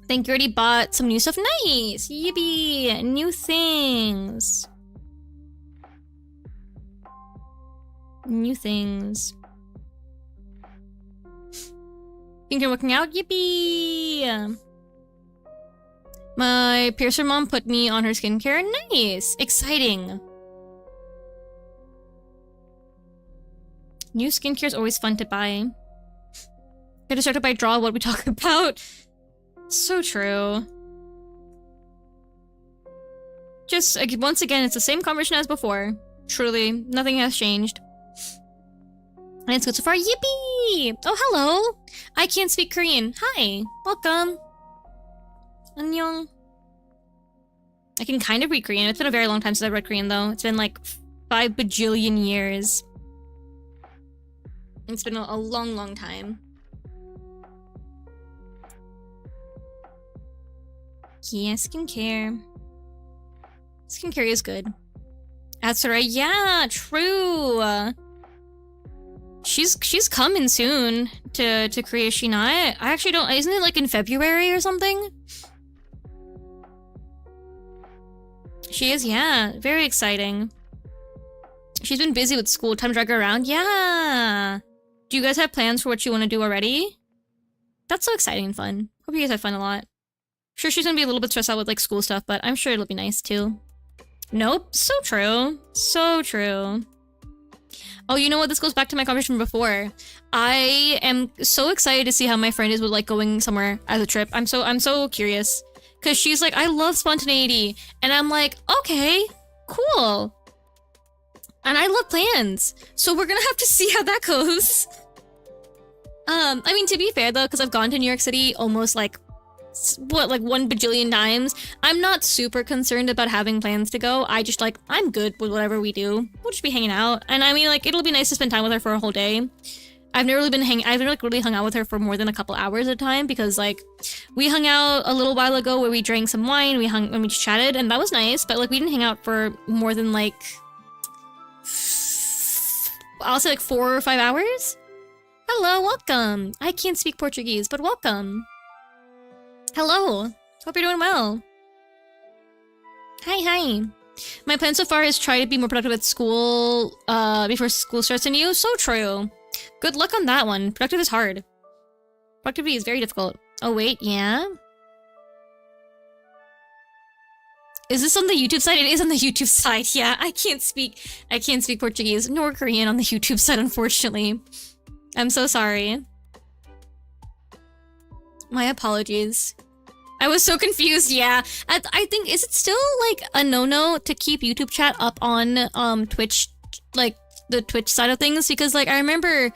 Think you already bought some new stuff. Nice! Yippee! New things. New things. Think you're working out? Yippee! My piercer mom put me on her skincare. Nice! Exciting. New skincare is always fun to buy. Get distracted by draw what we talk about. So true. Just, once again, it's the same conversation as before. Truly, nothing has changed. And it's good so far. Yippee! Oh, hello! I can't speak Korean. Hi! Welcome! Annyeong. I can kind of read Korean. It's been a very long time since I've read Korean, though. It's been like 5 bajillion years. It's been a long, long time. Yeah, skincare. Skincare is good. That's right. Yeah, true. She's coming soon to Korea. Is she not? I actually don't. Isn't it like in February or something? She is. Yeah, very exciting. She's been busy with school. Time to drag her around. Yeah. Do you guys have plans for what you want to do already? That's so exciting and fun. Hope you guys have fun a lot. Sure, she's gonna be a little bit stressed out with like school stuff, but I'm sure it'll be nice too. Nope. So true. So true. Oh, you know what? This goes back to my conversation before. I am so excited to see how my friend is with like going somewhere as a trip. I'm so curious. Cause she's like, I love spontaneity. And I'm like, okay, cool. And I love plans. So we're gonna have to see how that goes. I mean, to be fair though, because I've gone to New York City almost like, what, like 1 bajillion times. I'm not super concerned about having plans to go. I just like, I'm good with whatever we do. We'll just be hanging out. And I mean, like, it'll be nice to spend time with her for a whole day. I've never really hung out with her for more than a couple hours at a time because like, we hung out a little while ago where we drank some wine, we just chatted, and that was nice, but like, we didn't hang out for more than like, I'll say like 4 or 5 hours? Hello, welcome! I can't speak Portuguese, but welcome! Hello! Hope you're doing well. Hi. My plan so far is try to be more productive at school, before school starts anew. So true. Good luck on that one. Productive is hard. Productivity is very difficult. Oh wait, yeah? Is this on the YouTube side? It is on the YouTube side, yeah. I can't speak Portuguese nor Korean on the YouTube side, unfortunately. I'm so sorry. My apologies. I was so confused, yeah. I think, is it still, like, a no-no to keep YouTube chat up on, Twitch, like, the Twitch side of things? Because, like, I remember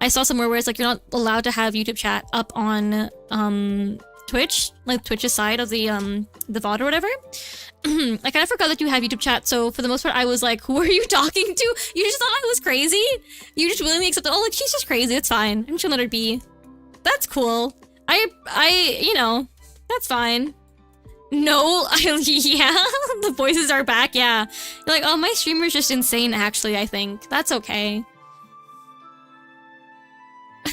I saw somewhere where it's, like, you're not allowed to have YouTube chat up on, Twitch, like, Twitch's side of the VOD or whatever. I kind of forgot that you have YouTube chat, so for the most part, I was like, who are you talking to? You just thought I was crazy? You just willingly accepted, oh, like, she's just crazy, it's fine. I'm just gonna let her be. That's cool. You know, that's fine. No, yeah, the voices are back, yeah. You're like, oh, my streamer's just insane, actually, I think. That's okay.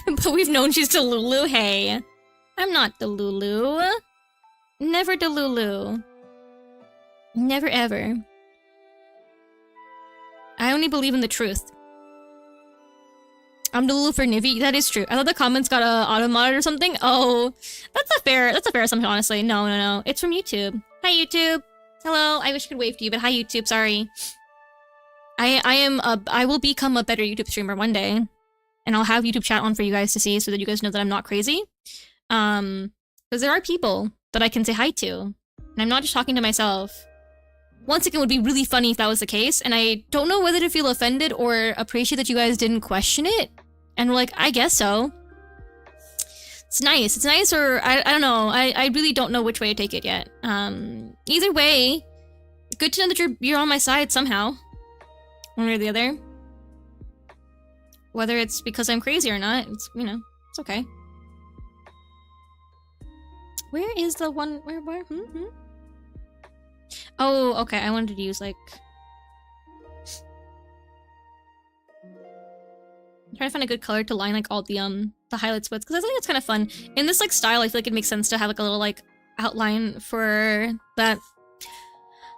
But we've known she's Delulu, hey. I'm not Delulu. Never Delulu. Never ever. I only believe in the truth. I'm Delulu for Nivi. That is true. I thought the comments got auto-modded or something. Oh, that's a fair assumption, honestly. No. It's from YouTube. Hi, YouTube. Hello. I wish I could wave to you, but hi, YouTube. Sorry. I will become a better YouTube streamer one day. And I'll have YouTube chat on for you guys to see so that you guys know that I'm not crazy. Because there are people that I can say hi to. And I'm not just talking to myself. Once again, it would be really funny if that was the case, and I don't know whether to feel offended or appreciate that you guys didn't question it. And we're like, I guess so. It's nice. It's nice, or I don't know. I really don't know which way to take it yet. Either way, good to know that you're on my side somehow. One way or the other. Whether it's because I'm crazy or not, it's, you know, it's okay. Where is the one? Where? Oh, okay. I wanted to use, like... I'm trying to find a good color to line, like, all the highlights with, because I think it's kind of fun. In this, like, style, I feel like it makes sense to have, like, a little, like, outline for that.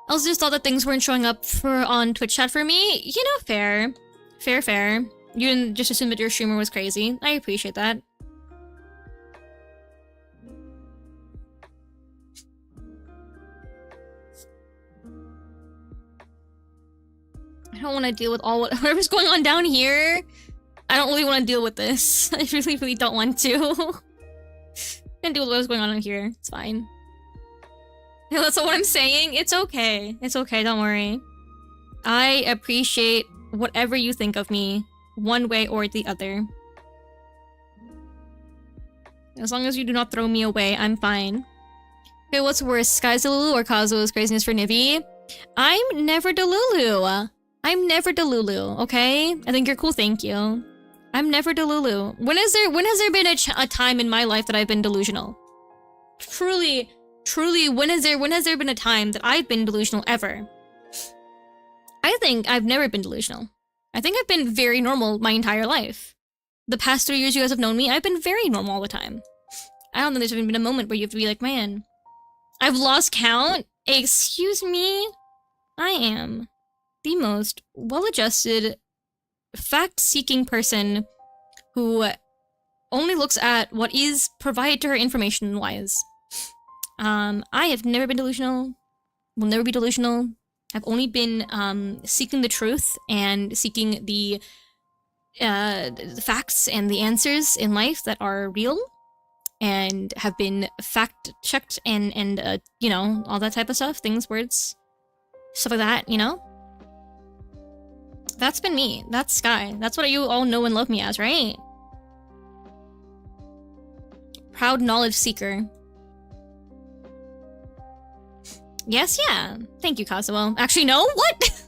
I also just thought that things weren't showing up on Twitch chat for me. You know, fair. Fair. You didn't just assume that your streamer was crazy. I appreciate that. I don't want to deal with whatever's going on down here. I don't really want to deal with this. I really don't want to. I can deal with what's going on in here. It's fine. Yeah, that's not what I'm saying. It's okay. It's okay, don't worry. I appreciate whatever you think of me, one way or the other. As long as you do not throw me away, I'm fine. Okay, what's worse, Sky's Delulu or Kazuo's craziness for Nivi? I'm never Delulu. I'm never Delulu, okay? I think you're cool, thank you. I'm never Delulu. When has there been a time in my life that I've been delusional? Truly, when has there been a time that I've been delusional ever? I think I've never been delusional. I think I've been very normal my entire life. The past 3 years you guys have known me, I've been very normal all the time. I don't think there's even been a moment where you have to be like, man, I've lost count? Excuse me? I am the most well-adjusted, fact-seeking person who only looks at what is provided to her information-wise. I have never been delusional, will never be delusional. I've only been seeking the truth and seeking the facts and the answers in life that are real and have been fact-checked and you know, all that type of stuff, things, words, stuff like that, you know? That's been me. That's Sky. That's what you all know and love me as, right? Proud knowledge seeker. Yes, yeah. Thank you, Kazuo. Actually, no? What?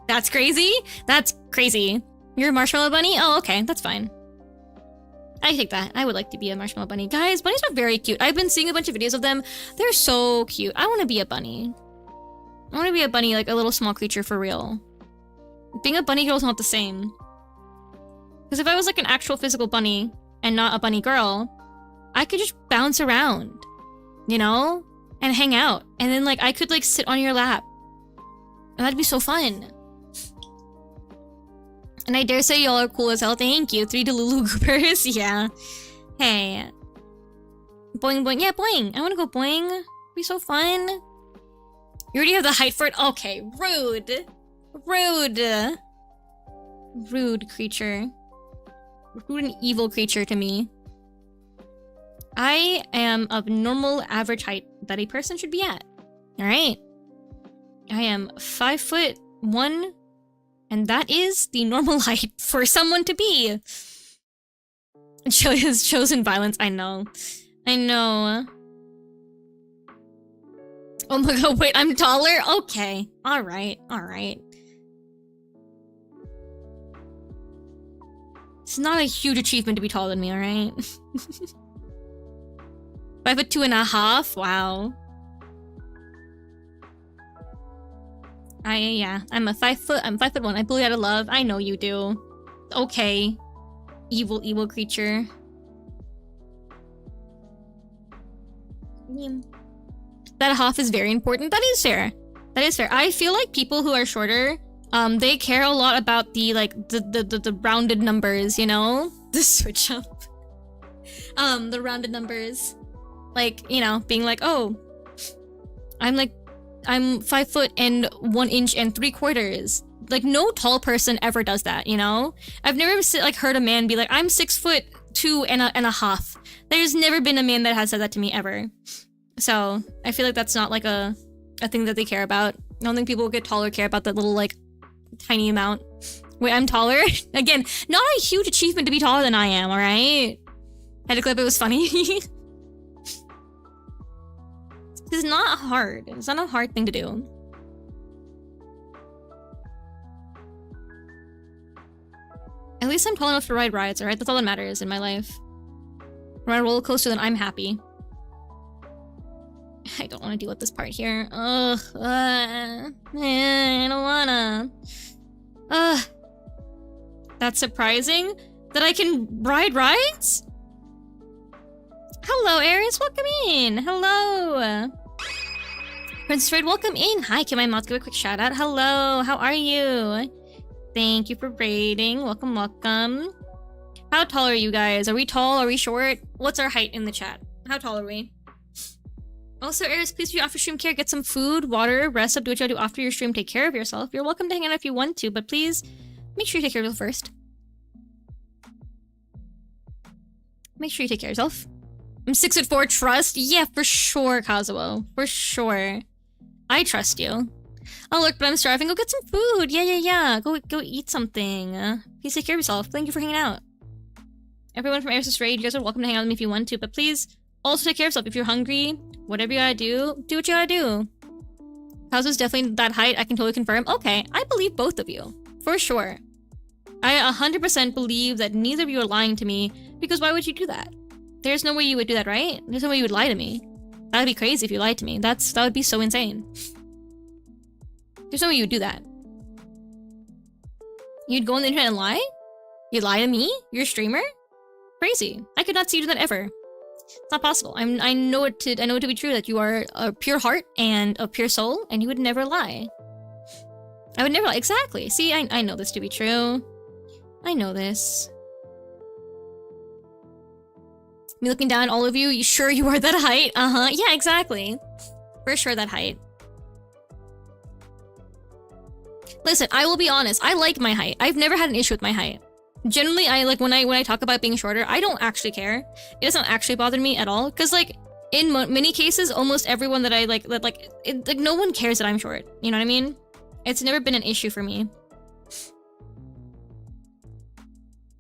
That's crazy? That's crazy. You're a marshmallow bunny? Oh, okay. That's fine. I take that. I would like to be a marshmallow bunny. Guys, bunnies are very cute. I've been seeing a bunch of videos of them. They're so cute. I want to be a bunny. I want to be a bunny, like a little small creature for real. Being a bunny girl is not the same. Because if I was like an actual physical bunny and not a bunny girl, I could just bounce around, you know? And hang out. And then like I could like sit on your lap. And that'd be so fun. And I dare say y'all are cool as hell. Thank you. 3 Delulu Goopers. Yeah. Hey. Boing boing. Yeah, boing. I want to go boing. It'd be so fun. You already have the height for it? Okay. Rude. Rude. Rude creature. Rude and evil creature to me. I am of normal average height that a person should be at. Alright? I am 5'1", and that is the normal height for someone to be. Has chosen violence. I know. I know. Oh my god, wait, I'm taller? Okay. Alright, alright. It's not a huge achievement to be taller than me, alright? 5'2.5"? Wow. Yeah, I'm 5'1". I bully out of love. I know you do. Okay. Evil, evil creature. That half is very important. That is fair. That is fair. I feel like people who are shorter, they care a lot about the, like, the rounded numbers, you know? The switch up. The rounded numbers. Like, you know, being like, oh, I'm 5 foot and 1 inch and 3/4. Like, no tall person ever does that, you know? I've never like heard a man be like, I'm 6'2" and a half. There's never been a man that has said that to me ever. So I feel like that's not like a thing that they care about. I don't think people who get taller care about that little like tiny amount. Wait, I'm taller? Again, not a huge achievement to be taller than I am, alright? Had to clip, it was funny. It's not hard. It's not a hard thing to do. At least I'm tall enough to ride rides, alright? That's all that matters in my life. Ride a roller coaster, then I'm happy. I don't want to deal with this part here. Ugh. I don't wanna. Ugh. That's surprising? That I can ride rides? Hello, Aries. Welcome in. Hello. Princess Raid, welcome in. Hi, can my mods give a quick shout out? Hello, how are you? Thank you for raiding. Welcome, welcome. How tall are you guys? Are we tall? Are we short? What's our height in the chat? How tall are we? Also, Aries, please do after stream care. Get some food, water, rest up, do what you do after your stream. Take care of yourself. You're welcome to hang out if you want to, but please make sure you take care of yourself first. Make sure you take care of yourself. I'm 6'4", trust? Yeah, for sure, Kazuo. For sure. I trust you. Oh, look, but I'm starving. Go get some food. Yeah. Go eat something. Please take care of yourself. Thank you for hanging out. Everyone from Aries' Raid, you guys are welcome to hang out with me if you want to, but please Also take care of yourself. If you're hungry, whatever you gotta do what you gotta do. House is definitely that height, I can totally confirm. Okay, I believe both of you. For sure. I 100% believe that neither of you are lying to me, because why would you do that? There's no way you would do that, right? There's no way you would lie to me. That would be crazy if you lied to me. That would be so insane. There's no way you would do that. You'd go on the internet and lie? You'd lie to me? You're a streamer? Crazy. I could not see you do that ever. It's not possible. I know it to be true that you are a pure heart and a pure soul, and you would never lie. I would never lie. Exactly. See, I know this to be true. I know this. Me looking down at all of you, you sure you are that height? Uh-huh. Yeah, exactly. For sure that height. Listen, I will be honest. I like my height. I've never had an issue with my height. Generally, I like when I talk about being shorter, I don't actually care. It doesn't actually bother me at all. Because, like, in many cases, almost everyone that I like, no one cares that I'm short. You know what I mean? It's never been an issue for me.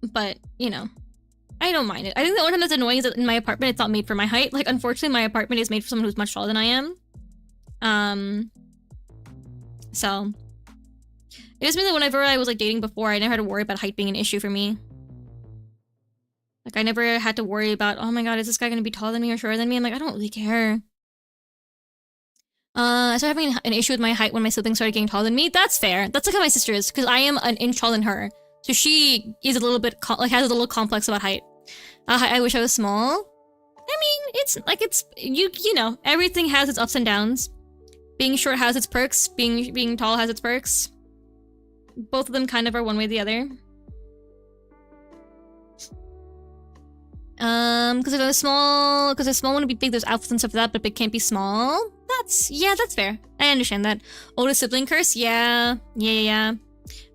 But, you know, I don't mind it. I think the only time that's annoying is that in my apartment, it's not made for my height. Like, unfortunately, my apartment is made for someone who's much taller than I am. So... It just means that whenever I was, like, dating before, I never had to worry about height being an issue for me. Like, I never had to worry about, oh my god, is this guy gonna be taller than me or shorter than me? I'm like, I don't really care. I started having an issue with my height when my siblings started getting taller than me. That's fair. That's like how my sister is, because I am an inch taller than her. So she is a little bit, has a little complex about height. I wish I was small. I mean, it's, you know, everything has its ups and downs. Being short has its perks. Being tall has its perks. Both of them kind of are one way or the other. Because if I was small, because a small one would be big, there's outfits and stuff for that, but big can't be small. Yeah, that's fair. I understand that. Older sibling curse? Yeah.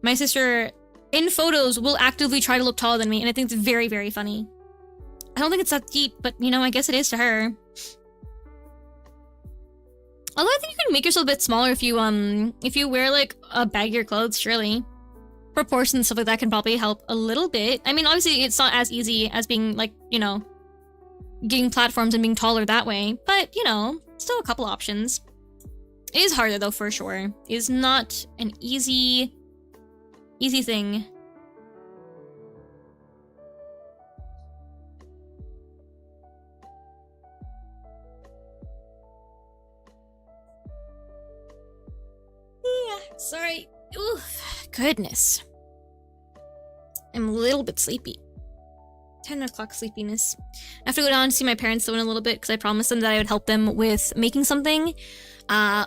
My sister, in photos, will actively try to look taller than me, and I think it's very, very funny. I don't think it's that deep, but, you know, I guess it is to her. Although I think you can make yourself a bit smaller if you wear, like, baggier clothes, surely. Proportions and stuff like that can probably help a little bit. I mean, obviously, it's not as easy as being, like, you know, getting platforms and being taller that way. But, you know, still a couple options. It is harder, though, for sure. It is not an easy thing. Yeah, sorry. Oof, goodness. I'm a little bit sleepy. 10 o'clock sleepiness. I have to go down and see my parents though in a little bit because I promised them that I would help them with making something.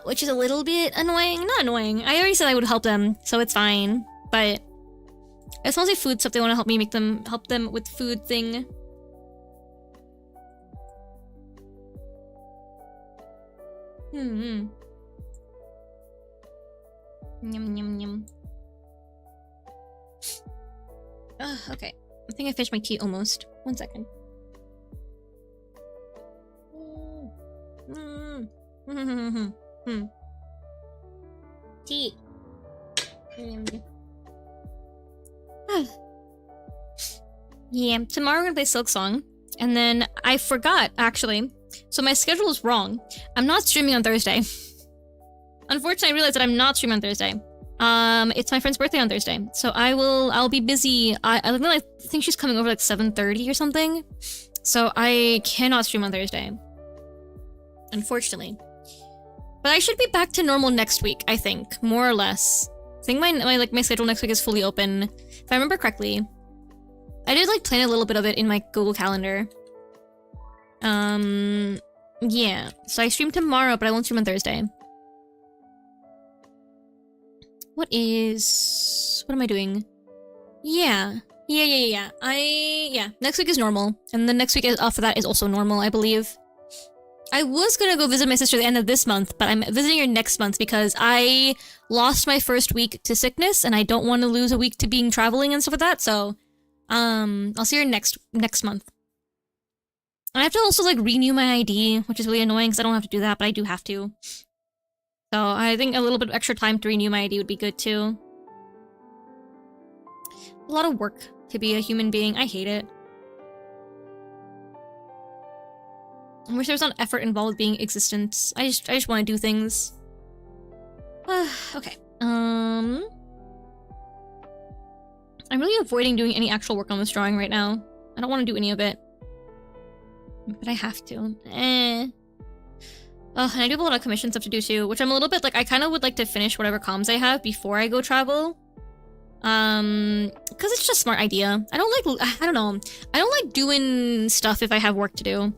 Which is a little bit annoying. Not annoying. I already said I would help them, so it's fine. But it's mostly food stuff they want to help me help them with food thing. Yum, yum, yum. Okay. I think I finished my tea almost. 1 second. Tea. Yeah, tomorrow we're gonna play Silk Song. And then I forgot, actually. So my schedule is wrong. I'm not streaming on Thursday. Unfortunately, I realized that I'm not streaming on Thursday. It's my friend's birthday on Thursday, so I'll be busy. I think she's coming over like 7:30 or something, so I cannot stream on Thursday, unfortunately. But I should be back to normal next week, I think, more or less. I think my schedule next week is fully open, if I remember correctly. I did like plan a little bit of it in my Google Calendar. Yeah. So I stream tomorrow, but I won't stream on Thursday. What am I doing? Yeah. Next week is normal. And the next week after that is also normal, I believe. I was gonna go visit my sister at the end of this month, but I'm visiting her next month because I lost my first week to sickness and I don't want to lose a week to being traveling and stuff like that, so I'll see her next month. And I have to also like renew my ID, which is really annoying because I don't have to do that, but I do have to. So I think a little bit of extra time to renew my ID would be good too. A lot of work to be a human being. I hate it. I wish there was not effort involved with being existence. I just want to do things. Okay. I'm really avoiding doing any actual work on this drawing right now. I don't want to do any of it. But I have to. And I do have a lot of commission stuff to do too, which I'm a little bit like, I kind of would like to finish whatever comms I have before I go travel. Because it's just a smart idea. I don't know. I don't like doing stuff if I have work to do.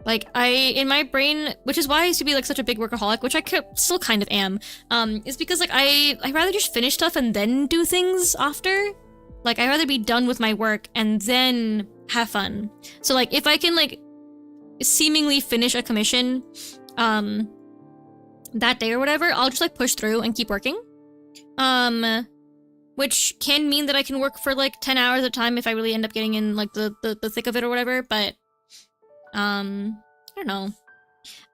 Like, in my brain, which is why I used to be like such a big workaholic, which I still kind of am, is because like I rather just finish stuff and then do things after. Like, I'd rather be done with my work and then have fun. So like, if I can like seemingly finish a commission that day or whatever, I'll just like push through and keep working. Which can mean that I can work for like 10 hours at a time if I really end up getting in like the thick of it or whatever, but I don't know.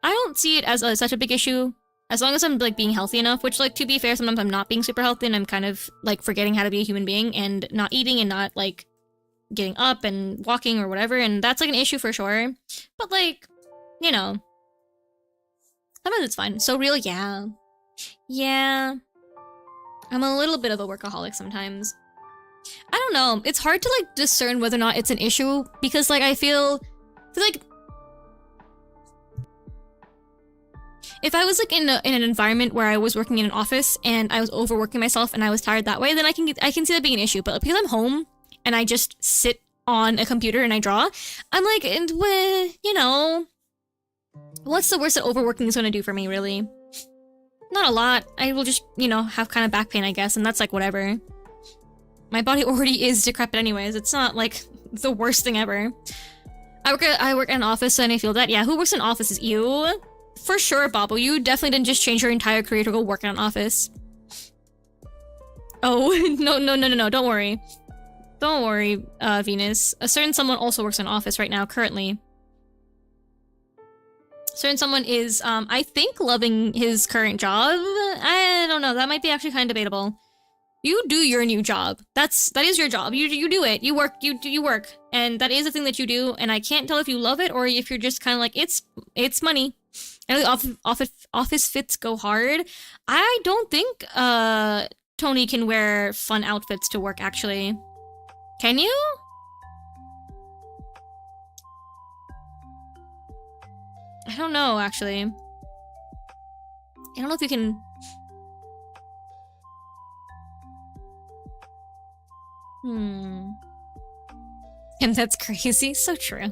I don't see it as such a big issue as long as I'm like being healthy enough, which like to be fair, sometimes I'm not being super healthy and I'm kind of like forgetting how to be a human being and not eating and not like getting up and walking or whatever, and that's like an issue for sure. But like, you know, sometimes it's fine. So real, yeah. I'm a little bit of a workaholic sometimes. I don't know. It's hard to like discern whether or not it's an issue because like I feel like if I was like in an environment where I was working in an office and I was overworking myself and I was tired that way, then I can see that being an issue. But because I'm home and I just sit on a computer and I draw, I'm like, you know, what's the worst that overworking is going to do for me, really? Not a lot. I will just, you know, have kind of back pain, I guess, and that's like whatever. My body already is decrepit anyways. It's not like the worst thing ever. I work in an office and I feel that. Yeah, who works in offices? You? For sure, Bobble. You definitely didn't just change your entire career to go work in an office. Oh, no. Don't worry. Don't worry, Venus. A certain someone also works in an office right now, currently. Certain someone is, I think, loving his current job. I don't know. That might be actually kind of debatable. You do your new job. That is your job. You do it. You work. You work, and that is a thing that you do. And I can't tell if you love it or if you're just kind of like it's money. And the office fits go hard. I don't think Tony can wear fun outfits to work. Actually, can you? I don't know. Actually, I don't know if you can. And that's crazy. So true.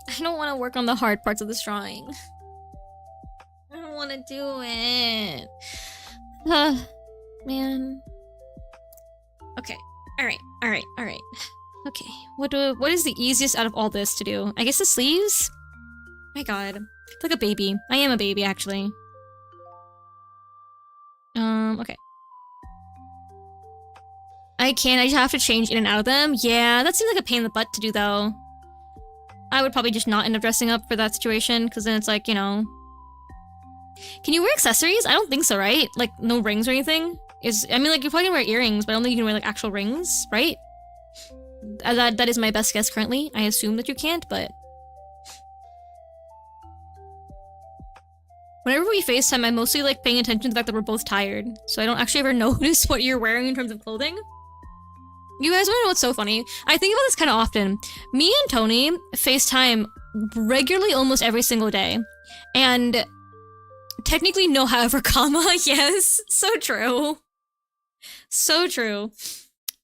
I don't want to work on the hard parts of this drawing. I don't want to do it. Man. Okay. Alright. Okay. What is the easiest out of all this to do? I guess the sleeves? My god. I feel like a baby. I am a baby, actually. Okay. I just have to change in and out of them. Yeah, that seems like a pain in the butt to do, though. I would probably just not end up dressing up for that situation, because then it's like, you know... Can you wear accessories? I don't think so, right? Like, no rings or anything? I mean, like, you're probably gonna wear earrings, but I don't think you can wear, like, actual rings, right? That is my best guess currently. I assume that you can't, but... Whenever we FaceTime, I'm mostly, like, paying attention to the fact that we're both tired, so I don't actually ever notice what you're wearing in terms of clothing. You guys wanna know what's so funny? I think about this kind of often. Me and Tony FaceTime regularly almost every single day. And technically no however comma, yes. So true. So true.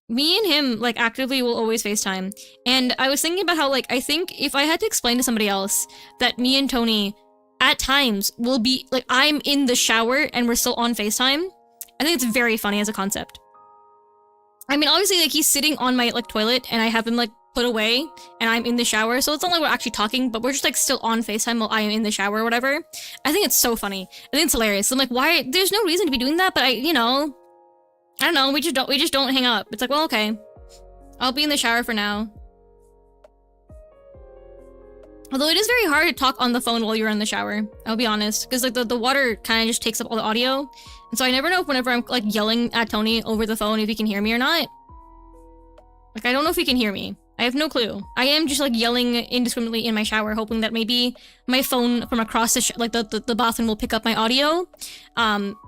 Me and him, like, actively will always FaceTime. And I was thinking about how, like, I think if I had to explain to somebody else that me and Tony at times will be, like, I'm in the shower and we're still on FaceTime, I think it's very funny as a concept. I mean, obviously, like, he's sitting on my, like, toilet, and I have him, like, put away, and I'm in the shower, so it's not like we're actually talking, but we're just, like, still on FaceTime while I am in the shower or whatever. I think it's so funny. I think it's hilarious. I'm like, why? There's no reason to be doing that, but I don't know, we just don't hang up. It's like, well, okay. I'll be in the shower for now. Although it is very hard to talk on the phone while you're in the shower, I'll be honest, because, like, the water kind of just takes up all the audio. And so I never know if whenever I'm, like, yelling at Tony over the phone if he can hear me or not. Like, I don't know if he can hear me. I have no clue. I am just like yelling indiscriminately in my shower, hoping that maybe my phone from across the bathroom will pick up my audio.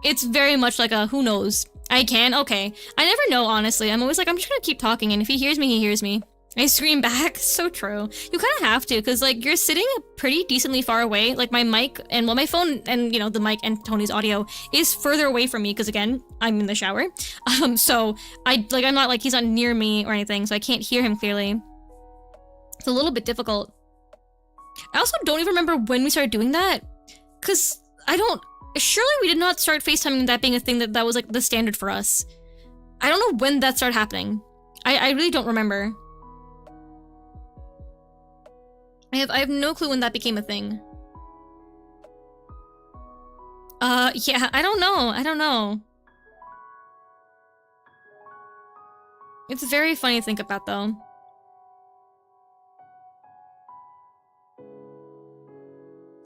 It's very much like a who knows. I can? Okay. I never know, honestly. I'm always like, I'm just gonna keep talking, and if he hears me, he hears me. I scream back. So true. You kind of have to, because like you're sitting pretty decently far away. Like my mic and well, my phone and you know the mic and Tony's audio is further away from me because again I'm in the shower. So I'm not like he's not near me or anything, so I can't hear him clearly. It's a little bit difficult. I also don't even remember when we started doing that, because I don't. Surely we did not start FaceTiming that being a thing that was like the standard for us. I don't know when that started happening. I really don't remember. I have no clue when that became a thing. Yeah, I don't know. It's very funny to think about though.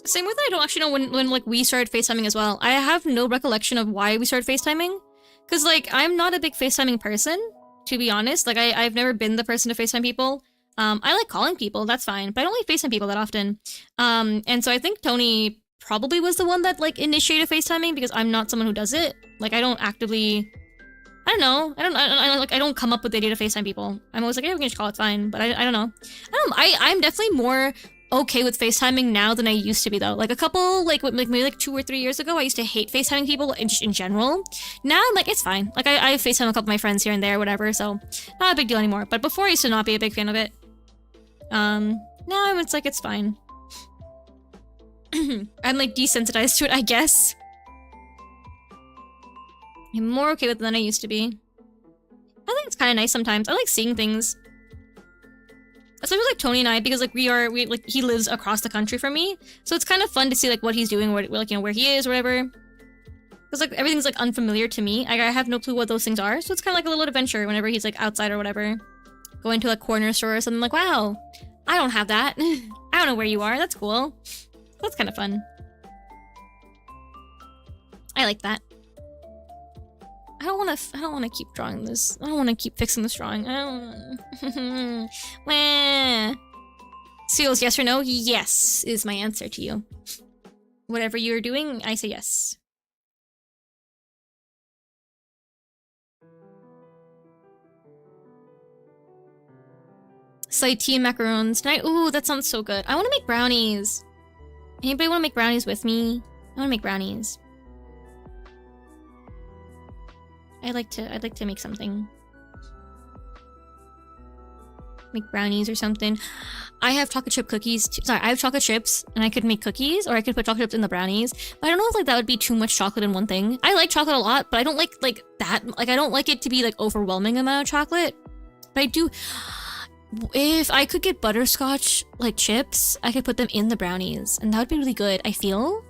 Same with I don't actually know when like we started FaceTiming as well. I have no recollection of why we started FaceTiming. Cause like I'm not a big FaceTiming person, to be honest. Like I've never been the person to FaceTime people. I like calling people, that's fine, but I don't like FaceTime people that often. And so I think Tony probably was the one that like initiated FaceTiming because I'm not someone who does it. Like I don't actively, I don't know. I don't come up with the idea to FaceTime people. I'm always like, yeah, we can just call it fine, but I don't know. I'm definitely more okay with FaceTiming now than I used to be though. Like a couple, maybe 2 or 3 years ago, I used to hate FaceTiming people in general. Now I'm like, it's fine. Like I FaceTime a couple of my friends here and there, whatever, so not a big deal anymore. But before I used to not be a big fan of it. Now it's like, it's fine. I'm like desensitized to it, I guess. I'm more okay with it than I used to be. I think it's kind of nice sometimes. I like seeing things. Especially like Tony and I, because like he lives across the country from me, so it's kind of fun to see like what he's doing, where he is, or whatever. Because like everything's like unfamiliar to me. I have no clue what those things are, so it's kind of like a little adventure whenever he's like outside or whatever. Going to a corner store or something, like, wow, I don't have that. I don't know where you are. That's cool. That's kind of fun. I like that. I don't want to keep drawing this. I don't want to keep fixing this drawing. I don't. Wah. Seals, yes or no? Yes is my answer to you. Whatever you're doing, I say yes. Slight tea and macarons tonight. Ooh, that sounds so good. I want to make brownies. Anybody want to make brownies with me? I want to make brownies. I'd like to make something. Make brownies or something. I have chocolate chip cookies. Sorry, I have chocolate chips, and I could make cookies, or I could put chocolate chips in the brownies. But I don't know if like that would be too much chocolate in one thing. I like chocolate a lot, but I don't like that. Like I don't like it to be like overwhelming amount of chocolate. But I do. If I could get butterscotch like chips, I could put them in the brownies, and that would be really good. I feel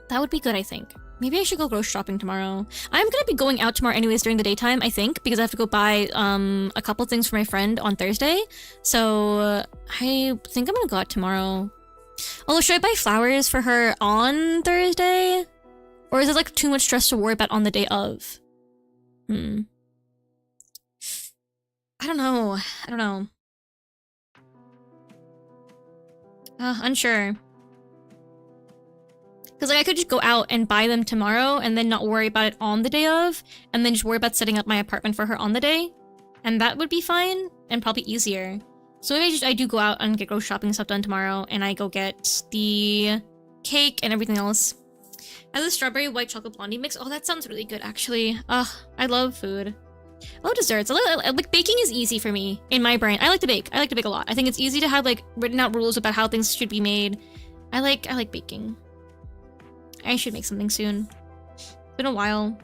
that would be good. I think. Maybe I should go grocery shopping tomorrow. I'm gonna be going out tomorrow anyways during the daytime, I think, because I have to go buy a couple things for my friend on Thursday. So I think I'm gonna go out tomorrow. Although, should I buy flowers for her on Thursday? Or is it like too much stress to worry about on the day of? I don't know. Unsure. Because like I could just go out and buy them tomorrow and then not worry about it on the day of, and then just worry about setting up my apartment for her on the day. And that would be fine and probably easier. So maybe I do go out and get grocery shopping stuff done tomorrow, and I go get the cake and everything else. I have the strawberry white chocolate blondie mix. Oh, that sounds really good actually. I love food. I love desserts. Like baking is easy for me in my brain. I like to bake. I like to bake a lot. I think it's easy to have like written out rules about how things should be made. I like baking. I should make something soon. It's been a while.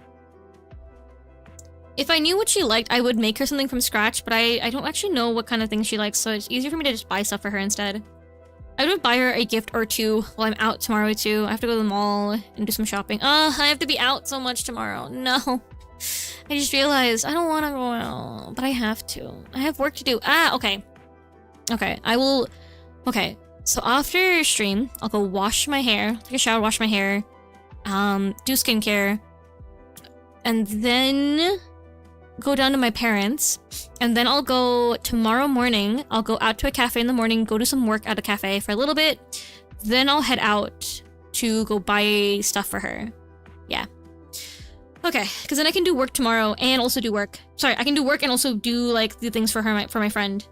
If I knew what she liked, I would make her something from scratch, but I don't actually know what kind of things she likes, so it's easier for me to just buy stuff for her instead. I would buy her a gift or two while I'm out tomorrow too. I have to go to the mall and do some shopping. I have to be out so much tomorrow. No. I just realized I don't want to go out, but I have to. I have work to do. Okay. Okay, I will... Okay. So after stream, I'll go wash my hair, take a shower, wash my hair, do skincare, and then go down to my parents, and then I'll go tomorrow morning. I'll go out to a cafe in the morning, go do some work at a cafe for a little bit. Then I'll head out to go buy stuff for her. Yeah. Okay, because then I can do work tomorrow and also do work. Sorry, I can do work and also do like the things for her, for my friend.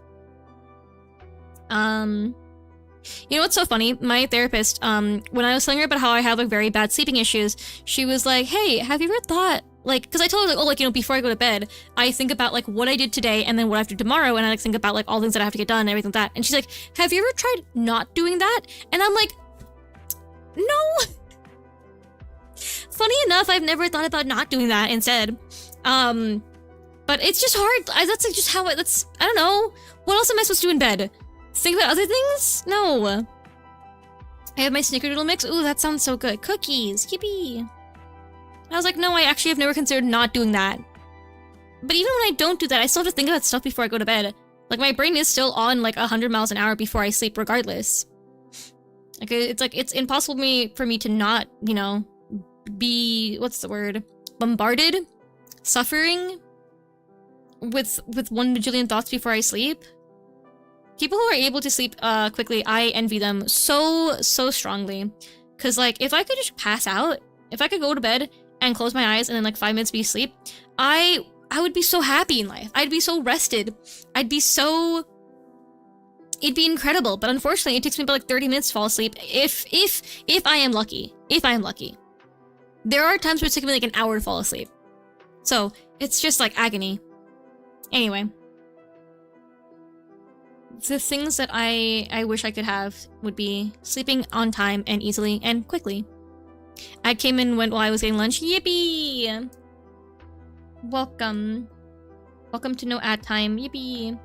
You know what's so funny? My therapist, when I was telling her about how I have like very bad sleeping issues, she was like, "Hey, have you ever thought like?" Because I told her like, "Oh, like you know, before I go to bed, I think about like what I did today and then what I have to do tomorrow, and I like think about like all things that I have to get done and everything like that." And she's like, "Have you ever tried not doing that?" And I'm like, "No." Funny enough, I've never thought about not doing that instead. But it's just hard. That's like just how I don't know. What else am I supposed to do in bed? Think about other things? No. I have my snickerdoodle mix. Ooh, that sounds so good. Cookies. Yippee. I was like, no, I actually have never considered not doing that. But even when I don't do that, I still have to think about stuff before I go to bed. Like, my brain is still on, like, 100 miles an hour before I sleep regardless. Like, it's impossible for me to not, you know, be, what's the word? Bombarded? Suffering? With 1 bajillion thoughts before I sleep? People who are able to sleep quickly, I envy them so strongly. Cause like, if I could just pass out, if I could go to bed and close my eyes and then like 5 minutes be asleep, I would be so happy in life. I'd be so rested. It'd be incredible. But unfortunately, it takes me about like 30 minutes to fall asleep if I am lucky. If I am lucky. There are times where it's taking me like an hour to fall asleep. So, it's just like agony. Anyway. The things that I wish I could have would be sleeping on time and easily and quickly. I came in while I was getting lunch. Yippee! Welcome. Welcome to no ad time. Yippee.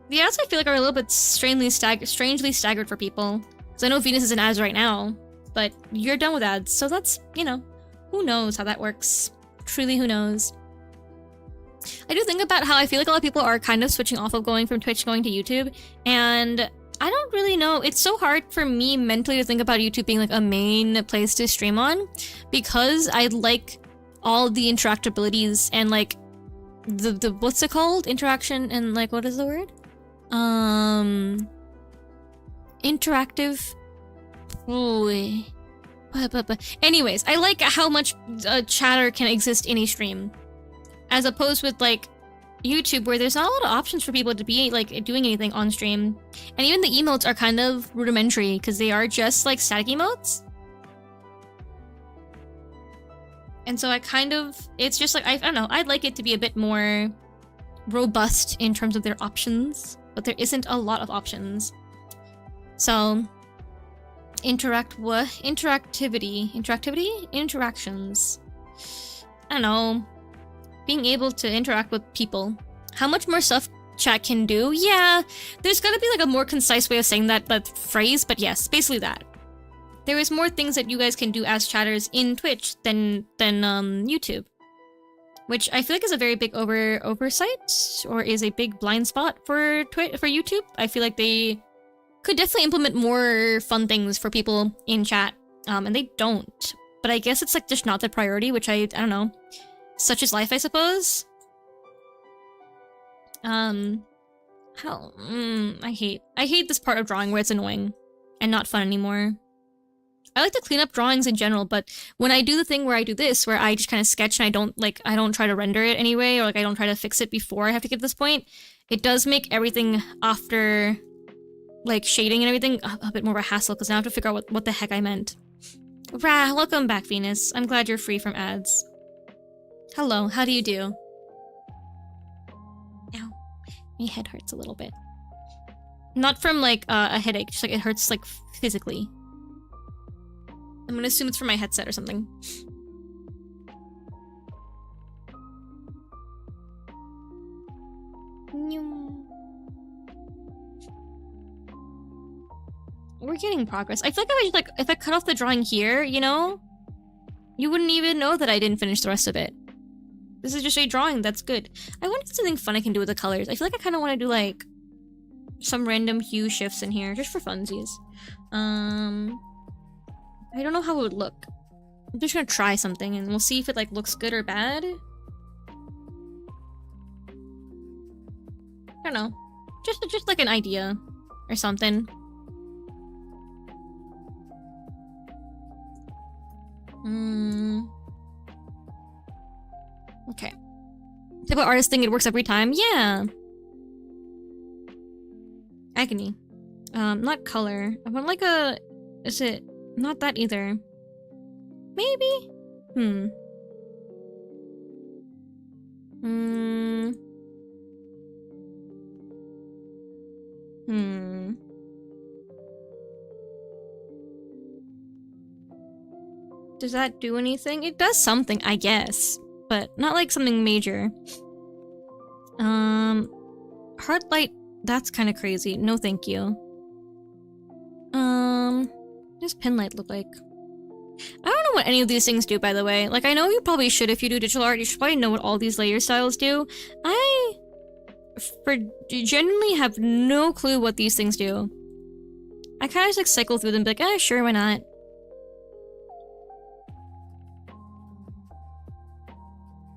The ads I feel like are a little bit strangely staggered for people. Because I know Venus is in ads right now, but you're done with ads, so that's, you know, who knows how that works. Truly, who knows. I do think about how I feel like a lot of people are kind of switching off of going from Twitch going to YouTube, and I don't really know. It's so hard for me mentally to think about YouTube being like a main place to stream on, because I like all the interactabilities and like the what's it called? Interaction and like, what is the word? Interactive. Ooh. Anyways, I like how much chatter can exist in a stream. As opposed with, like, YouTube, where there's not a lot of options for people to be, like, doing anything on stream. And even the emotes are kind of rudimentary, because they are just, like, static emotes. And so I kind of... It's just, like, I don't know. I'd like it to be a bit more robust in terms of their options. But there isn't a lot of options. So... Interactivity? Interactions. I don't know. Being able to interact with people. How much more stuff chat can do? Yeah, there's gotta be like a more concise way of saying that phrase, but yes, basically that. There is more things that you guys can do as chatters in Twitch than YouTube. Which I feel like is a very big oversight, or is a big blind spot for YouTube. I feel like they could definitely implement more fun things for people in chat, and they don't. But I guess it's like just not the priority, which I don't know. Such is life, I suppose. I hate this part of drawing where it's annoying and not fun anymore. I like to clean up drawings in general, but when I do the thing where I do this, where I just kind of sketch and I don't try to render it anyway, or like I don't try to fix it before I have to get to this point, it does make everything after like shading and everything a bit more of a hassle, because now I have to figure out what the heck I meant. Rah, welcome back, Venus. I'm glad you're free from ads. Hello, how do you do? Ow. My head hurts a little bit. Not from, like, a headache, just, like, it hurts, like, physically. I'm gonna assume it's from my headset or something. We're getting progress. I feel like if I cut off the drawing here, you know? You wouldn't even know that I didn't finish the rest of it. This is just a drawing, that's good. I wonder if there's something fun I can do with the colors. I feel like I kind of want to do, like, some random hue shifts in here, just for funsies. I don't know how it would look. I'm just gonna try something, and we'll see if it, like, looks good or bad. I don't know. Just like an idea or something. Okay. Type of artist thing, it works every time. Yeah. Agony. Not color. I want like a... Is it... Not that either. Maybe? Does that do anything? It does something, I guess. But not like something major. Heart light, that's kind of crazy. No thank you. What does pin light look like? I don't know what any of these things do, by the way. Like, I know you probably should if you do digital art. You should probably know what all these layer styles do. I genuinely have no clue what these things do. I kind of just like cycle through them and be like, sure, why not?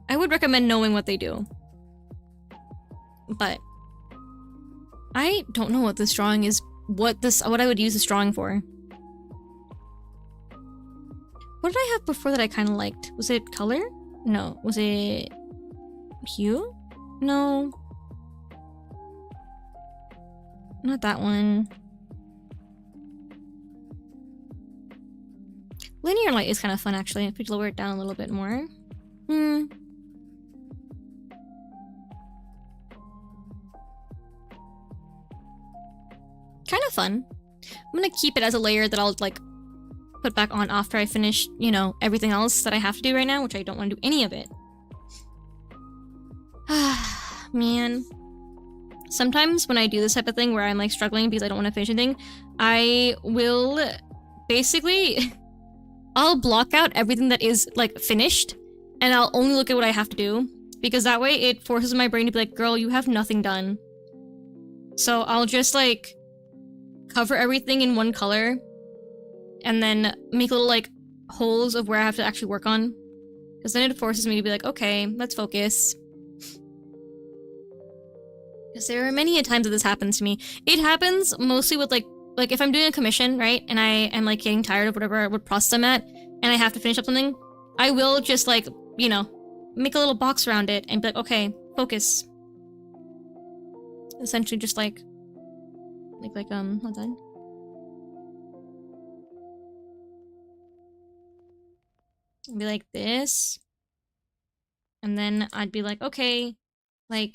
I would recommend knowing what they do. But I don't know what this drawing is, what I would use this drawing for. What did I have before that I kind of liked? Was it color? No. Was it hue? No. Not that one. Linear light is kind of fun, actually. If we lower it down a little bit more. Kind of fun. I'm gonna keep it as a layer that I'll, like, put back on after I finish, you know, everything else that I have to do right now, which I don't want to do any of it. Man. Sometimes when I do this type of thing where I'm, like, struggling because I don't want to finish anything, I will basically... I'll block out everything that is, like, finished, and I'll only look at what I have to do, because that way it forces my brain to be like, girl, you have nothing done. So I'll just, like, cover everything in one color, and then make little, like, holes of where I have to actually work on. Because then it forces me to be like, okay, let's focus. Because there are many a times that this happens to me. It happens mostly with, like if I'm doing a commission, right, and I am, like, getting tired of whatever process I'm at, and I have to finish up something, I will just, like, you know, make a little box around it and be like, okay, focus. Essentially just, like, hold on. It'd be like this. And then I'd be like, okay, like,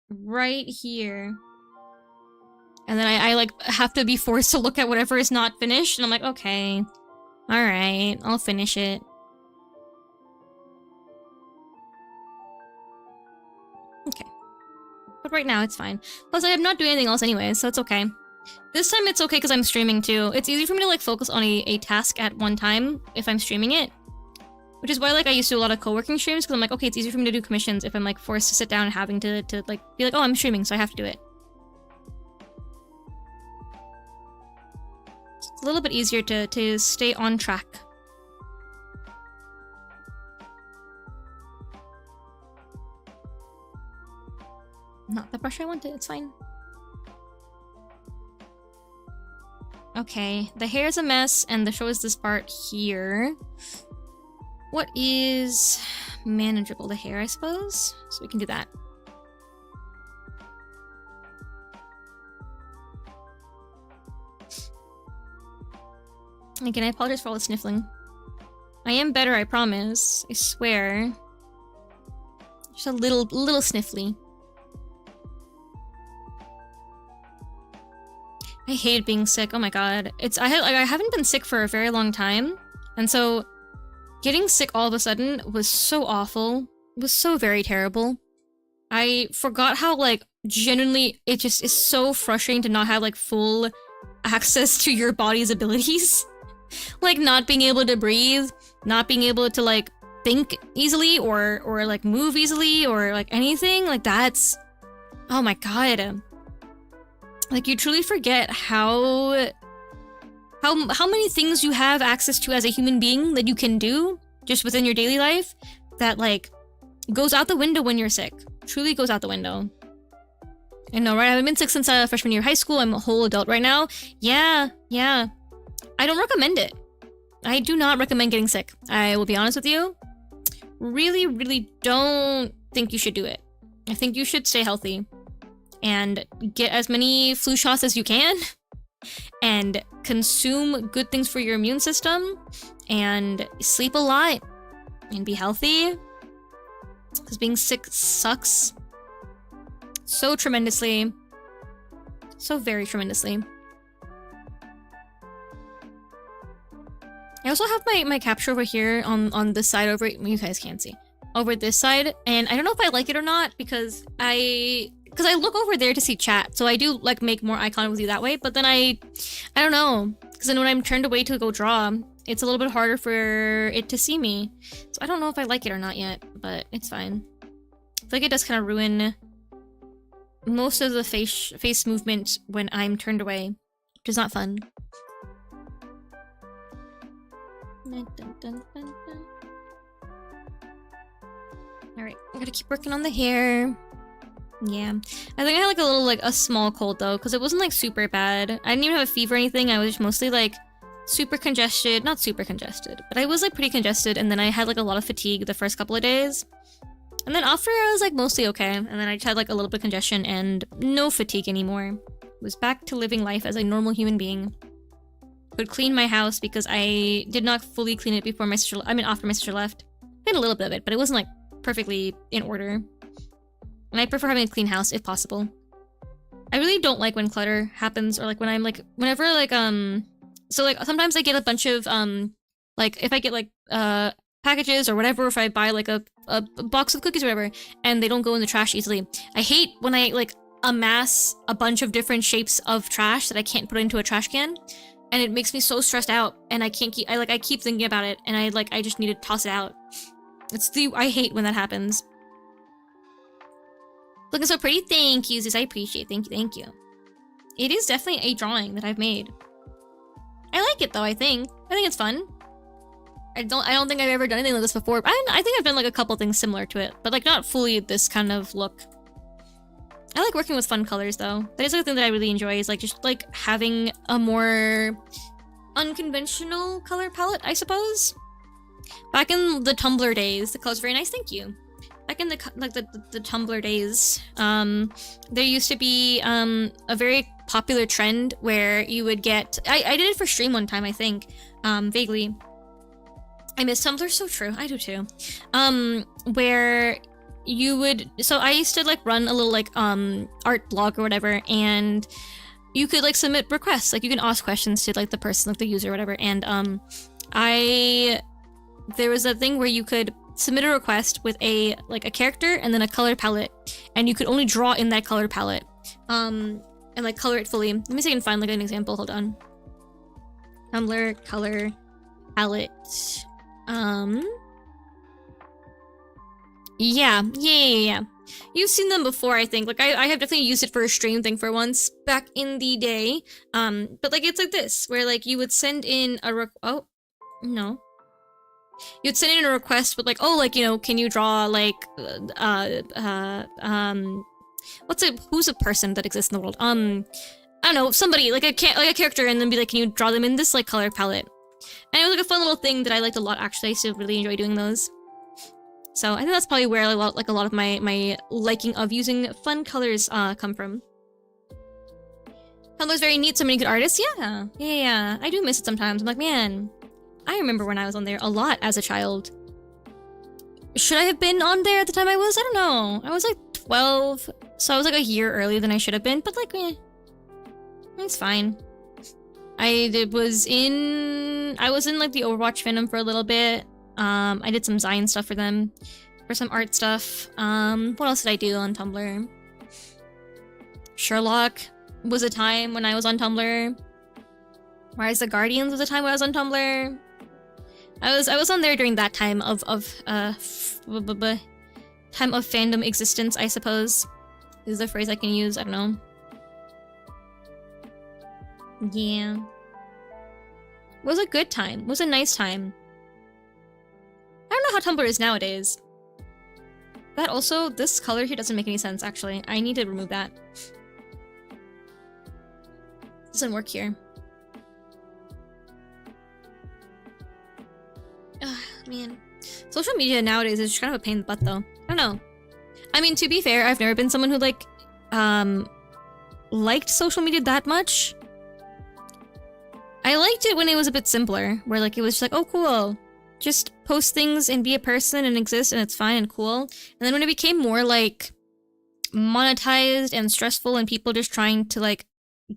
right here. And then I like, have to be forced to look at whatever is not finished, and I'm like, okay, alright, I'll finish it. Okay. But right now, it's fine. Plus, I'm not doing anything else anyway, so it's okay. This time, it's okay because I'm streaming, too. It's easy for me to, like, focus on a task at one time if I'm streaming it. Which is why, like, I used to do a lot of co-working streams, because I'm like, okay, it's easier for me to do commissions if I'm, like, forced to sit down and having to like, be like, oh, I'm streaming, so I have to do it. It's a little bit easier to stay on track. Not the brush I wanted, it's fine. Okay, the hair's a mess, and the show is this part here. What is manageable? The hair, I suppose? So we can do that. Again, I apologize for all the sniffling. I am better, I promise. I swear. Just a little sniffly. I hate being sick. Oh my god. I haven't been sick for a very long time, and so getting sick all of a sudden was so awful. It was so very terrible. I forgot how, like, genuinely it just is so frustrating to not have, like, full access to your body's abilities. Like, not being able to breathe, not being able to, like, think easily or like, move easily or, like, anything. Like, that's... Oh my god. Like, you truly forget how many things you have access to as a human being that you can do just within your daily life that, like, goes out the window when you're sick. Truly goes out the window. I know, right? I haven't been sick since freshman year of high school. I'm a whole adult right now. Yeah. I don't recommend it. I do not recommend getting sick. I will be honest with you. Really don't think you should do it. I think you should stay healthy and get as many flu shots as you can and consume good things for your immune system and sleep a lot and be healthy, because being sick sucks so tremendously, so very tremendously. I also have my capture over here on this side over, you guys can't see, over this side, and I don't know if I like it or not, because I look over there to see chat, so I do like make more eye contact with you that way, but then I don't know, because then when I'm turned away to go draw, it's a little bit harder for it to see me. So I don't know if I like it or not yet, but it's fine. I feel like it does kind of ruin most of the face movement when I'm turned away, which is not fun. Alright, I gotta keep working on the hair. Yeah. I think I had like a little, like a small cold though, because it wasn't like super bad. I didn't even have a fever or anything. I was just mostly like super congested. Not super congested, but I was like pretty congested, and then I had like a lot of fatigue the first couple of days. And then after I was like mostly okay, and then I just had like a little bit of congestion and no fatigue anymore. Was back to living life as a normal human being. Could clean my house because I did not fully clean it before my sister, after my sister left. I did a little bit of it, but it wasn't like perfectly in order. And I prefer having a clean house if possible. I really don't like when clutter happens, or like when I'm like, whenever like, so like sometimes I get a bunch of, like if I get like, packages or whatever, if I buy like a box of cookies or whatever, and they don't go in the trash easily. I hate when I like amass a bunch of different shapes of trash that I can't put into a trash can. And it makes me so stressed out, and I can't keep, I keep thinking about it, and I just need to toss it out. I hate when that happens. Looking so pretty, thank you, Zeus, I appreciate it, thank you. It is definitely a drawing that I've made. I like it though, I think it's fun. I don't think I've ever done anything like this before. I think I've done like a couple things similar to it, but like not fully this kind of look. I like working with fun colors though. That is like a thing that I really enjoy, is like just like having a more unconventional color palette, I suppose. Back in the Tumblr days, the color's very nice, thank you. Back in the Tumblr days, there used to be a very popular trend where you would get, I did it for stream one time, I think, vaguely. I miss Tumblr, so true, I do too. Where you would, so I used to like run a little like art blog or whatever, and you could like submit requests, like you can ask questions to like the person, like the user or whatever, and there was a thing where you could submit a request with a character and then a color palette, and you could only draw in that color palette, and like color it fully. Let me see if I can find like an example, hold on. Tumblr color palette. Yeah. You've seen them before, I think. Like, I have definitely used it for a stream thing for once back in the day. But like, it's like this, where like you would send in a oh, no. You'd send in a request with like, oh, like, you know, can you draw like, who's a person that exists in the world? I don't know, somebody, like a character, and then be like, can you draw them in this like color palette? And it was like a fun little thing that I liked a lot, actually. I used to really enjoy doing those. So I think that's probably where a lot of my liking of using fun colors come from. Tumblr's very neat, so many good artists. Yeah. I do miss it sometimes. I'm like, man, I remember when I was on there a lot as a child. Should I have been on there at the time I was? I don't know. I was like 12, so I was like a year earlier than I should have been, but like, it's fine. I was in like the Overwatch fandom for a little bit. I did some Zion stuff for them, for some art stuff. What else did I do on Tumblr? Sherlock was a time when I was on Tumblr. Rise the Guardians was a time when I was on Tumblr. I was on there during that time of fandom existence, I suppose. Is the phrase I can use, I don't know. Yeah. It was a good time. It was a nice time. I don't know how Tumblr is nowadays. That also, this color here doesn't make any sense, actually. I need to remove that. Doesn't work here. Ugh, man. Social media nowadays is just kind of a pain in the butt, though. I don't know. I mean, to be fair, I've never been someone who, like, liked social media that much. I liked it when it was a bit simpler, where, like, it was just like, oh, cool. Just post things and be a person and exist and it's fine and cool. And then when it became more, like, monetized and stressful and people just trying to, like,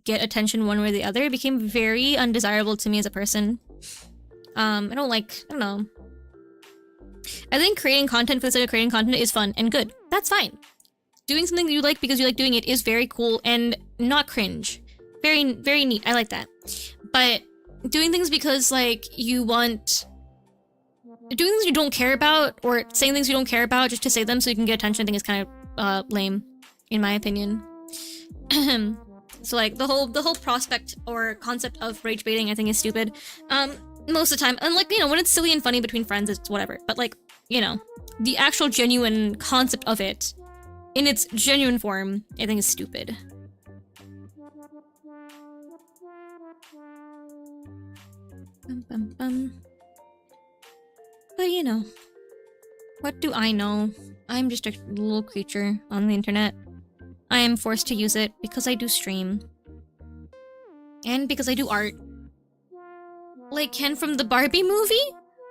get attention one way or the other, it became very undesirable to me as a person. I don't know. I think creating content for the sake of creating content is fun and good. That's fine. Doing something that you like because you like doing it is very cool and not cringe. Very, very neat. I like that. But doing things because, like, you want... Doing things you don't care about, or saying things you don't care about just to say them so you can get attention, I think is kind of, lame, in my opinion. So, like, the whole prospect or concept of rage baiting, I think, is stupid. Most of the time. And, like, you know, when it's silly and funny between friends, it's whatever. But, like, you know, the actual genuine concept of it, in its genuine form, I think is stupid. But, you know, what do I know? I'm just a little creature on the internet. I am forced to use it because I do stream. And because I do art. Like Ken from the Barbie movie?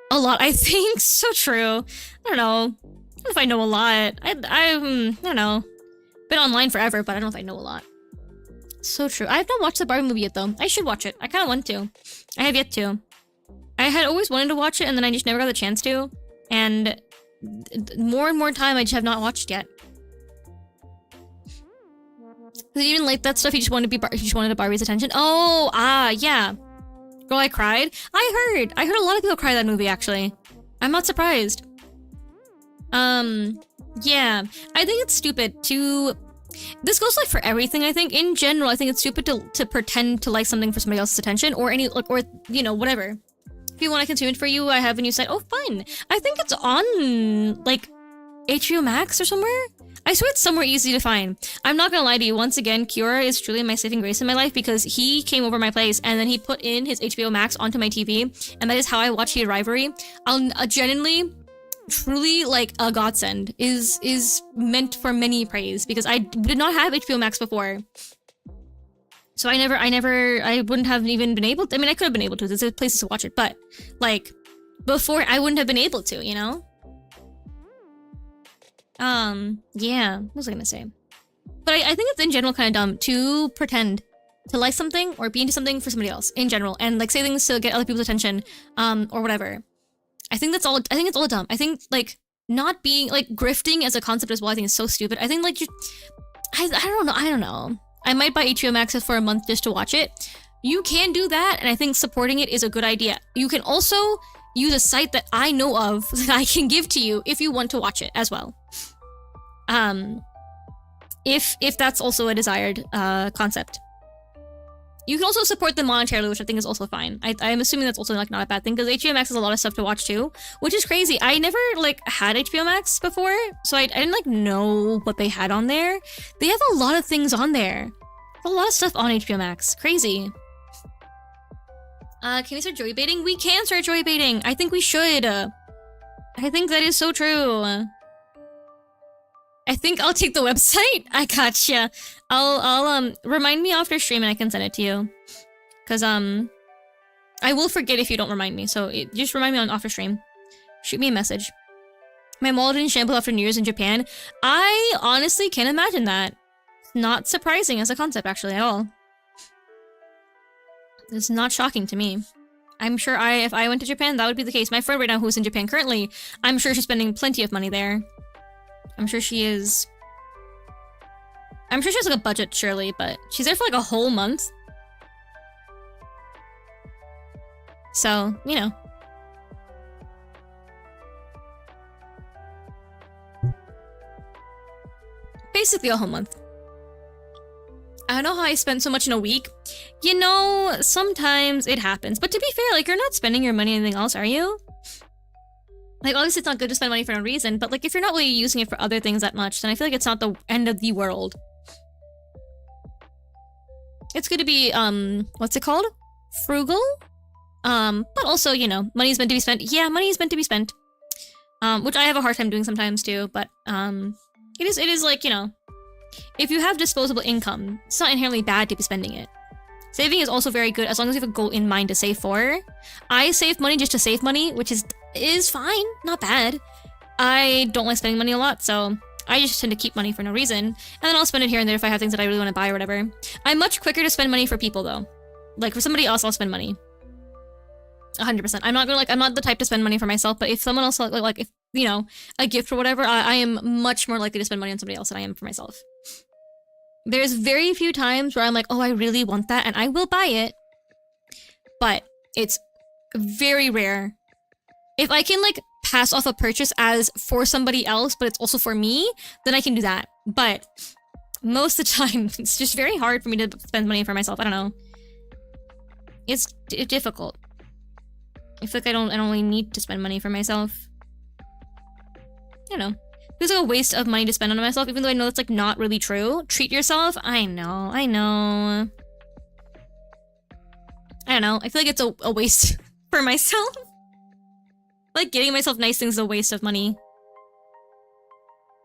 A lot, I think. So true. I don't know. I don't know if I know a lot. I don't know. Been online forever, but I don't know if I know a lot. So true. I have not watched the Barbie movie yet, though. I should watch it. I kind of want to. I have yet to. I had always wanted to watch it, and then I just never got the chance to. And more and more time, I just have not watched yet. You didn't like that stuff. You just wanted to be. You just wanted Barbie's attention. Oh, yeah. Girl, I cried. I heard a lot of people cry that movie. Actually, I'm not surprised. Yeah. I think it's stupid to. This goes like for everything. I think in general, I think it's stupid to pretend to like something for somebody else's attention or any or you know whatever. If you want to consume it for you, I have a new site. Oh, fun. I think it's on, like, HBO Max or somewhere? I swear it's somewhere easy to find. I'm not gonna lie to you. Once again, Kiora is truly my saving grace in my life because he came over my place and then he put in his HBO Max onto my TV. And that is how I watch Heated Rivalry. Genuinely, truly, like, a godsend. Is meant for many praise because I did not have HBO Max before. So I wouldn't have even been able to, I mean, I could have been able to, there's places to watch it, but, like, before, I wouldn't have been able to, you know? Yeah, what was I gonna say? But I think it's in general kind of dumb to pretend to like something or be into something for somebody else, in general, and, like, say things to get other people's attention, or whatever. I think it's all dumb. I think, like, not being, like, grifting as a concept as well, I think is so stupid. I think, like, I don't know. I might buy HBO Max for a month just to watch it. You can do that, and I think supporting it is a good idea. You can also use a site that I know of that I can give to you if you want to watch it as well. If that's also a desired concept. You can also support them monetarily, which I think is also fine. I'm assuming that's also, like, not a bad thing, because HBO Max has a lot of stuff to watch too, which is crazy. I never, like, had HBO Max before, so I didn't, like, know what they had on there. They have a lot of things on there. A lot of stuff on HBO Max. Crazy. Can we start joy baiting? We can start joy baiting! I think we should! I think that is so true. I think I'll take the website. I gotcha. I'll remind me after stream and I can send it to you. Cause I will forget if you don't remind me. So just remind me on after stream. Shoot me a message. My mole didn't shampoo after New Year's in Japan. I honestly can't imagine that. Not surprising as a concept actually at all. It's not shocking to me. I'm sure if I went to Japan, that would be the case. My friend right now who's in Japan currently, I'm sure she's spending plenty of money there. I'm sure she is. I'm sure she has like a budget, surely, but she's there for like a whole month. So, you know. Basically a whole month. I don't know how I spent so much in a week. You know, sometimes it happens. But to be fair, like, you're not spending your money on anything else, are you? Like, obviously it's not good to spend money for no reason, but like if you're not really using it for other things that much, then I feel like it's not the end of the world. It's good to be, what's it called? Frugal? But also, you know, money's meant to be spent. Yeah, money is meant to be spent. Which I have a hard time doing sometimes too, but, it is like, you know, if you have disposable income, it's not inherently bad to be spending it. Saving is also very good as long as you have a goal in mind to save for. I save money just to save money, which is fine, not bad. I don't like spending money a lot, so I just tend to keep money for no reason. And then I'll spend it here and there if I have things that I really want to buy or whatever. I'm much quicker to spend money for people though. Like for somebody else, I'll spend money. 100%. I'm not the type to spend money for myself, but if someone else, like if, you know, a gift or whatever, I am much more likely to spend money on somebody else than I am for myself. There's very few times where I'm like, oh, I really want that, and I will buy it. But it's very rare. If I can, like, pass off a purchase as for somebody else, but it's also for me, then I can do that. But most of the time, it's just very hard for me to spend money for myself. I don't know. It's difficult. I feel like I don't really need to spend money for myself. I don't know. It feels like a waste of money to spend on myself, even though I know that's like not really true. Treat yourself. I know. I don't know. I feel like it's a waste for myself. Like getting myself nice things is a waste of money.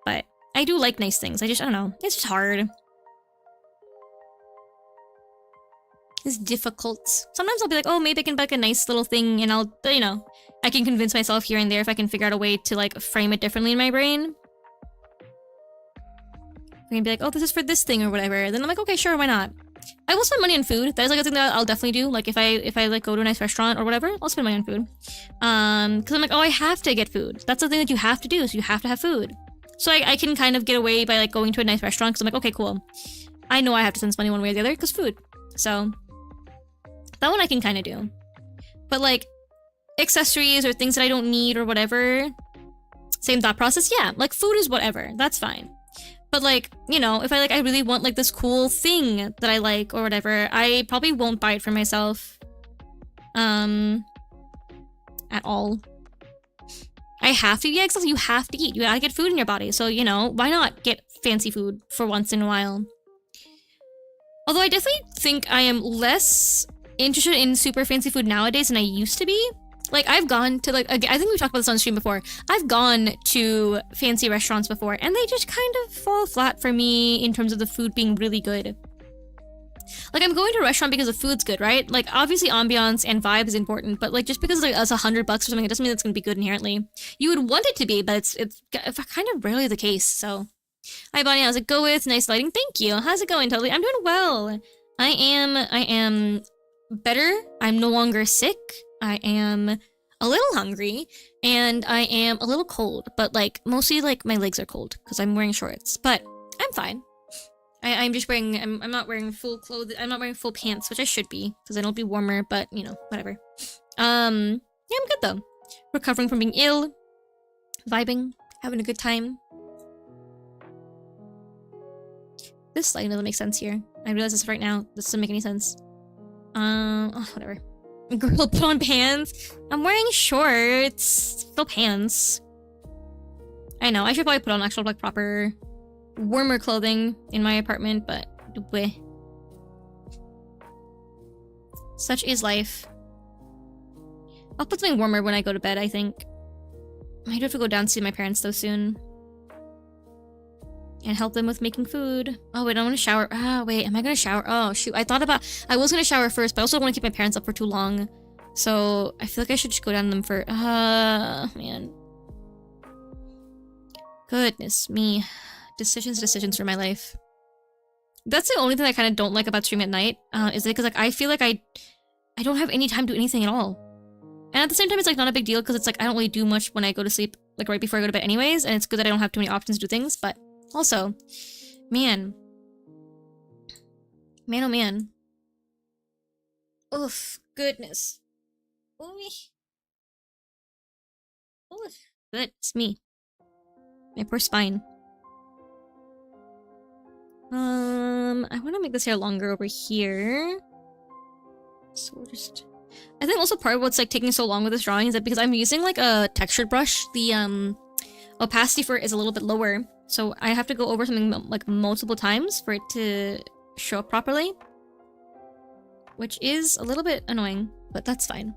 But I do like nice things. I don't know. It's just hard. It's difficult. Sometimes I'll be like, oh, maybe I can buy like a nice little thing and I'll, you know, I can convince myself here and there if I can figure out a way to like frame it differently in my brain. I can be like, oh, this is for this thing or whatever. Then I'm like, okay, sure, why not? I will spend money on food. That is like a thing that I'll definitely do. Like if I like go to a nice restaurant or whatever, I'll spend money on food. Because I'm like, oh, I have to get food. That's the thing that you have to do. So you have to have food. So I can kind of get away by like going to a nice restaurant because I'm like, okay, cool. I know I have to spend money one way or the other because food. So that one I can kind of do. But like accessories or things that I don't need or whatever, same thought process. Yeah, like food is whatever. That's fine. But like, you know, if I really want like this cool thing that I like or whatever, I probably won't buy it for myself. At all. I have to, yeah, exactly. You have to eat. You gotta get food in your body. So, you know, why not get fancy food for once in a while? Although I definitely think I am less interested in super fancy food nowadays than I used to be. Like, I've gone to, like, I think we talked about this on stream before. I've gone to fancy restaurants before, and they just kind of fall flat for me in terms of the food being really good. Like, I'm going to a restaurant because the food's good, right? Like, obviously ambiance and vibe is important, but, like, just because like, it's $100 or something, it doesn't mean it's gonna be good inherently. You would want it to be, but it's kind of rarely the case, so. Hi, Bonnie, how's it go with? Nice lighting, thank you. How's it going, Totally? I'm doing well. I am better. I'm no longer sick. I am a little hungry, and I am a little cold, but like mostly like my legs are cold because I'm wearing shorts, but I'm fine. I'm just wearing, I'm not wearing full clothes, I'm not wearing full pants, which I should be because then it'll be warmer, but you know, whatever. Yeah, I'm good though. Recovering from being ill, vibing, having a good time. This lighting doesn't make sense here. I realize this right now. This doesn't make any sense. Oh, whatever. Girl, put on pants. I'm wearing shorts. Still pants. I know, I should probably put on actual, like, proper, warmer clothing in my apartment, but bleh. Such is life. I'll put something warmer when I go to bed, I think. I might have to go down to see my parents, though, soon. And help them with making food. Oh, wait, I want to shower. Ah, wait, am I gonna shower? Oh, shoot. I was gonna shower first, but I also don't want to keep my parents up for too long. So, I feel like I should just go down to them for... man. Goodness me. Decisions for my life. That's the only thing I kind of don't like about streaming at night. Is it because, like, I feel like I don't have any time to do anything at all. And at the same time, it's, like, not a big deal because it's, like, I don't really do much when I go to sleep, like, right before I go to bed anyways. And it's good that I don't have too many options to do things, but... Also, man. Man, oh man. Oof, goodness. Oof. Goodness me. My poor spine. I want to make this hair longer over here. So we'll just I think also part of what's like taking so long with this drawing is that because I'm using like a textured brush, the opacity for it is a little bit lower. So I have to go over something like multiple times for it to show up properly. Which is a little bit annoying, but that's fine.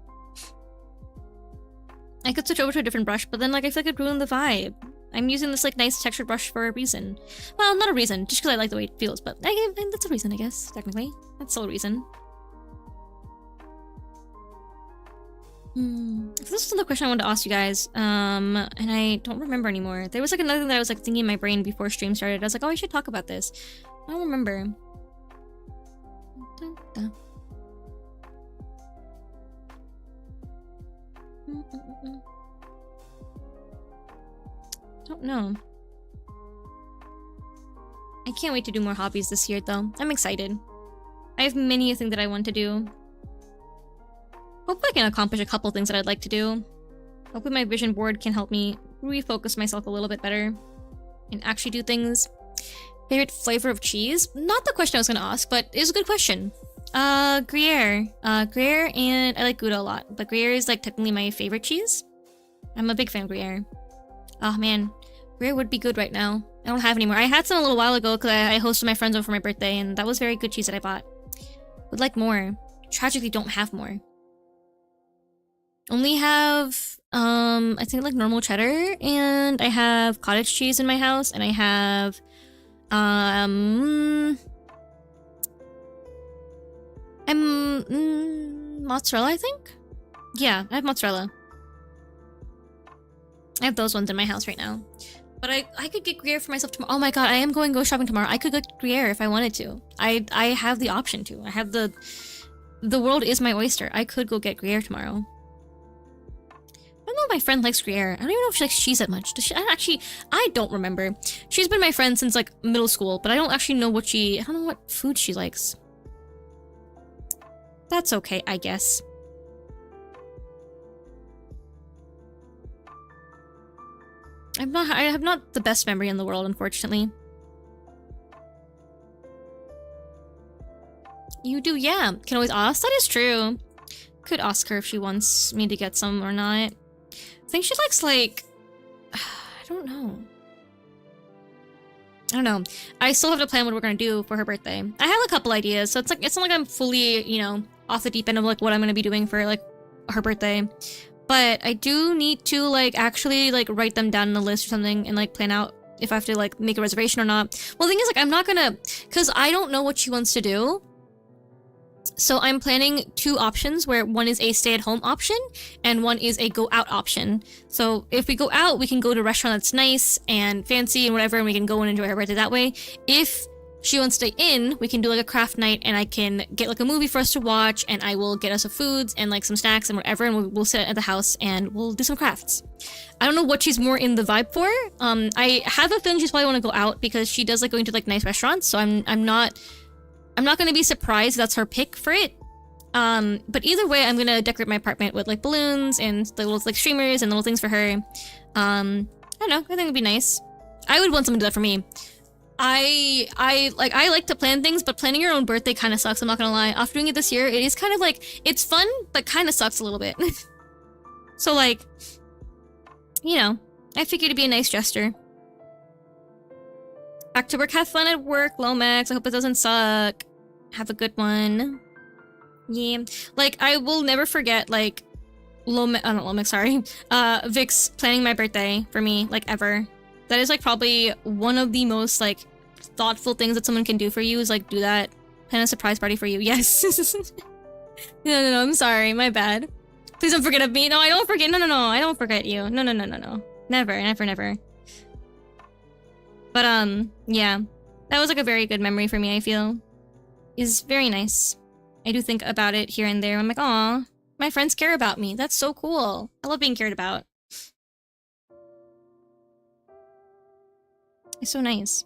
I could switch over to a different brush, but then like I feel like it'd ruin the vibe. I'm using this like nice textured brush for a reason. Well, not a reason, just because I like the way it feels, but that's a reason, I guess, technically. That's still a reason. This is another question I wanted to ask you guys, and I don't remember anymore. There was like another thing that I was like thinking in my brain before stream started. I was like, oh, I should talk about this. I don't remember. Don't know. I can't wait to do more hobbies this year, though. I'm excited. I have many things that I want to do. Hopefully I can accomplish a couple things that I'd like to do. Hopefully my vision board can help me refocus myself a little bit better and actually do things. Favorite flavor of cheese? Not the question I was gonna ask, but it's a good question. Gruyere. Gruyere, and I like Gouda a lot, but Gruyere is like technically my favorite cheese. I'm a big fan of Gruyere. Oh man, Gruyere would be good right now. I don't have any more. I had some a little while ago because I hosted my friends over for my birthday, and that was very good cheese that I bought. Would like more. Tragically don't have more. Only have, I think like normal cheddar, and I have cottage cheese in my house, and I have, mozzarella, I think? Yeah, I have mozzarella. I have those ones in my house right now. But I could get Gruyere for myself tomorrow. Oh my god, I am going go shopping tomorrow. I could get Gruyere if I wanted to. I have the option to. I have the world is my oyster. I could go get Gruyere tomorrow. I don't know if my friend likes Gruyere. I don't even know if she likes cheese that much. Does she? I don't remember. She's been my friend since like middle school, but I don't actually know what I don't know what food she likes. That's okay, I guess. I have not the best memory in the world, unfortunately. You do, yeah. Can always ask. That is true. Could ask her if she wants me to get some or not. I think she likes, like... I don't know. I don't know. I still have to plan what we're gonna do for her birthday. I have a couple ideas, so it's not like I'm fully, you know, off the deep end of like what I'm gonna be doing for like her birthday. But I do need to like actually like write them down in a list or something and like plan out if I have to like make a reservation or not. Well, the thing is like I'm not gonna, because I don't know what she wants to do. So I'm planning two options where one is a stay-at-home option and one is a go-out option. So if we go out, we can go to a restaurant that's nice and fancy and whatever, and we can go and enjoy her birthday that way. If she wants to stay in, we can do like a craft night and I can get like a movie for us to watch and I will get us some foods and like some snacks and whatever, and we'll sit at the house and we'll do some crafts. I don't know what she's more in the vibe for. I have a feeling she's probably want to go out because she does like going to like nice restaurants, so I'm not gonna be surprised if that's her pick for it. But either way, I'm gonna decorate my apartment with like balloons and the little like streamers and little things for her. I don't know, I think it'd be nice. I would want someone to do that for me. I like to plan things, but planning your own birthday kind of sucks, I'm not gonna lie. After doing it this year, it is kind of like, it's fun, but kind of sucks a little bit. So like, you know, I figured it'd be a nice gesture. Back to work, have fun at work, Lomax. I hope it doesn't suck. Have a good one. Yeah. Like, I will never forget, like, Vic's planning my birthday for me, like, ever. That is, like, probably one of the most, like, thoughtful things that someone can do for you is, like, do that. Plan a surprise party for you. Yes. No, I'm sorry. My bad. Please don't forget of me. No, I don't forget. No, I don't forget you. No. Never. But, yeah. That was, like, a very good memory for me, I feel. Is very nice. I do think about it here and there. I'm like, aw, my friends care about me. That's so cool. I love being cared about. It's so nice.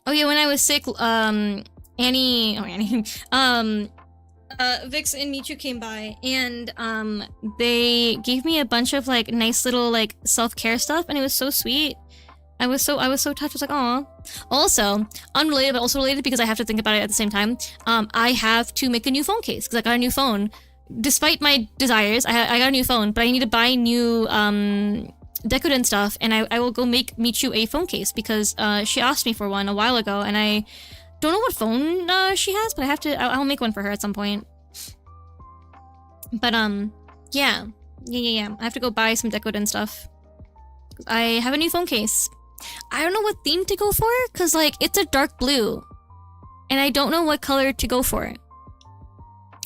Oh, yeah, when I was sick, Annie... Vix and Michu came by, and, they gave me a bunch of, like, nice little, like, self-care stuff, and it was so sweet. I was so touched. I was like, aw. Also, unrelated, but also related because I have to think about it at the same time. I have to make a new phone case because I got a new phone despite my desires, I got a new phone, but I need to buy new Decodent stuff, and I will go make Michu a phone case because she asked me for one a while ago, and I don't know what phone she has, but I'll make one for her at some point. But yeah. I have to go buy some Decodent stuff. I have a new phone case. I don't know what theme to go for, cause like it's a dark blue, and I don't know what color to go for.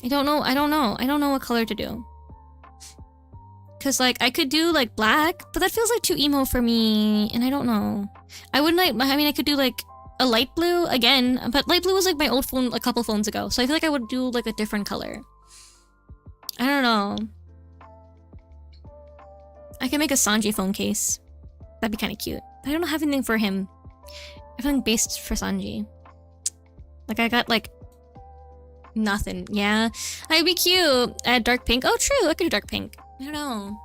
I don't know what color to do. Cause like I could do like black, but that feels like too emo for me, and I don't know. I could do like a light blue again, but light blue was like my old phone a couple phones ago, so I feel like I would do like a different color. I don't know. I can make a Sanji phone case. That'd be kind of cute. I don't have anything for him. I have nothing based for Sanji. Like I got like nothing. Yeah, I'd be cute. Add dark pink. Oh, true. I could do dark pink. I don't know.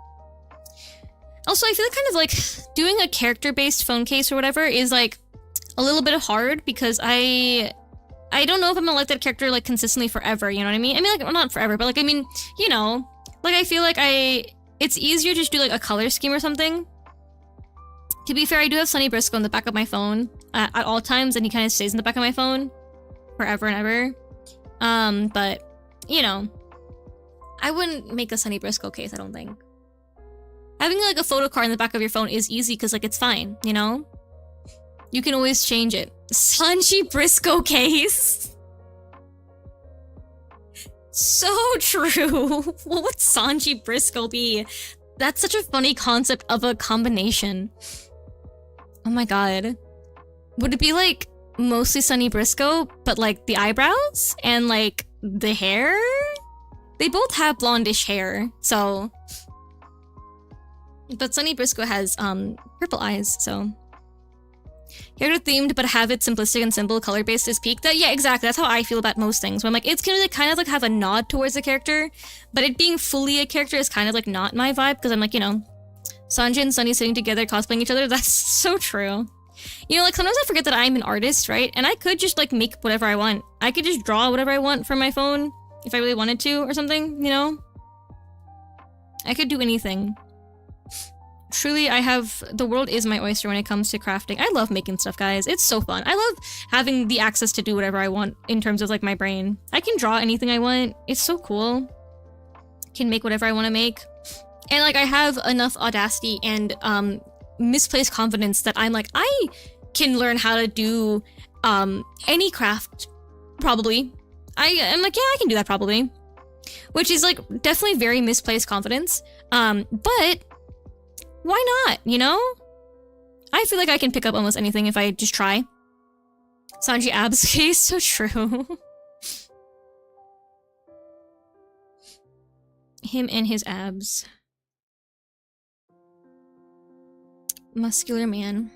Also, I feel like kind of like doing a character-based phone case or whatever is like a little bit hard because I don't know if I'm gonna like that character like consistently forever. You know what I mean? I mean, like, well, not forever, but like I mean, you know, like I feel like it's easier to just do like a color scheme or something. To be fair, I do have Sonny Briscoe in the back of my phone at all times, and he kind of stays in the back of my phone forever and ever. But you know, I wouldn't make a Sonny Briscoe case. I don't think having like a photo card in the back of your phone is easy because like it's fine. You know, you can always change it. Sanji Briscoe case. So true. What would Sanji Briscoe be? That's such a funny concept of a combination. Oh my god. Would it be like mostly Sonny Briscoe, but like the eyebrows and like the hair? They both have blondish hair, so. But Sonny Briscoe has purple eyes, so. Character themed, but have it simplistic and simple, color based is peak. Yeah, exactly. That's how I feel about most things. Where I'm like, it's gonna like, kind of like have a nod towards the character, but it being fully a character is kind of like not my vibe because I'm like, you know, Sanji and Sunny sitting together cosplaying each other. That's so true. You know, like sometimes I forget that I'm an artist, right? And I could just like make whatever I want. I could just draw whatever I want from my phone if I really wanted to or something. You know, I could do anything. Truly, the world is my oyster when it comes to crafting. I love making stuff, guys. It's so fun. I love having the access to do whatever I want in terms of like my brain. I can draw anything I want. It's so cool. Can make whatever I want to make. And like I have enough audacity and misplaced confidence that I'm like, I can learn how to do any craft, probably. I'm like, yeah, I can do that probably. Which is like definitely very misplaced confidence. But why not, you know? I feel like I can pick up almost anything if I just try. Sanji abs case, so true. Him and his abs. Muscular man.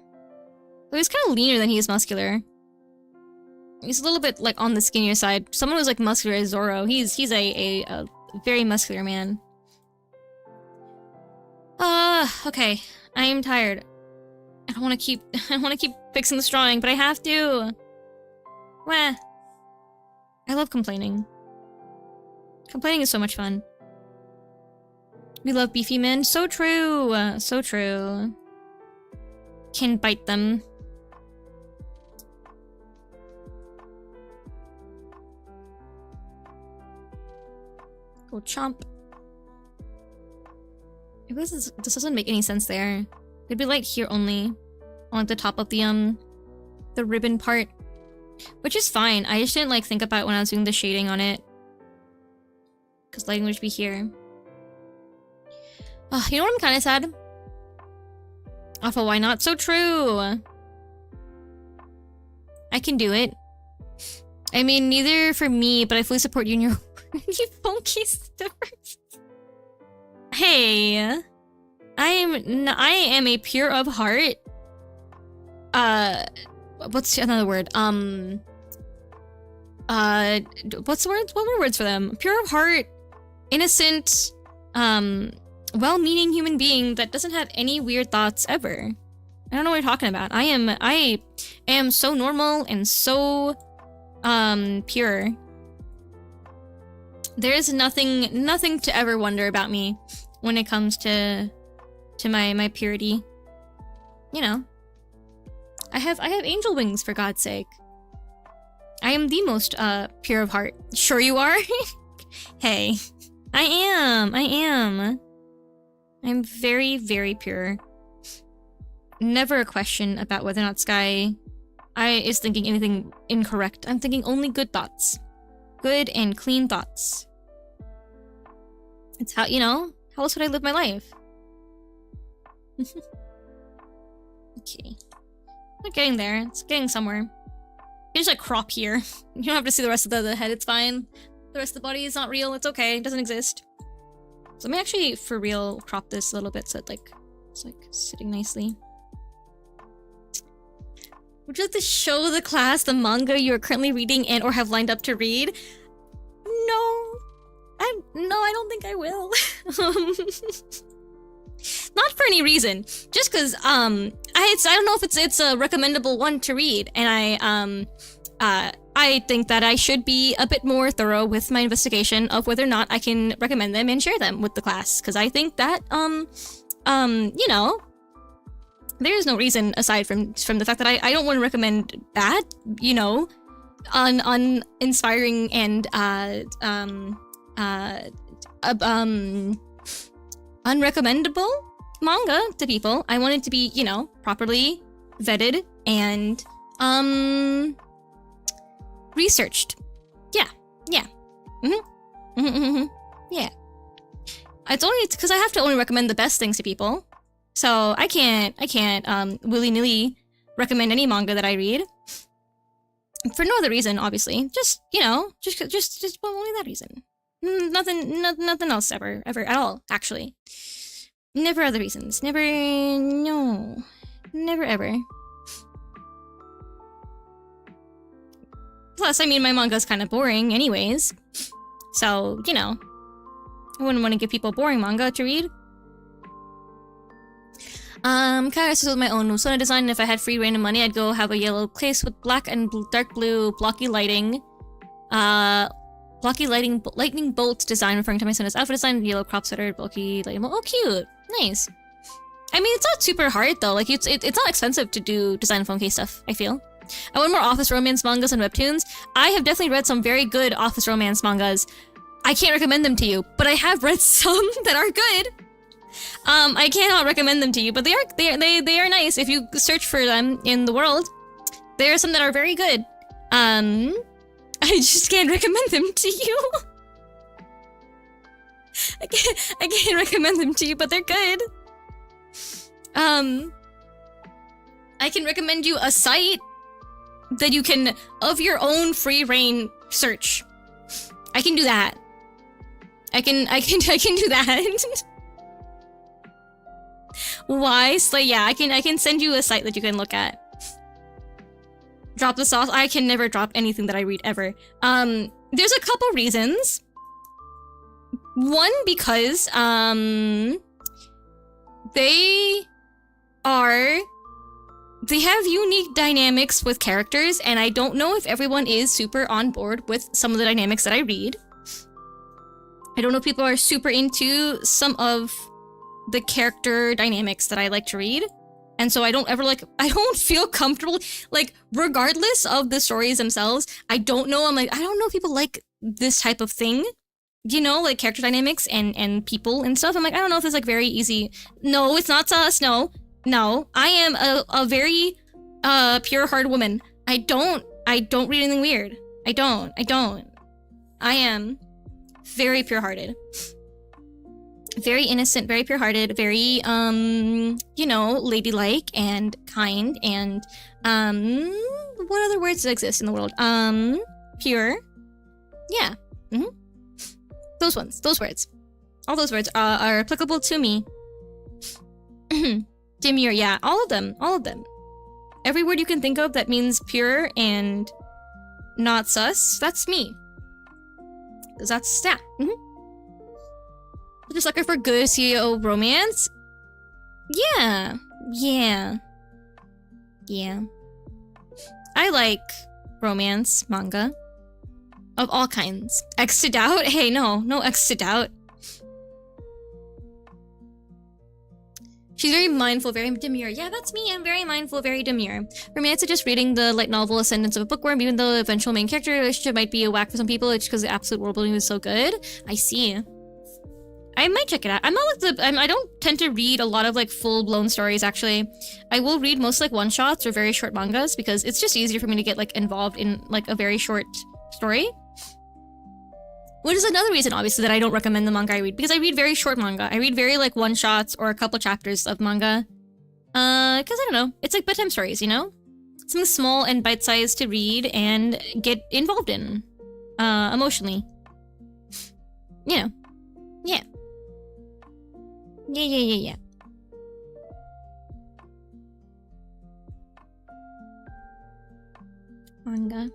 Well, he's kind of leaner than he is muscular. He's a little bit like on the skinnier side. Someone who's like muscular as Zoro. He's a very muscular man. Okay. I am tired. I want to keep fixing this drawing, but I have to. Wah. I love complaining. Complaining is so much fun. We love beefy men. So true. So true. Can bite them. Go chomp. This doesn't make any sense there. It'd be like here only. On the top of the ribbon part. Which is fine. I just didn't like think about it when I was doing the shading on it. Because lighting would be here. You know what I'm kind of sad? Alpha, why not? So true! I can do it. I mean, neither for me, but I fully support you in your funky stars. Hey! I am a pure of heart. What's another word? What's the word? What were words for them? Pure of heart, innocent, well-meaning human being that doesn't have any weird thoughts ever. I don't know what you're talking about. I am so normal and so pure. There's nothing to ever wonder about me when it comes to my purity. You know. I have angel wings, for God's sake. I am the most pure of heart. Sure you are? Hey. I am. I'm very, very pure. Never a question about whether or not Sky is thinking anything incorrect. I'm thinking only good thoughts. Good and clean thoughts. It's how, you know, how else would I live my life? Okay. Not getting there. It's getting somewhere. You just like crop here. You don't have to see the rest of the head, it's fine. The rest of the body is not real, it's okay, it doesn't exist. So let me actually, for real, crop this a little bit so it, like, it's like sitting nicely. Would you like to show the class the manga you are currently reading and or have lined up to read? No. I don't think I will. Not for any reason. Just because, I don't know if it's a recommendable one to read, and I think that I should be a bit more thorough with my investigation of whether or not I can recommend them and share them with the class, because I think that, you know, there's no reason aside from the fact that I don't want to recommend bad, you know, uninspiring and, unrecommendable manga to people. I want it to be, you know, properly vetted and, researched. Yeah. Yeah. Yeah. It's only because I have to only recommend the best things to people. So I can't willy-nilly recommend any manga that I read. For no other reason, obviously. Just, you know, just well, only that reason. Nothing else ever at all, actually. Never other reasons. Never ever. Plus, I mean, my manga's kind of boring anyways. So, you know, I wouldn't want to give people boring manga to read. Kind of with my own Musona design, and if I had free random money, I'd go have a yellow case with black and dark blue blocky lighting. Lightning bolt design, referring to my son's outfit design, yellow crop sweater, bulky lighting bolt. Oh, cute. Nice. I mean, it's not super hard, though. Like, it's not expensive to do design phone case stuff, I feel. I want more office romance mangas and webtoons. I have definitely read some very good office romance mangas. I can't recommend them to you, but I have read some that are good. I cannot recommend them to you, but they are nice. If you search for them in the world, there are some that are very good. I just can't recommend them to you. I can't recommend them to you, but they're good. I can recommend you a site that you can, of your own free reign, search. I can do that. I can do that. Why? So yeah, I can send you a site that you can look at. Drop the sauce. I can never drop anything that I read ever. There's a couple reasons. One, because they have unique dynamics with characters, and I don't know if everyone is super on board with some of the dynamics that I read. I don't know if people are super into some of the character dynamics that I like to read. And so I don't feel comfortable, like, regardless of the stories themselves, I don't know if people like this type of thing, you know, like character dynamics and people and stuff. I'm like, I don't know if it's like very easy. No, it's not sus, no. I am a very, pure heart woman. I don't read anything weird. I don't. I am very pure-hearted. Very innocent, very pure-hearted, very, you know, ladylike and kind and, what other words exist in the world? Pure. Yeah. Those words. All those words are applicable to me. Demure, yeah, all of them. Every word you can think of that means pure and not sus, that's me. That's, yeah. Just sucker for good CEO romance? Yeah. I like romance manga. Of all kinds. X to doubt? Hey, no X to doubt. She's very mindful, very demure. Yeah, that's me. I'm very mindful, very demure. For me, I'd suggest reading the light novel Ascendance of a Bookworm, even though the eventual main character relationship might be a whack for some people. It's because the absolute world building is so good. I see. I might check it out. I'm not like I don't tend to read a lot of like full-blown stories, actually. I will read most like one-shots or very short mangas because it's just easier for me to get like involved in like a very short story. Which is another reason, obviously, that I don't recommend the manga I read. Because I read very short manga. I read very, like, one-shots or a couple chapters of manga. Because, I don't know. It's like bedtime stories, you know? Something small and bite-sized to read and get involved in. Emotionally. You know. Yeah. Yeah. Manga.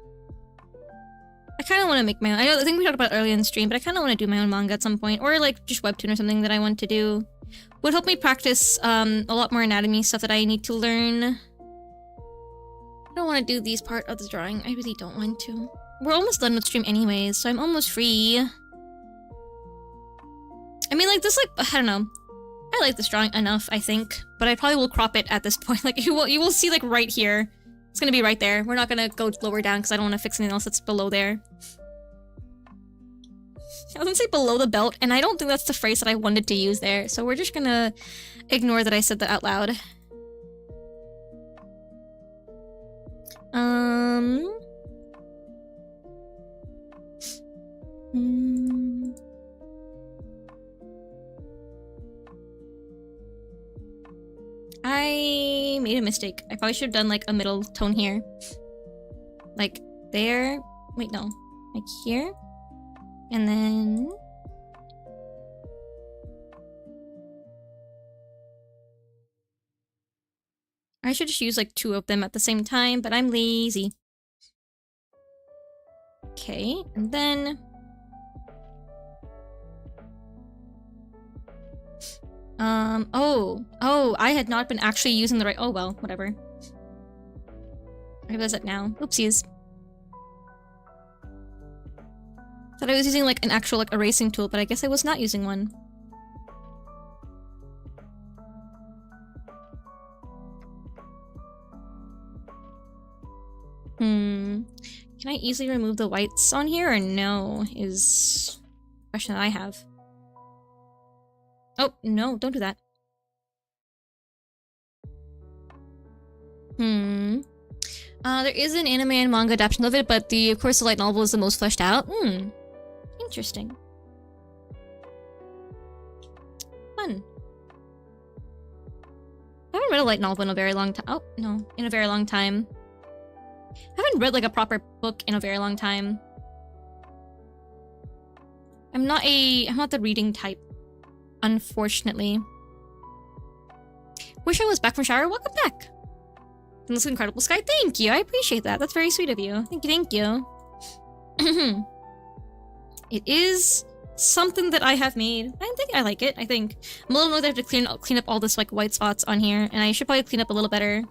I kind of want to make my own. I think we talked about earlier in the stream, but I kind of want to do my own manga at some point. Or, like, just webtoon or something that I want to do. Would help me practice a lot more anatomy stuff that I need to learn. I don't want to do these part of the drawing. I really don't want to. We're almost done with stream anyways, so I'm almost free. I mean, like, this, like, I don't know. I like this drawing enough, I think. But I probably will crop it at this point. Like, you will see, like, right here. It's gonna be right there. We're not gonna go lower down because I don't want to fix anything else that's below there. I was gonna say below the belt, and I don't think that's the phrase that I wanted to use there, so we're just gonna ignore that I said that out loud. I made a mistake. I probably should have done like a middle tone here. Like there. Wait, no. Like here. And then... I should just use like two of them at the same time, but I'm lazy. Okay, and then... Oh, I had not been actually using the right- oh well, whatever. I realize that now. Oopsies. Thought I was using like an actual like erasing tool, but I guess I was not using one. Can I easily remove the whites on here or no? Is a question that I have. Oh, no, don't do that. There is an anime and manga adaptation of it, but of course the light novel is the most fleshed out. Interesting. Fun. I haven't read a light novel in a very long time. Oh, no, in a very long time. I haven't read like a proper book in a very long time. I'm not the reading type. Unfortunately. Wish I was back from shower. Welcome back. And this incredible sky. Thank you. I appreciate that. That's very sweet of you. Thank you. It is something that I have made. I think I like it. I think I'm a little annoyed that I have to clean up all this like white spots on here, and I should probably clean up a little better.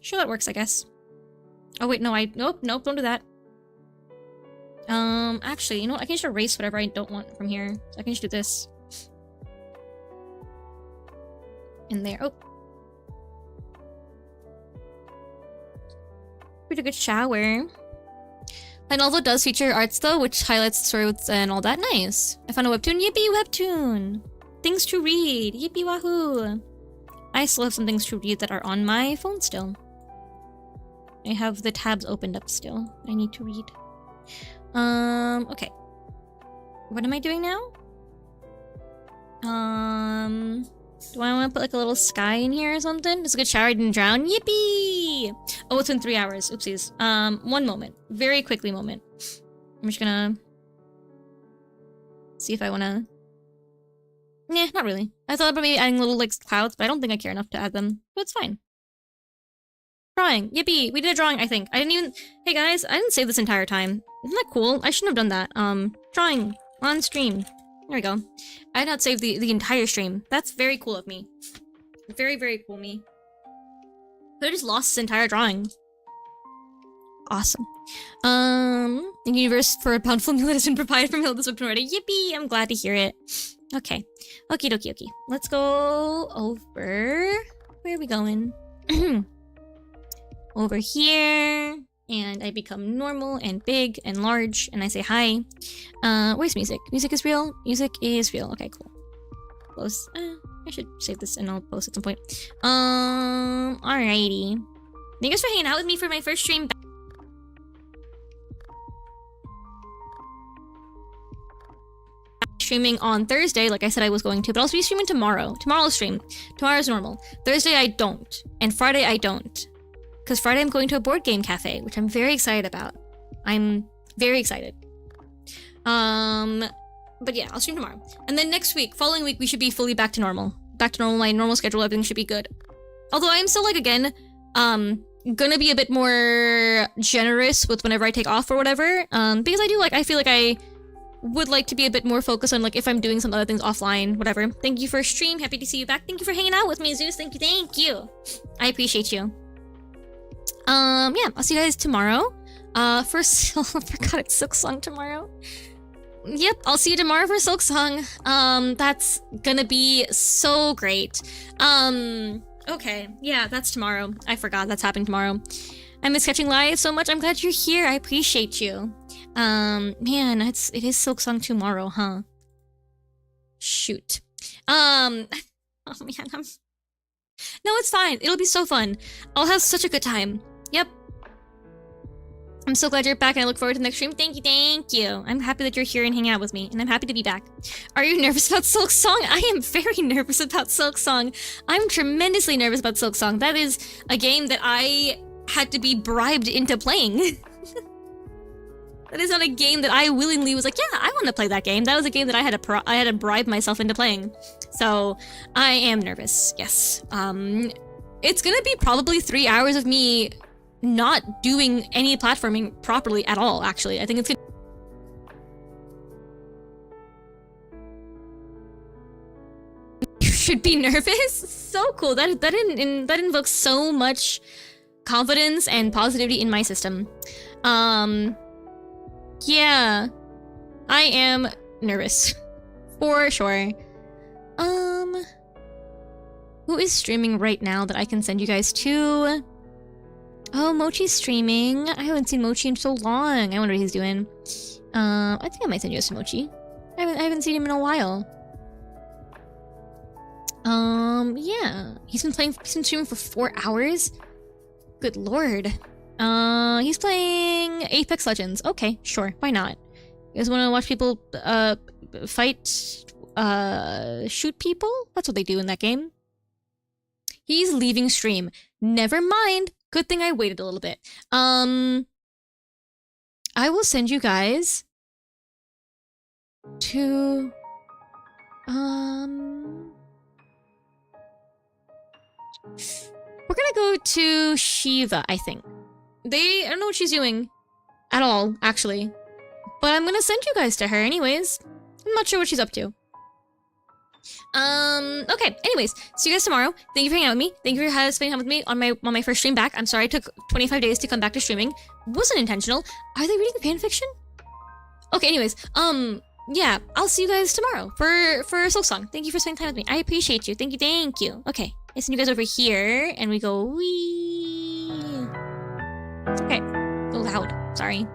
Sure, that works, I guess. Oh wait, no, nope, don't do that. Actually, you know what? I can just erase whatever I don't want from here. So I can just do this. In there. Oh. Pretty good shower. My novel does feature arts though, which highlights the story and all that. Nice. I found a webtoon. Yippee, webtoon! Things to read. Yippee wahoo! I still have some things to read that are on my phone still. I have the tabs opened up still. I need to read. Okay. What am I doing now? Do I want to put like a little sky in here or something? It's a good shower, I didn't drown. Yippee! Oh, it's in 3 hours. Oopsies. One moment. Very quickly moment. I'm just gonna... see if I wanna... Nah, not really. I thought about maybe adding little like clouds, but I don't think I care enough to add them. So it's fine. Drawing. Yippee! We did a drawing, I think. I didn't even... Hey guys, I didn't save this entire time. Isn't that cool? I shouldn't have done that. Drawing. On stream. There we go. I did not save the entire stream. That's very cool of me. Very, very cool of me. I just lost this entire drawing. Awesome. The universe for a bountiful meal that has been provided from Hilda's weapon already. Yippee! I'm glad to hear it. Okay. Okie dokie okie. Let's go over... Where are we going? Over here. And I become normal and big and large. And I say hi. Where's music? Music is real? Music is real. Okay, cool. Close. I should save this and I'll post at some point. Alrighty. Thank you guys for hanging out with me for my first stream. Streaming on Thursday, like I said I was going to, but I'll be streaming tomorrow. Tomorrow's stream. Tomorrow's normal. Thursday I don't. And Friday I don't. Because Friday I'm going to a board game cafe, which I'm very excited about. I'm very excited. But yeah, I'll stream tomorrow. And then next week, following week, we should be fully back to normal. Back to normal, my normal schedule, everything should be good. Although I am still, like, again, gonna be a bit more generous with whenever I take off or whatever. Because I do, like, I feel like I would like to be a bit more focused on, like, if I'm doing some other things offline, whatever. Thank you for stream. Happy to see you back. Thank you for hanging out with me, Zeus. Thank you, thank you. I appreciate you. Yeah, I'll see you guys tomorrow. First, I forgot it's Silksong tomorrow. Yep, I'll see you tomorrow for Silksong. That's gonna be so great. Okay, yeah, that's tomorrow. I forgot that's happening tomorrow. I miss catching live so much. I'm glad you're here. I appreciate you. Man, it is Silksong tomorrow, huh? Shoot. Oh man, No, it's fine. It'll be so fun. I'll have such a good time. Yep. I'm so glad you're back and I look forward to the next stream. Thank you, thank you. I'm happy that you're here and hanging out with me, and I'm happy to be back. Are you nervous about Silksong? I am very nervous about Silksong. I'm tremendously nervous about Silksong. That is a game that I had to be bribed into playing. That is not a game that I willingly was like, yeah, I want to play that game. That was a game that I had to bribe myself into playing. So I am nervous. Yes. It's gonna be probably 3 hours of me not doing any platforming properly at all. Actually, I think it's gonna. You should be nervous. So cool. That invokes so much confidence and positivity in my system. Yeah, I am nervous for sure. Who is streaming right now that I can send you guys to? Oh, Mochi's streaming. I haven't seen Mochi in so long. I wonder what he's doing. I think I might send you guys to Mochi. I haven't seen him in a while. Yeah. He's been streaming for 4 hours. Good lord. He's playing Apex Legends. Okay, sure. Why not? You guys want to watch people, fight, shoot people? That's what they do in that game. He's leaving stream. Never mind. Good thing I waited a little bit. I will send you guys to, we're gonna go to Shiva, I think. I don't know what she's doing at all, actually. But I'm gonna send you guys to her anyways. I'm not sure what she's up to. Okay, anyways, see you guys tomorrow. Thank you for hanging out with me. Thank you for spending time with me on my first stream back. I'm sorry it took 25 days to come back to streaming. Wasn't intentional. Are they reading fanfiction? Okay, anyways, yeah, I'll see you guys tomorrow for Silksong. Thank you for spending time with me. I appreciate you. Thank you, thank you. Okay, I send you guys over here, and we go wee. Okay, so loud. Sorry.